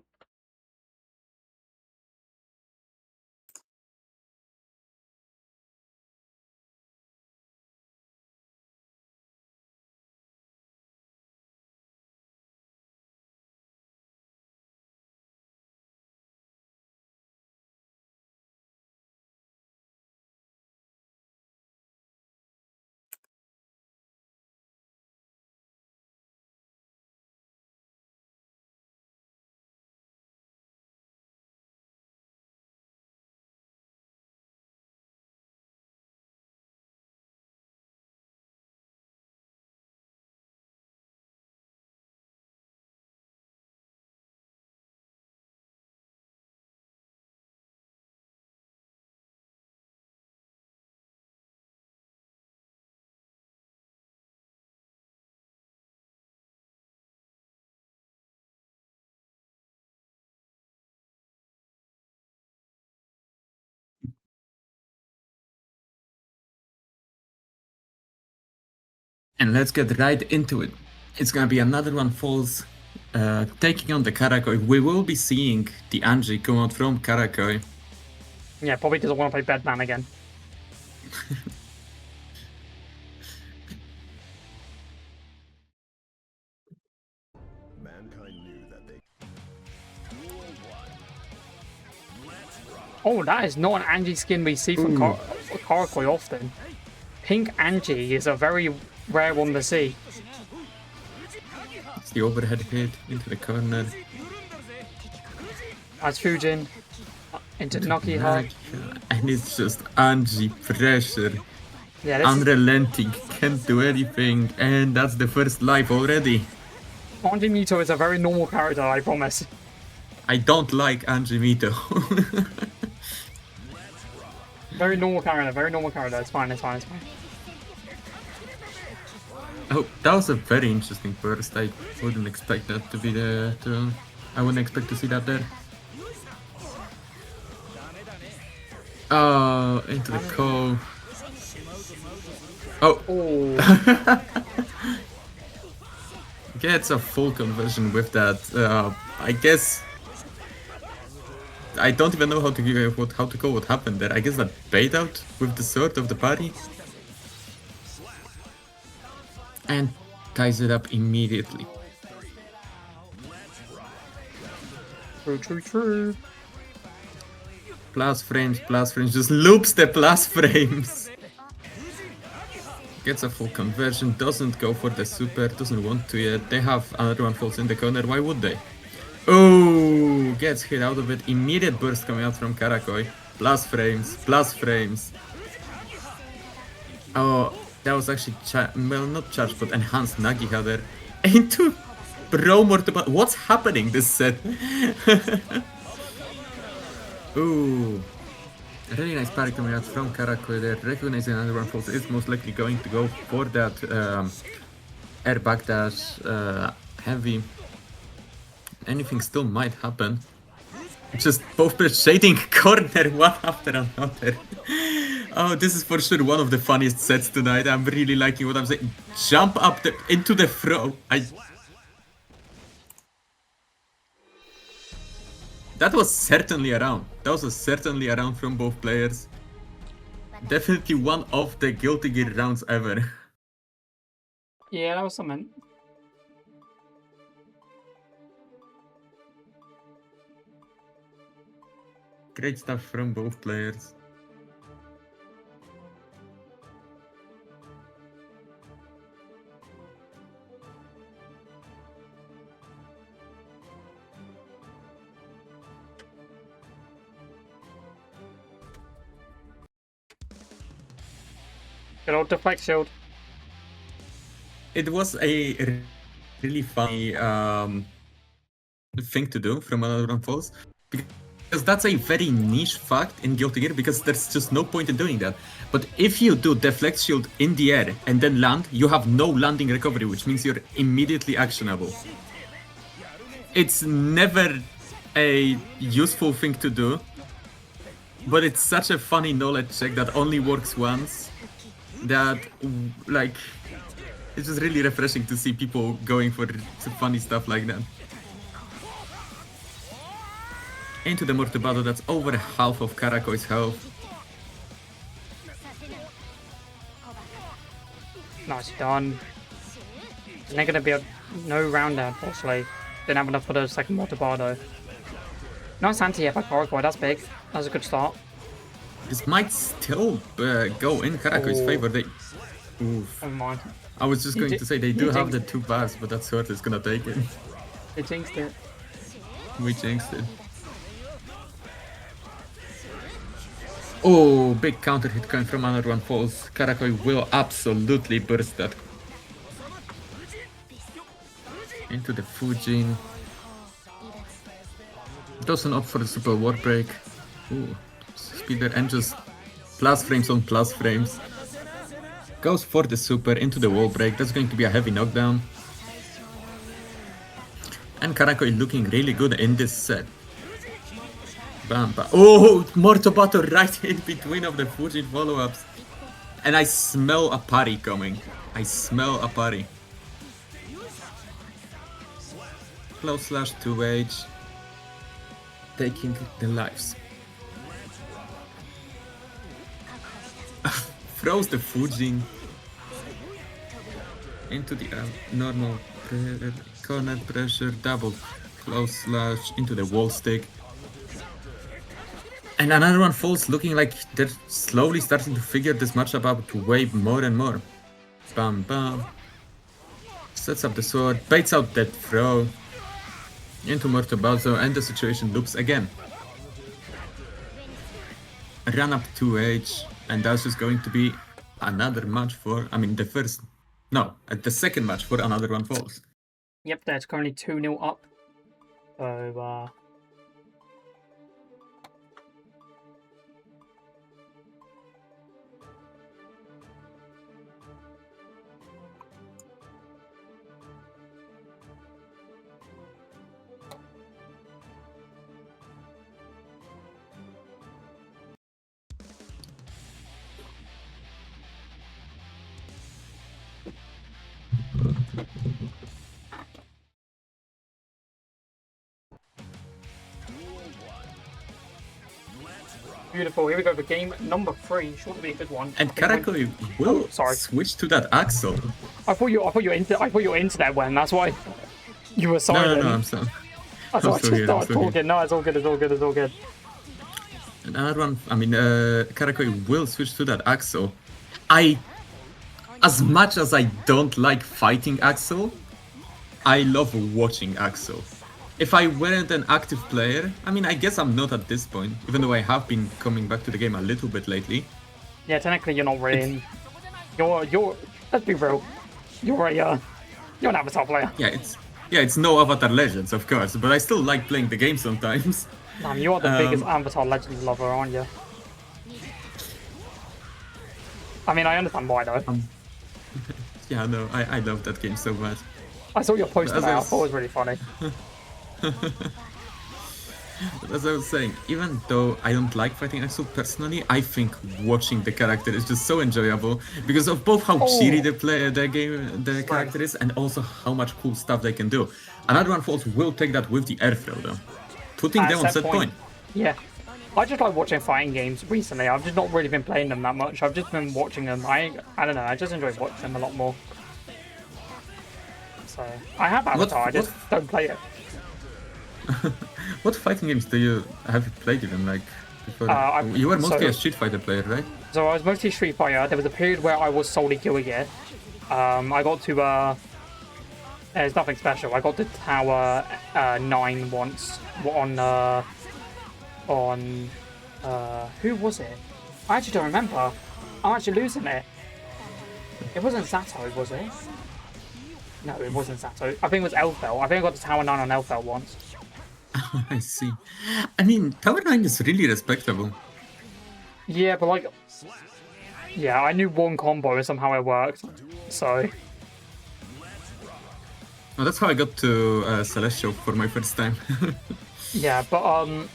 And let's get right into it. It's gonna be another one falls taking on the Karakoi. We will be seeing the Anji come out from Karakoi. Yeah, probably doesn't want to play Bedman again. Mankind knew that they. Oh, that is not an Angie skin we see from Korokoi often. Pink Angie is a very rare one to see. It's the overhead hit into the corner. As Fujin into Nokiha. And it's just Anji pressure. Yeah, this is, Unrelenting, can't do anything. And that's the first life already. Anji Mito is a very normal character, I promise. I don't like Anji Mito. Very normal character. It's fine. Oh, that was a very interesting burst. I wouldn't expect that to be there. I wouldn't expect to see that there. Oh, into the cove. Oh. Gets a full conversion with that. I guess I don't even know how to call what happened there. I guess that bait out with the sword of the party. And ties it up immediately. True. Plus frames, just loops the plus frames. Gets a full conversion, doesn't go for the super, doesn't want to yet. They have another one falls in the corner, why would they? Oh, gets hit out of it. Immediate burst coming out from Karakoi. Plus frames. Oh, that was actually, well, not charged, but enhanced Nagiha there. Into Bro Mortaba. What's happening this set? Ooh. Really nice parry coming out from Karakoi there. Recognizing another one falls is most likely going to go for that air backdash heavy. Anything still might happen. Just both players shading corner one after another. Oh, this is for sure one of the funniest sets tonight. I'm really liking what I'm saying. Jump up into the throw. That was certainly around. From both players. Definitely one of the Guilty Gear rounds ever. Yeah, that was something. Great stuff from both players. Good old deflect shield. It was a really funny thing to do from Another One Falls, because that's a very niche fact in Guilty Gear, because there's just no point in doing that. But if you do deflect shield in the air and then land, you have no landing recovery, which means you're immediately actionable. It's never a useful thing to do, but it's such a funny knowledge check that only works once, that like it's just really refreshing to see people going for funny stuff like that. Into the Mortobado, that's over half of Karakoi's health. Nice done. Isn't there gonna be no round down, unfortunately. Didn't have enough for the second Mortobado. Nice anti by Karakoi, that's big. That's a good start. This might still go in Karakoi's Oh. favor. They... Oof. Never mind. I was just going to say they you do have jinxed the 2 bars, but that sword is gonna take it. They jinxed it. We jinxed it. Oh, big counter hit coming from Another One Falls. Karakoi will absolutely burst that. Into the Fujin. Doesn't opt for the super war break. Ooh, speeder and just plus frames on plus frames. Goes for the super into the wall break. That's going to be a heavy knockdown. And Karakoi looking really good in this set. Bam, bam. Oh, Mortobato right in between of the Fujin follow-ups. And I smell a parry coming. I smell a parry. Close slash 2H. Taking the lives. Throws the Fujin into the normal corner pressure, double close slash into the wall stick. And Another One Falls looking like they're slowly starting to figure this matchup out way more and more. Bam bam. Sets up the sword, baits out that throw into Mortobazo, and the situation loops again. Run up 2H, and that's just going to be another match for, the second match for Another One Falls. Yep, there's currently 2-0 up. So, beautiful. Here we go for game number 3. Sure to be a good one. And Karakoi will switch to that Axel. I thought you were internet when. That's why you were silent. No, I'm sorry. That's why I just started talking. No, it's all good. It's all good. It's all good. Another one. Karakoi will switch to that Axel. As much as I don't like fighting Axel, I love watching Axel. If I weren't an active player, I guess I'm not at this point, even though I have been coming back to the game a little bit lately. Yeah, technically you're not really. You're. Let's be real. You're an Avatar player. Yeah, it's no Avatar Legends, of course, but I still like playing the game sometimes. You are the biggest Avatar Legends lover, aren't you? I understand why though. Yeah, no, I love that game so much. I saw your post about it. I thought it was really funny. As I was saying, even though I don't like fighting Axel personally, I think watching the character is just so enjoyable because of both how cheery the character is, and also how much cool stuff they can do. Another One Falls will take that with the air throw though, putting them on set point. Yeah, I just like watching fighting games recently. I've just not really been playing them that much. I've just been watching them. I don't know. I just enjoy watching them a lot more. So I have Avatar. I just don't play it. What fighting games have you played even? Like You were mostly so- a Street Fighter player, right? So I was mostly Street Fighter. There was a period where I was solely Gear Gear. I got to there's nothing special. I got to Tower 9 once on who was it? I actually don't remember. I'm actually losing it. It wasn't Sato, was it? No, it wasn't Sato. I think it was Elfel. I think I got to Tower 9 on Elfel once. I see. I mean, Tower 9 is really respectable. Yeah, but like, yeah, I knew one combo and somehow it worked. So Well, that's how I got to Celestial for my first time. yeah, but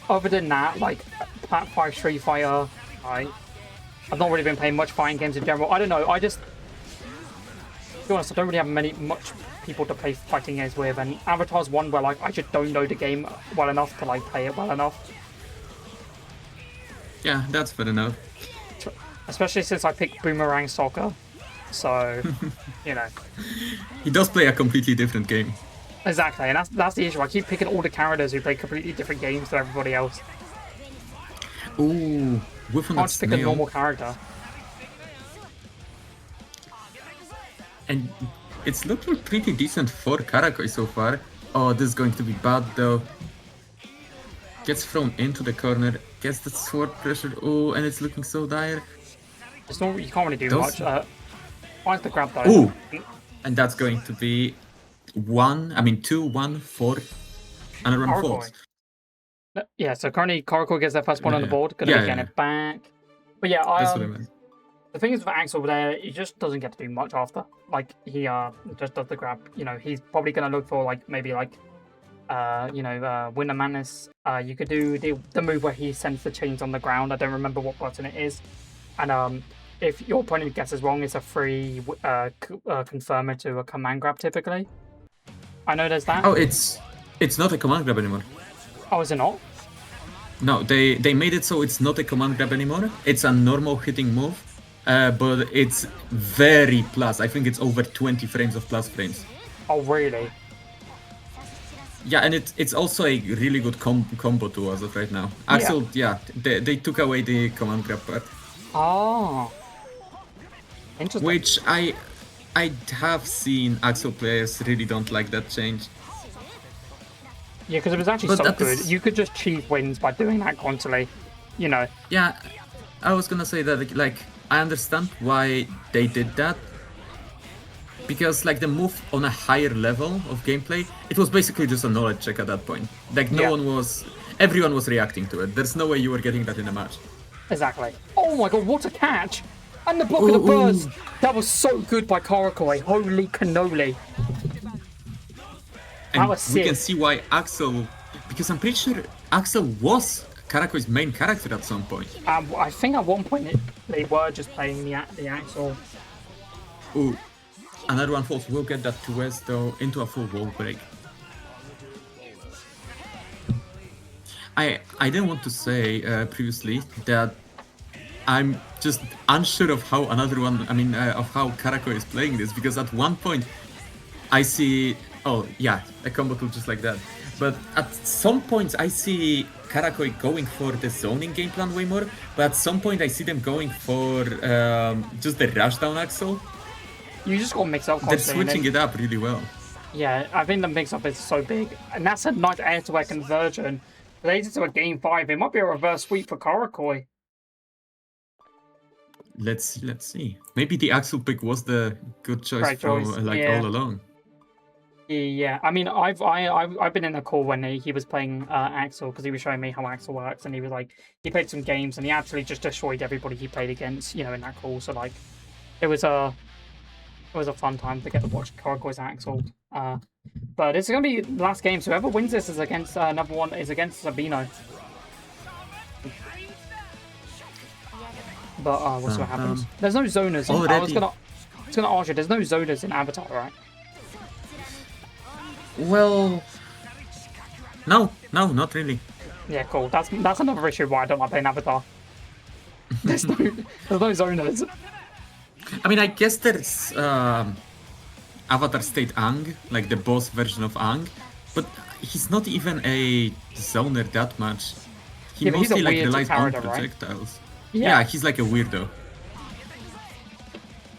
other than that, like Plat 5 Street Fighter, I've not really been playing much fighting games in general. I don't know. I just, to be honest, I don't really have much people to play fighting games with, and Avatar's one where like I just don't know the game well enough to like play it well enough. Yeah, that's fair enough. Especially since I picked Boomerang Soccer, so you know. He does play a completely different game. Exactly, and that's the issue. I keep picking all the characters who play completely different games than everybody else. Ooh, whiff on I that can't just pick a snail. normal character. And it's looking pretty decent for Karakoi so far. Oh, this is going to be bad though. Gets thrown into the corner, gets the sword pressure. Oh, and it's looking so dire. It's not, you can't really do Those- much. Why's the grab though? Ooh, and that's going to be 2-1 for another one falls. Yeah, so currently Karakoi gets their first point on the Yeah. board. Gonna Yeah, be getting yeah. it back. But yeah, That's what I meant. the thing is with Axel there, he just doesn't get to do much after. Like he just does the grab. You know, he's probably gonna look for like maybe like Winter Madness. You could do the move where he sends the chains on the ground. I don't remember what button it is. And if your opponent guesses wrong, it's a free confirmer to a command grab typically. I know there's that. Oh, it's not a command grab anymore. Oh, is it not? No, they made it so it's not a command grab anymore. It's a normal hitting move, but it's very plus. I think it's over 20 frames of plus frames. Oh, really? Yeah, and it's also a really good combo tool as of right now. Axel, they took away the command grab part, Oh. Interesting. which I have seen Axel players really don't like that change. Yeah, because it was actually But so that good. is- You could just achieve wins by doing that constantly. You know. Yeah, I was gonna say that like I understand why they did that. Because like the move on a higher level of gameplay, it was basically just a knowledge check at that point. Like Yeah. everyone was reacting to it. There's no way you were getting that in a match. Exactly. Oh my god, what a catch! And the block of the burst! That was so good by Karakoi. Holy cannoli. And was we can sick. see why Axel, because I'm pretty sure Axel was Karakoi's main character at some point. I think at one point they were just playing the Axel. Ooh, another one falls. We'll get that 2S though into a full wall break. I didn't want to say previously that I'm just unsure of how of how Karakoi is playing this, because at one point I see, a combo tool just like that. But at some points I see Karakoi going for the zoning game plan way more, but at some point I see them going for just the rushdown Axel. You just got to mix up They're constantly. switching it up really well. Yeah, I think the mix-up is so big. And that's a nice air-to-air conversion. Related to a Game 5, it might be a reverse sweep for Karakoi. Let's see. Maybe the Axel pick was the good choice Right for choice, all along. Yeah, I mean, I've been in the call when he was playing Axel, because he was showing me how Axel works, and he was like, he played some games and he absolutely just destroyed everybody he played against, in that call. So like, it was a fun time to get to watch Karakoi's Axel. But it's gonna be the last game, so whoever wins this is against another one is against Sabino. But we'll see what happens. There's no zoners. I was gonna ask you. There's no zoners in Avatar, right? Well, no, not really. Yeah, cool. That's another issue why I don't like playing Avatar. There's no zoners. I mean, I guess there's Avatar State Aang, like the boss version of Aang, but he's not even a zoner that much. He Yeah, but he's a mostly like weird relies on character, right? projectiles. Yeah. Yeah, he's like a weirdo.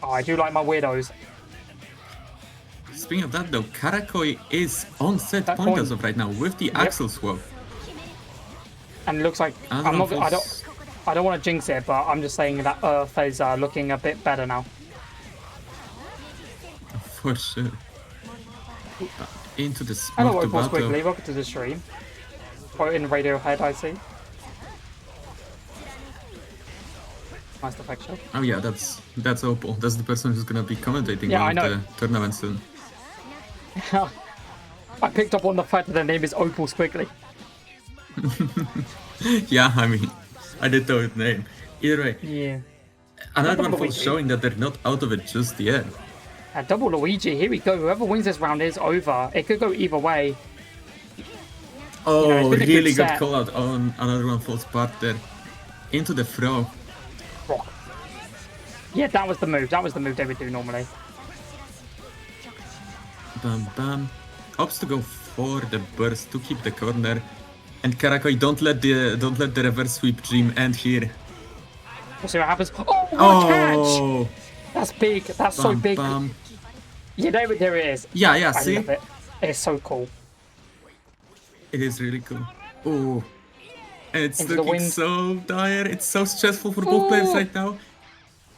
Oh, I do like my weirdos. Speaking of that though, Karakoi is on set That point point. as of right now with the Yep. axle swap. And it looks like Another one I don't want to jinx it, but I'm just saying that Earth is looking a bit better now. for sure. Into the Hello, smart Opal battle. Squiggly. Welcome to the stream. Quote in Radiohead, I see. Nice deflection. Oh yeah, that's Opal. That's the person who's gonna be commentating Yeah, one I of know. the tournaments soon. I picked up on the fact that their name is Opal Squiggly. Yeah, I mean, I did know his name. Either way, Yeah. another one Double for Luigi. showing that they're not out of it just yet. Double Luigi, here we go. Whoever wins this round is over. It could go either way. Oh, it's been a good really good set. call out on another one false part there. Into the throw. Rock. Yeah, that was the move. That was the move they would do normally. Bam bam. Opts to go for the burst to keep the corner. And Karakoi, don't let the reverse sweep dream end here. We'll see what happens. Oh, what a catch! Oh, That's big. That's so bam big. bam. Yeah, there it is. Yeah, yeah. I See, love it. It's so cool. it is really cool. Oh, and it's Into the looking wind. so dire. It's so stressful for both players right now.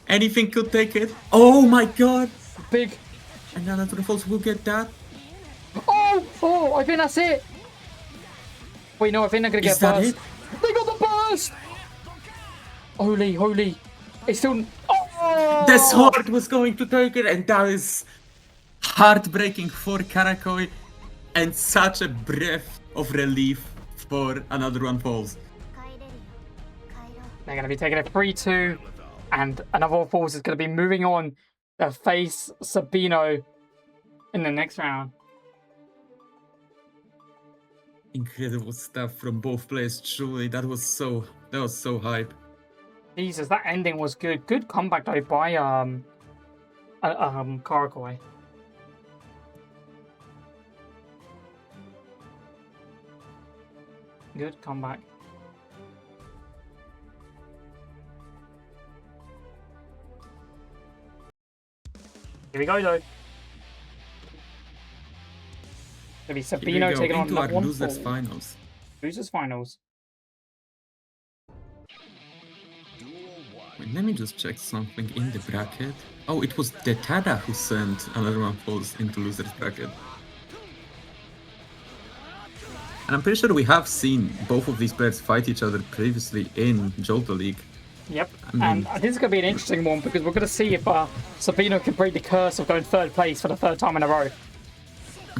Anything could take it. Oh my god! Big. And now the falls will get that. Oh, I think that's it. Wait, no, I think they're going to Is get that burst. it? They got the burst! Holy. It's still... Oh! The sword was going to take it, and that is heartbreaking for Karakoi, and such a breath of relief for another one falls. They're going to be taking a 3-2, and another force is going to be moving on to face Sabino in the next round. Incredible stuff from both players. Truly, that was so hype. Jesus, that ending was good. Good comeback though by Karakoi. Good comeback. Here we go though. Gonna be Here we Sabino go taking on into our another one. losers for finals. Losers finals. Wait, let me just check something in the bracket. Oh, it was Detada who sent another one falls into losers bracket. And I'm pretty sure we have seen both of these players fight each other previously in Jalta League. Yep. I mean- And this is going to be an interesting one because we're going to see if Sabino can break the curse of going third place for the third time in a row.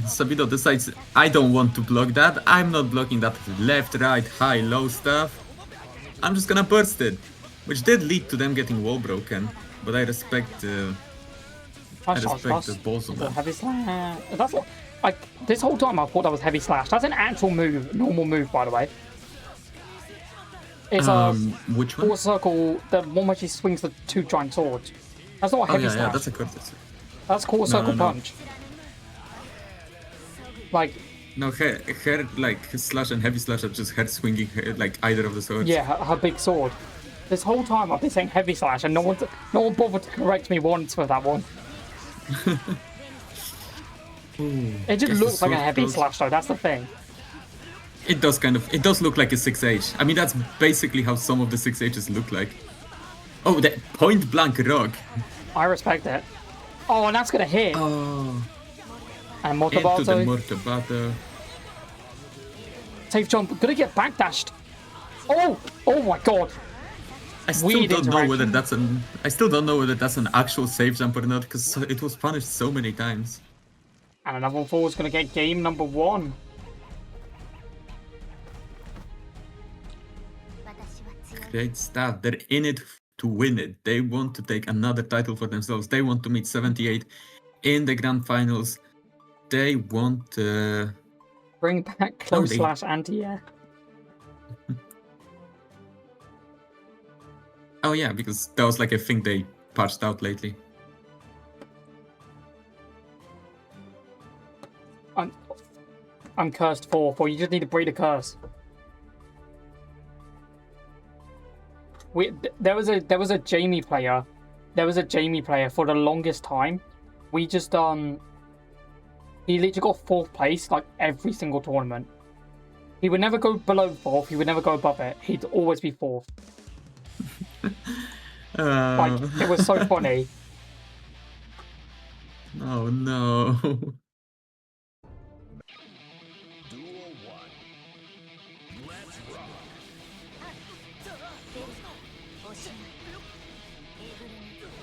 Sabino decides, I don't want to block that. I'm not blocking that left, right, high, low stuff. I'm just gonna burst it. Which did lead to them getting wall broken. But I respect the balls on The that. heavy slash. That's what. Like this whole time, I thought that was heavy slash. That's an actual move, normal move, by the way. It's Which full one? circle. The one where she swings the two giant swords. That's not a Oh heavy yeah, slash. yeah, that's a courtesy. That's quarter circle no. punch. Like, No, her like slash and heavy slash are just her swinging like either of the swords. yeah, her big sword. This whole time I've been saying heavy slash, and no one bothered to correct me once for that one. It just Guess looks the like a sword heavy goes- slash, though. That's the thing. It does look like a 6H. I mean, that's basically how some of the 6Hs look like. Oh, that point blank rock. I respect it. Oh, and that's gonna hit. Oh, And into the Mortabato, Mortabato. safe jump, gonna get backdashed. Oh my god. I still Weird don't know whether interaction. that's an actual safe jump or not, because it was punished so many times. And another one forward's gonna get game number 1. Great stuff. They're in it to win it. They want to take another title for themselves. They want to meet 78 in the grand finals. They want Bring back close they- slash anti-air. Oh yeah, because that was like a thing they patched out lately. I'm cursed 4. You just need to break the curse. There was a Jamie player. There was a Jamie player for the longest time. We just he literally got fourth place like every single tournament. He would never go below fourth. He would never go above it. He'd always be fourth. Like it was so funny. Oh no. Duel 1. Let's rock.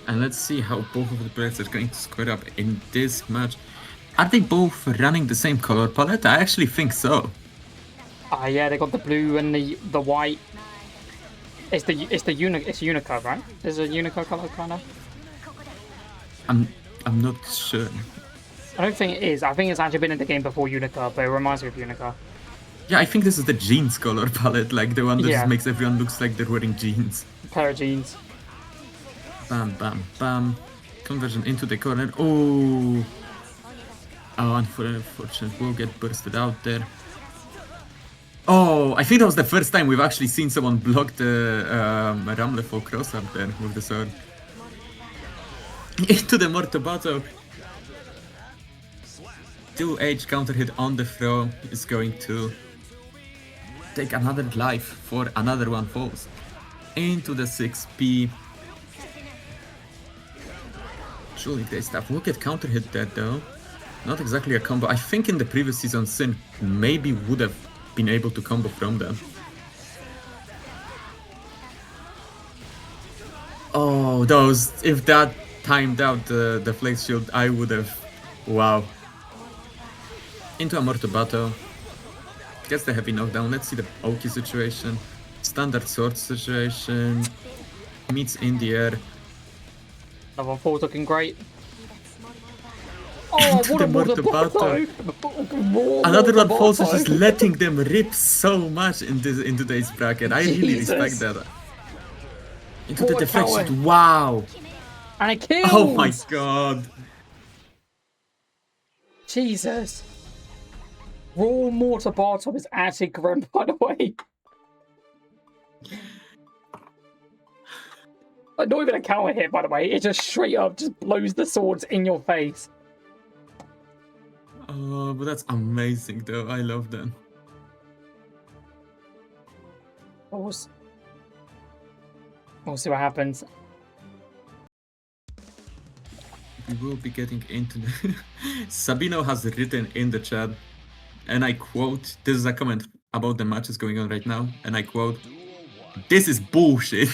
And let's see how both of the players are going to square up in this match. Are they both running the same color palette? I actually think so. Yeah, they got the blue and the white. It's Unica, right? Is it a Unica color kind of? I'm not sure. I don't think it is. I think it's actually been in the game before Unica, but it reminds me of Unica. Yeah, I think this is the jeans color palette, like the one that Yeah. just makes everyone looks like they're wearing jeans. Pair of jeans. Bam, bam, bam. Conversion into the corner. Oh, unfortunate. Will get bursted out there. Oh, I think that was the first time we've actually seen someone block the Ramleful cross up there with the sword. Into the Mortobato. 2H counter hit on the throw is going to take another life for another one falls. Into the 6P. Surely they stuff. Look at counter hit there though. Not exactly a combo. I think in the previous season Sin maybe would have been able to combo from them. Oh, those, if that timed out the flex shield, I would have, wow. Into a Mortobato. Gets the heavy knockdown. Let's see the Oki situation. Standard sword situation. Meets in the air. Another four looking great. Oh, Into what the a Mortobato. Another one falls, just letting them rip so much in today's bracket. I really respect that. Into the What a deflection. coward. Wow. And it kills! Oh my god. Jesus. Raw Mortar Bartop is actually grim, by the way. Not even a counter hit, by the way. It just straight up just blows the swords in your face. Oh, but that's amazing though. I love that. We'll see what happens. We will be getting into the... Sabino has written in the chat, and I quote, this is a comment about the matches going on right now, and I quote, "This is bullshit."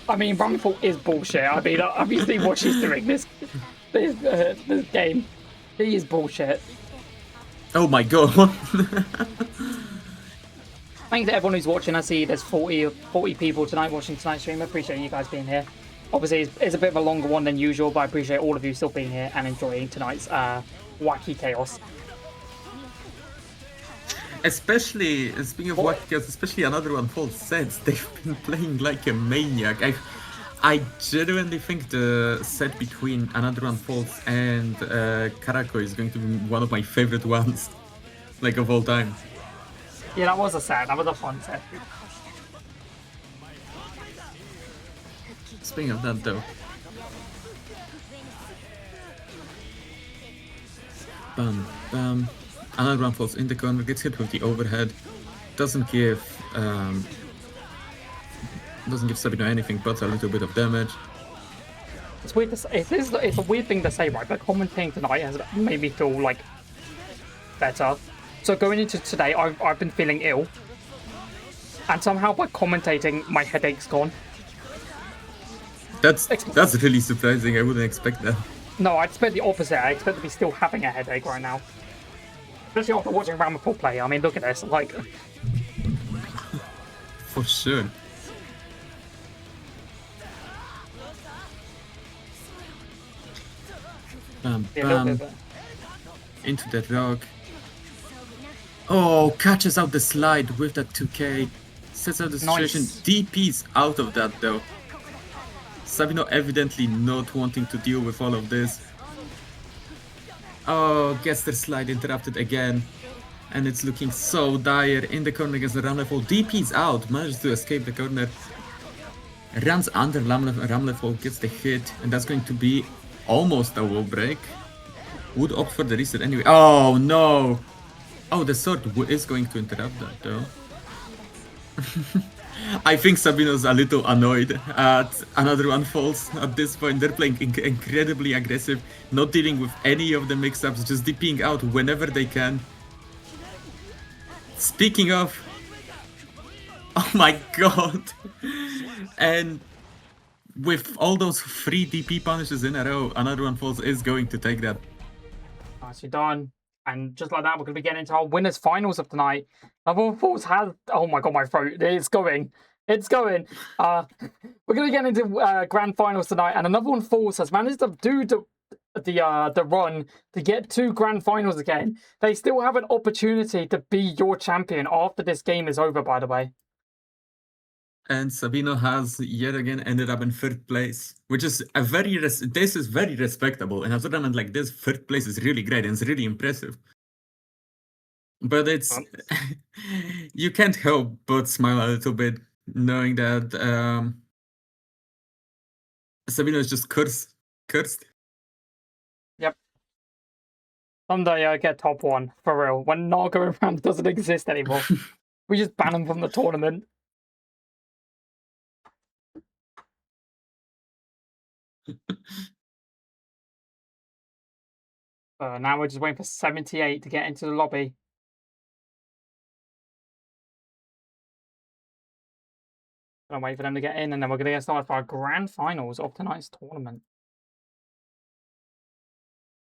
I mean, Ramful is bullshit. I mean, obviously what she's doing this game, he is bullshit. Oh my god. Thanks to everyone who's watching. I see there's 40 people tonight watching tonight's stream. I appreciate you guys being here. Obviously, it's a bit of a longer one than usual, but I appreciate all of you still being here and enjoying tonight's wacky chaos. Especially, speaking of what, especially another one false sets, they've been playing like a maniac. I genuinely think the set between another one false and Karako is going to be one of my favorite ones, like of all time. Yeah, that was a set. That was a fun set. Speaking of that though. Bam, bam. Another one falls in the corner, gets hit with the overhead. Doesn't give Sabino anything but a little bit of damage. It's weird to say. It's a weird thing to say, right? But commentating tonight has made me feel like better. So going into today, I've been feeling ill, and somehow by commentating, my headache's gone. That's really surprising. I wouldn't expect that. No, I expect the opposite. I expect to be still having a headache right now. Especially after watching Ramapur play. I mean, look at this. Like, For sure. Bam, yeah, look bam. at that. Into the rock. Oh, catches out the slide with that 2K. Sets out the situation. Nice. DP's out of that though. Sabino evidently not wanting to deal with all of this. Oh, gets the slide interrupted again. And it's looking so dire in the corner against the Ramleful. DP's out, manages to escape the corner. runs under Ramlefall, gets the hit, and that's going to be almost a wall break. Would opt for the reset anyway. Oh no! Oh, the sword is going to interrupt that though. I think Sabino's a little annoyed at another one falls at this point. They're playing incredibly aggressive, not dealing with any of the mix-ups, just DPing out whenever they can. Speaking of... Oh my god! And with all those 3 DP punishes in a row, another one falls is going to take that. Nicely done. And just like that, we're going to be getting into our winners' finals of tonight. Another one falls has... Oh my god, my throat. It's going. It's going. We're going to get into grand finals tonight, and another one falls has managed to do the run to get to grand finals again. They still have an opportunity to be your champion after this game is over, by the way. And Sabino has yet again ended up in 3rd place, which is a this is very respectable. In a tournament like this, 3rd place is really great and it's really impressive. But it's you can't help but smile a little bit knowing that Sabino is just cursed. Yep. Someday I get top 1 for real. When Naga and Ram doesn't exist anymore, we just ban them from the tournament. Now we're just waiting for 78 to get into the lobby. Gonna wait for them to get in, and then we're gonna get started for our grand finals of tonight's tournament.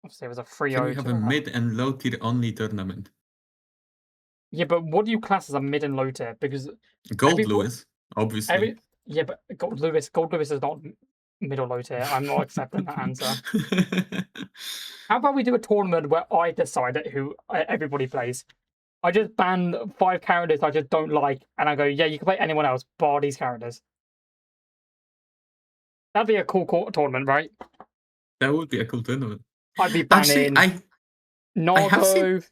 Obviously, it was a 3-0. Can we have a mid and low tier only tournament? Yeah, but what do you class as a mid and low tier? Because Gold Lewis, obviously. Yeah, but Gold Lewis is not mid or low tier. I'm not accepting that answer. How about we do a tournament where I decide who everybody plays? I just ban 5 characters I just don't like, and I go, yeah, you can play anyone else, bar these characters. That'd be a cool tournament, right? That would be a cool tournament. I'd be banning Nago.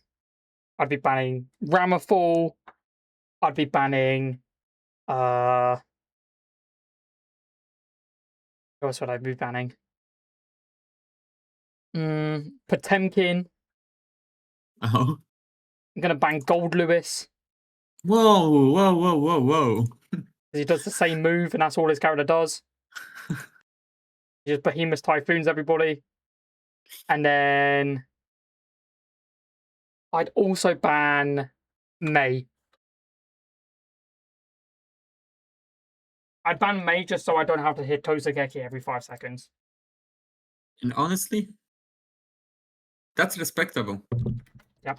I'd be banning Ramafall. I'd be banning who else would I be banning? Potemkin. Oh. I'm gonna ban Gold Lewis. Whoa. He does the same move, and that's all his character does. He just Behemoth Typhoons everybody. And then I'd also ban May. I'd ban May just so I don't have to hit Tozageki every 5 seconds. And honestly, that's respectable. Yep.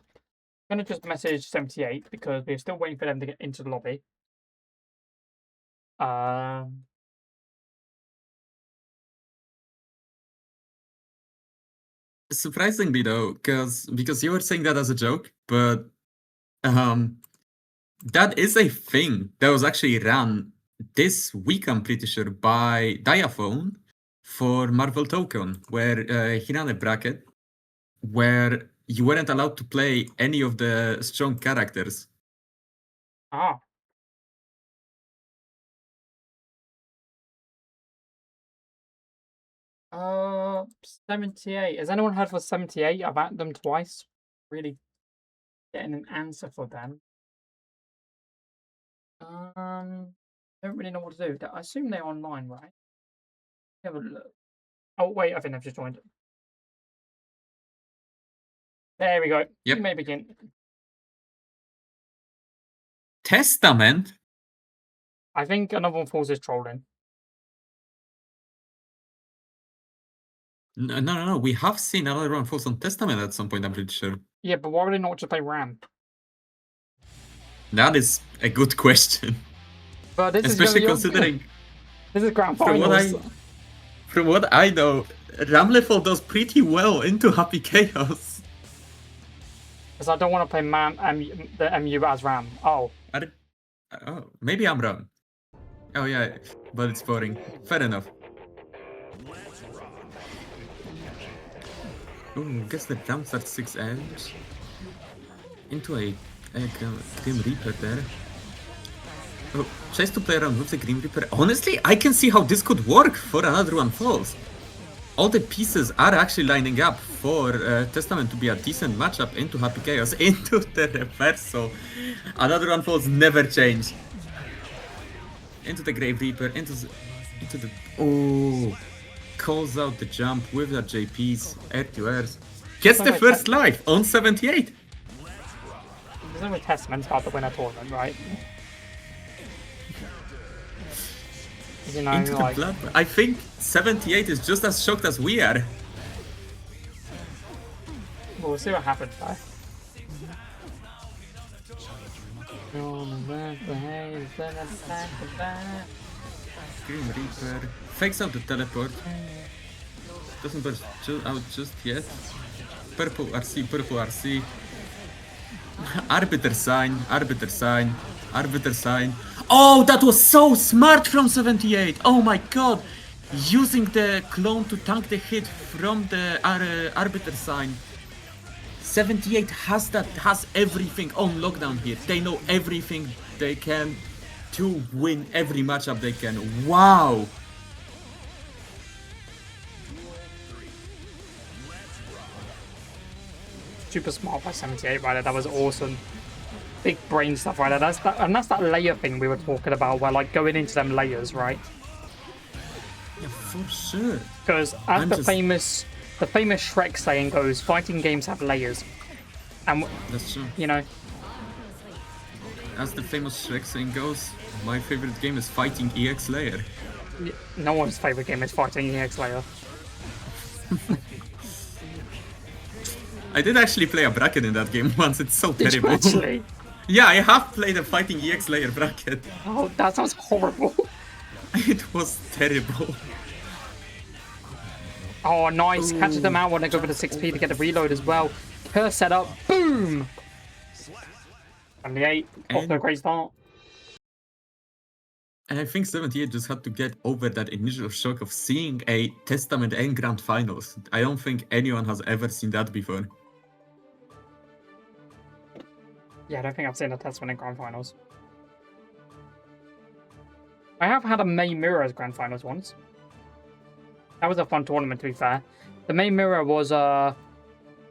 I'm going to just message 78 because we're still waiting for them to get into the lobby. Surprisingly though, because you were saying that as a joke, but that is a thing that was actually run this week, I'm pretty sure, by Diaphone for Marvel Token, where he ran a bracket where you weren't allowed to play any of the strong characters. Ah. 78. Has anyone heard for 78? I've asked them twice. Really getting an answer for them. Don't really know what to do. I assume they're online, right? Have a look. Oh wait, I think they've just joined. There we go. Yep. You may begin. Testament? I think another one falls is trolling. No. We have seen another one falls on Testament at some point, I'm pretty sure. Yeah, but why would they not just play Ram? That is a good question. But this especially is considering this is grand finals. From what I know, Ramlefall does pretty well into Happy Chaos. Because I don't want to play the MU as Ram. Oh. Oh, maybe I'm wrong. Oh yeah, but it's boring. Fair enough. Ooh, guess the Ram starts 6 edge into a Grim Reaper there. Oh, tries to play around with the Grim Reaper. Honestly, I can see how this could work for another one falls. All the pieces are actually lining up for Testament to be a decent matchup into Happy Chaos, into the reversal. Another one falls never change. Into the Grave Reaper, into the... Oh! Calls out the jump with the JPs, air to airs. Gets the first life on 78! There's no Testament's about to win a tournament, right? You know, Into like... the blood. I think 78 is just as shocked as we are. We'll see what happens, though. Grim Reaper fakes out the teleport. Doesn't burst out just yet. Purple RC, purple RC. Arbiter sign, arbiter sign, arbiter sign. Oh, that was so smart from 78! Oh my god! Using the clone to tank the hit from the arbiter sign. 78 has everything on lockdown here. They know everything they can to win every matchup they can. Wow! Super smart by 78, right? That was awesome. Big brain stuff, right? That's that layer thing we were talking about, where like going into them layers, right? Yeah, for sure. Because as the famous Shrek saying goes, fighting games have layers, and That's true. you know, As the famous Shrek saying goes, my favorite game is Fighting EX Layer. no one's favorite game is fighting EX layer. I did actually play a bracket in that game once. It's so Did you terrible. actually? Yeah, I have played a Fighting EX Layer bracket. Oh, that sounds horrible. It was terrible. Oh, nice. Catches them out when they go for the 6p to get the reload as well. Curse set up. Boom! And the 8 off to a great start. And I think 78 just had to get over that initial shock of seeing a Testament and Grand Finals. I don't think anyone has ever seen that before. Yeah, I don't think I've seen a Testament in Grand Finals. I have had a May Mirrors Grand Finals once. That was a fun tournament, to be fair. The May Mirror was the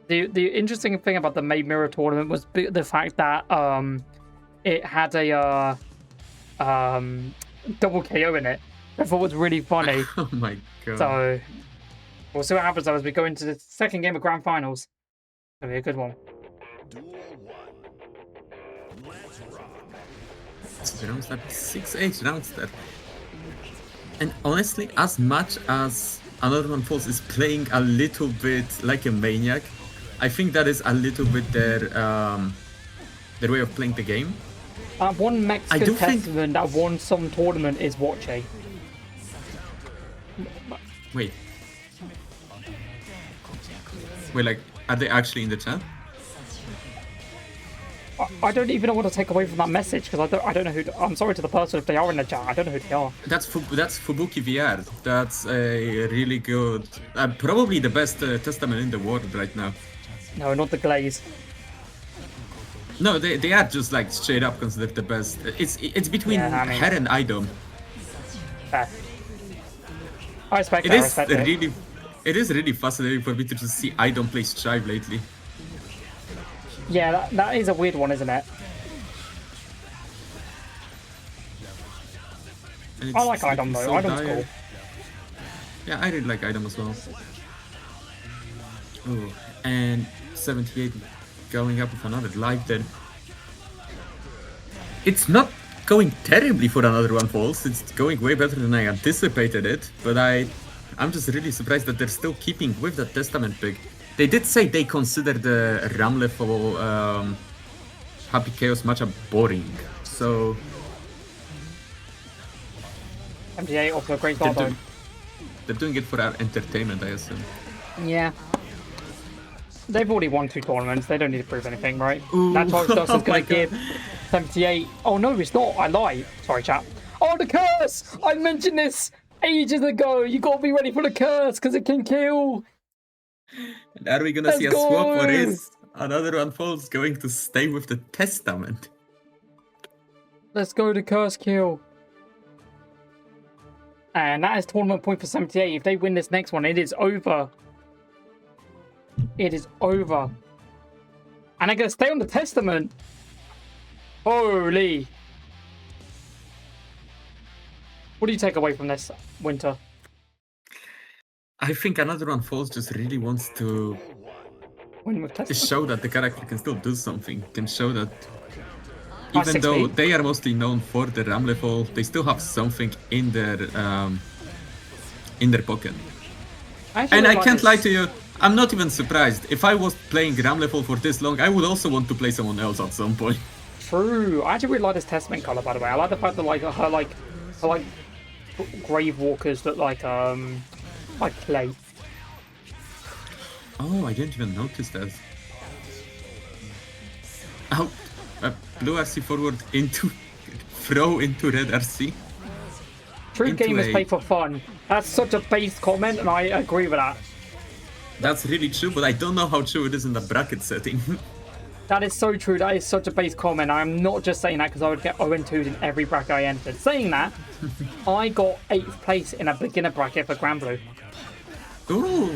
interesting thing about the May Mirror tournament was the fact that it had a double KO in it. I thought was really funny. Oh my god. So we'll see what happens though as we go into the second game of Grand Finals. It'll be a good one. Duel 1. Let's rock. 6-8 rounds there. And honestly, as much as Another One Falls is playing a little bit like a maniac, I think that is a little bit their way of playing the game. One Mexican Testament that won some tournament is Watche. Wait, like, are they actually in the chat? I don't even know what to take away from that message because I don't know who. I'm sorry to the person if they are in the chat. I don't know who they are. That's Fubuki VR. That's a really good, probably the best Testament in the world right now. No, not the Glaze. No, they are just like straight up considered the best. It's between her and Idom. Fair. I respect that. It is really fascinating for me to just see Idom play Strive lately. Yeah, that is a weird one, isn't it? I like Idom though. Idom's cool. Yeah, I really like Idom as well. Oh, and 78 going up with another life then. It's not going terribly for Another One Falls. It's going way better than I anticipated it, but I'm just really surprised that they're still keeping with that Testament pick. They did say they consider the Ramlevel Happy Chaos matchup boring, so... MTA off to a great start though. They're doing it for our entertainment, I assume. Yeah. They've already won 2 tournaments, they don't need to prove anything, right? Ooh. That Torch Dust is going to give 78... Oh no, it's not, I lied. Sorry, chat. Oh, the curse! I mentioned this ages ago! You gotta be ready for the curse, because it can kill! And are we gonna see a swap, or is Another One Falls going to stay with the Testament? Let's go to Curse Kill. And that is tournament point for 78. If they win this next one, it is over. It is over. And they're going to stay on the Testament. Holy. What do you take away from this, Winter? I think Another One Falls just really wants to Win with Testament? show that the character can still do something. Can show that By even 6 though feet? they are mostly known for the Ramble Fall, they still have something in their pocket. And I can't lie to you, I'm not even surprised. If I was playing Ramble Fall for this long, I would also want to play someone else at some point. True. I actually really like this Testament color, by the way. I like the fact that her grave walkers look like clay. Oh, I didn't even notice that. Out. Blue RC forward into throw into red RC. True Into gamers a- play for fun. That's such a base comment, and I agree with that. That's really true, but I don't know how true it is in the bracket setting. That is so true. That is such a base comment. I'm not just saying that because I would get 0-2'd in every bracket I entered. Saying that, I got 8th place in a beginner bracket for Grand Blue. Ooh.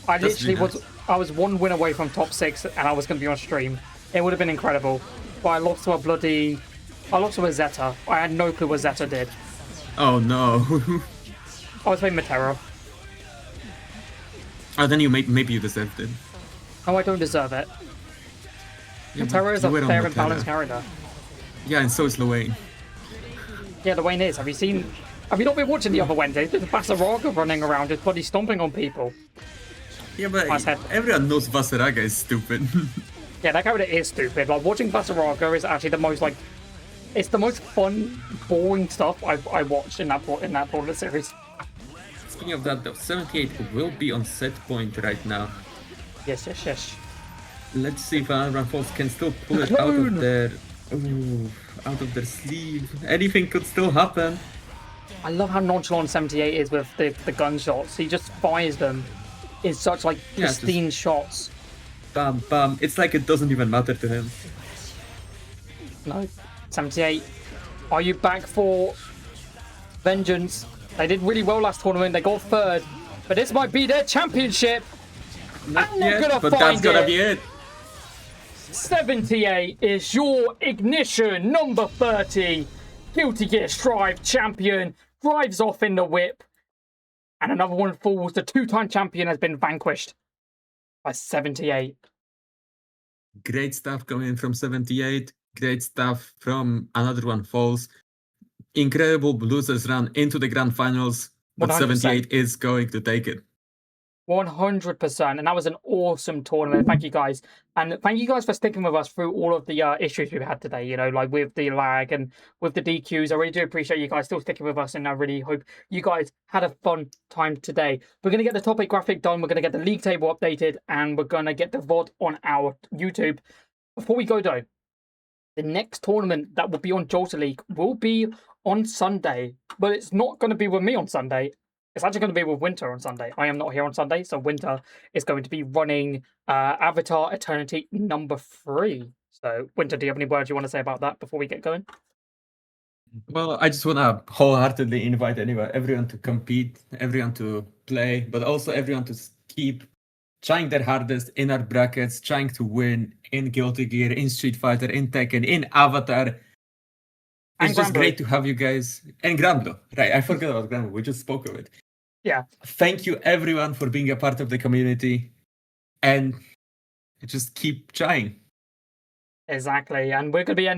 I That's literally really I was 1 win away from top 6, and I was going to be on stream. It would have been incredible. But I lost to a Zeta. I had no clue what Zeta did. Oh no. I was playing Matera. Oh, then maybe you deserved it. No, I don't deserve it. Yeah, Matera is you a were on fair and Matera. balanced character. Yeah, and so is Luane. Yeah, the Wayne is. Have you not been watching the other Wednesdays? There's Basaraga running around just bloody stomping on people. Yeah, but I said- everyone knows Vasaraga is stupid. Yeah, that character is stupid. Like, watching Basaraga is actually the most, it's the most fun, boring stuff I watched in that tournament series. Speaking of that, though, 78 will be on set point right now. Yes. Let's see if Another One Falls can still pull it out of their sleeve. Anything could still happen. I love how nonchalant 78 is with the gunshots. He just fires them in such, Yeah, pristine shots. Bam, bam. It's like it doesn't even matter to him. No. 78, are you back for vengeance? They did really well last tournament. They got 3rd. But this might be their championship. Not And they're yet, gonna but find that's gonna it. be it. 78 is your ignition, number 30. Guilty Gear Strive champion. Drives off in the whip. And another one falls. The 2-time champion has been vanquished by 78. Great stuff coming in from 78. Great stuff from Another One Falls. Incredible losers run into the grand finals, but 100%. 78 is going to take it. 100%, and that was an awesome tournament. Thank you guys, and thank you guys for sticking with us through all of the issues we've had today. With the lag and with the DQs. I really do appreciate you guys still sticking with us, and I really hope you guys had a fun time today. We're gonna get the topic graphic done. We're gonna get the league table updated, and we're gonna get the VOD on our YouTube. Before we go though, the next tournament that will be on Jalta League will be on Sunday, but it's not going to be with me on Sunday. It's actually going to be with Winter on Sunday. I am not here on Sunday, so Winter is going to be running Avatar Eternity number 3. So, Winter, do you have any words you want to say about that before we get going? Well, I just want to wholeheartedly invite everyone to compete, everyone to play, but also everyone to keep trying their hardest in our brackets, trying to win in Guilty Gear, in Street Fighter, in Tekken, in Avatar. It's just great to have you guys. And Grand Blue. Right, I forgot about Grand Blue. We just spoke of it. Yeah. Thank you, everyone, for being a part of the community. And just keep trying. Exactly. And we're going to be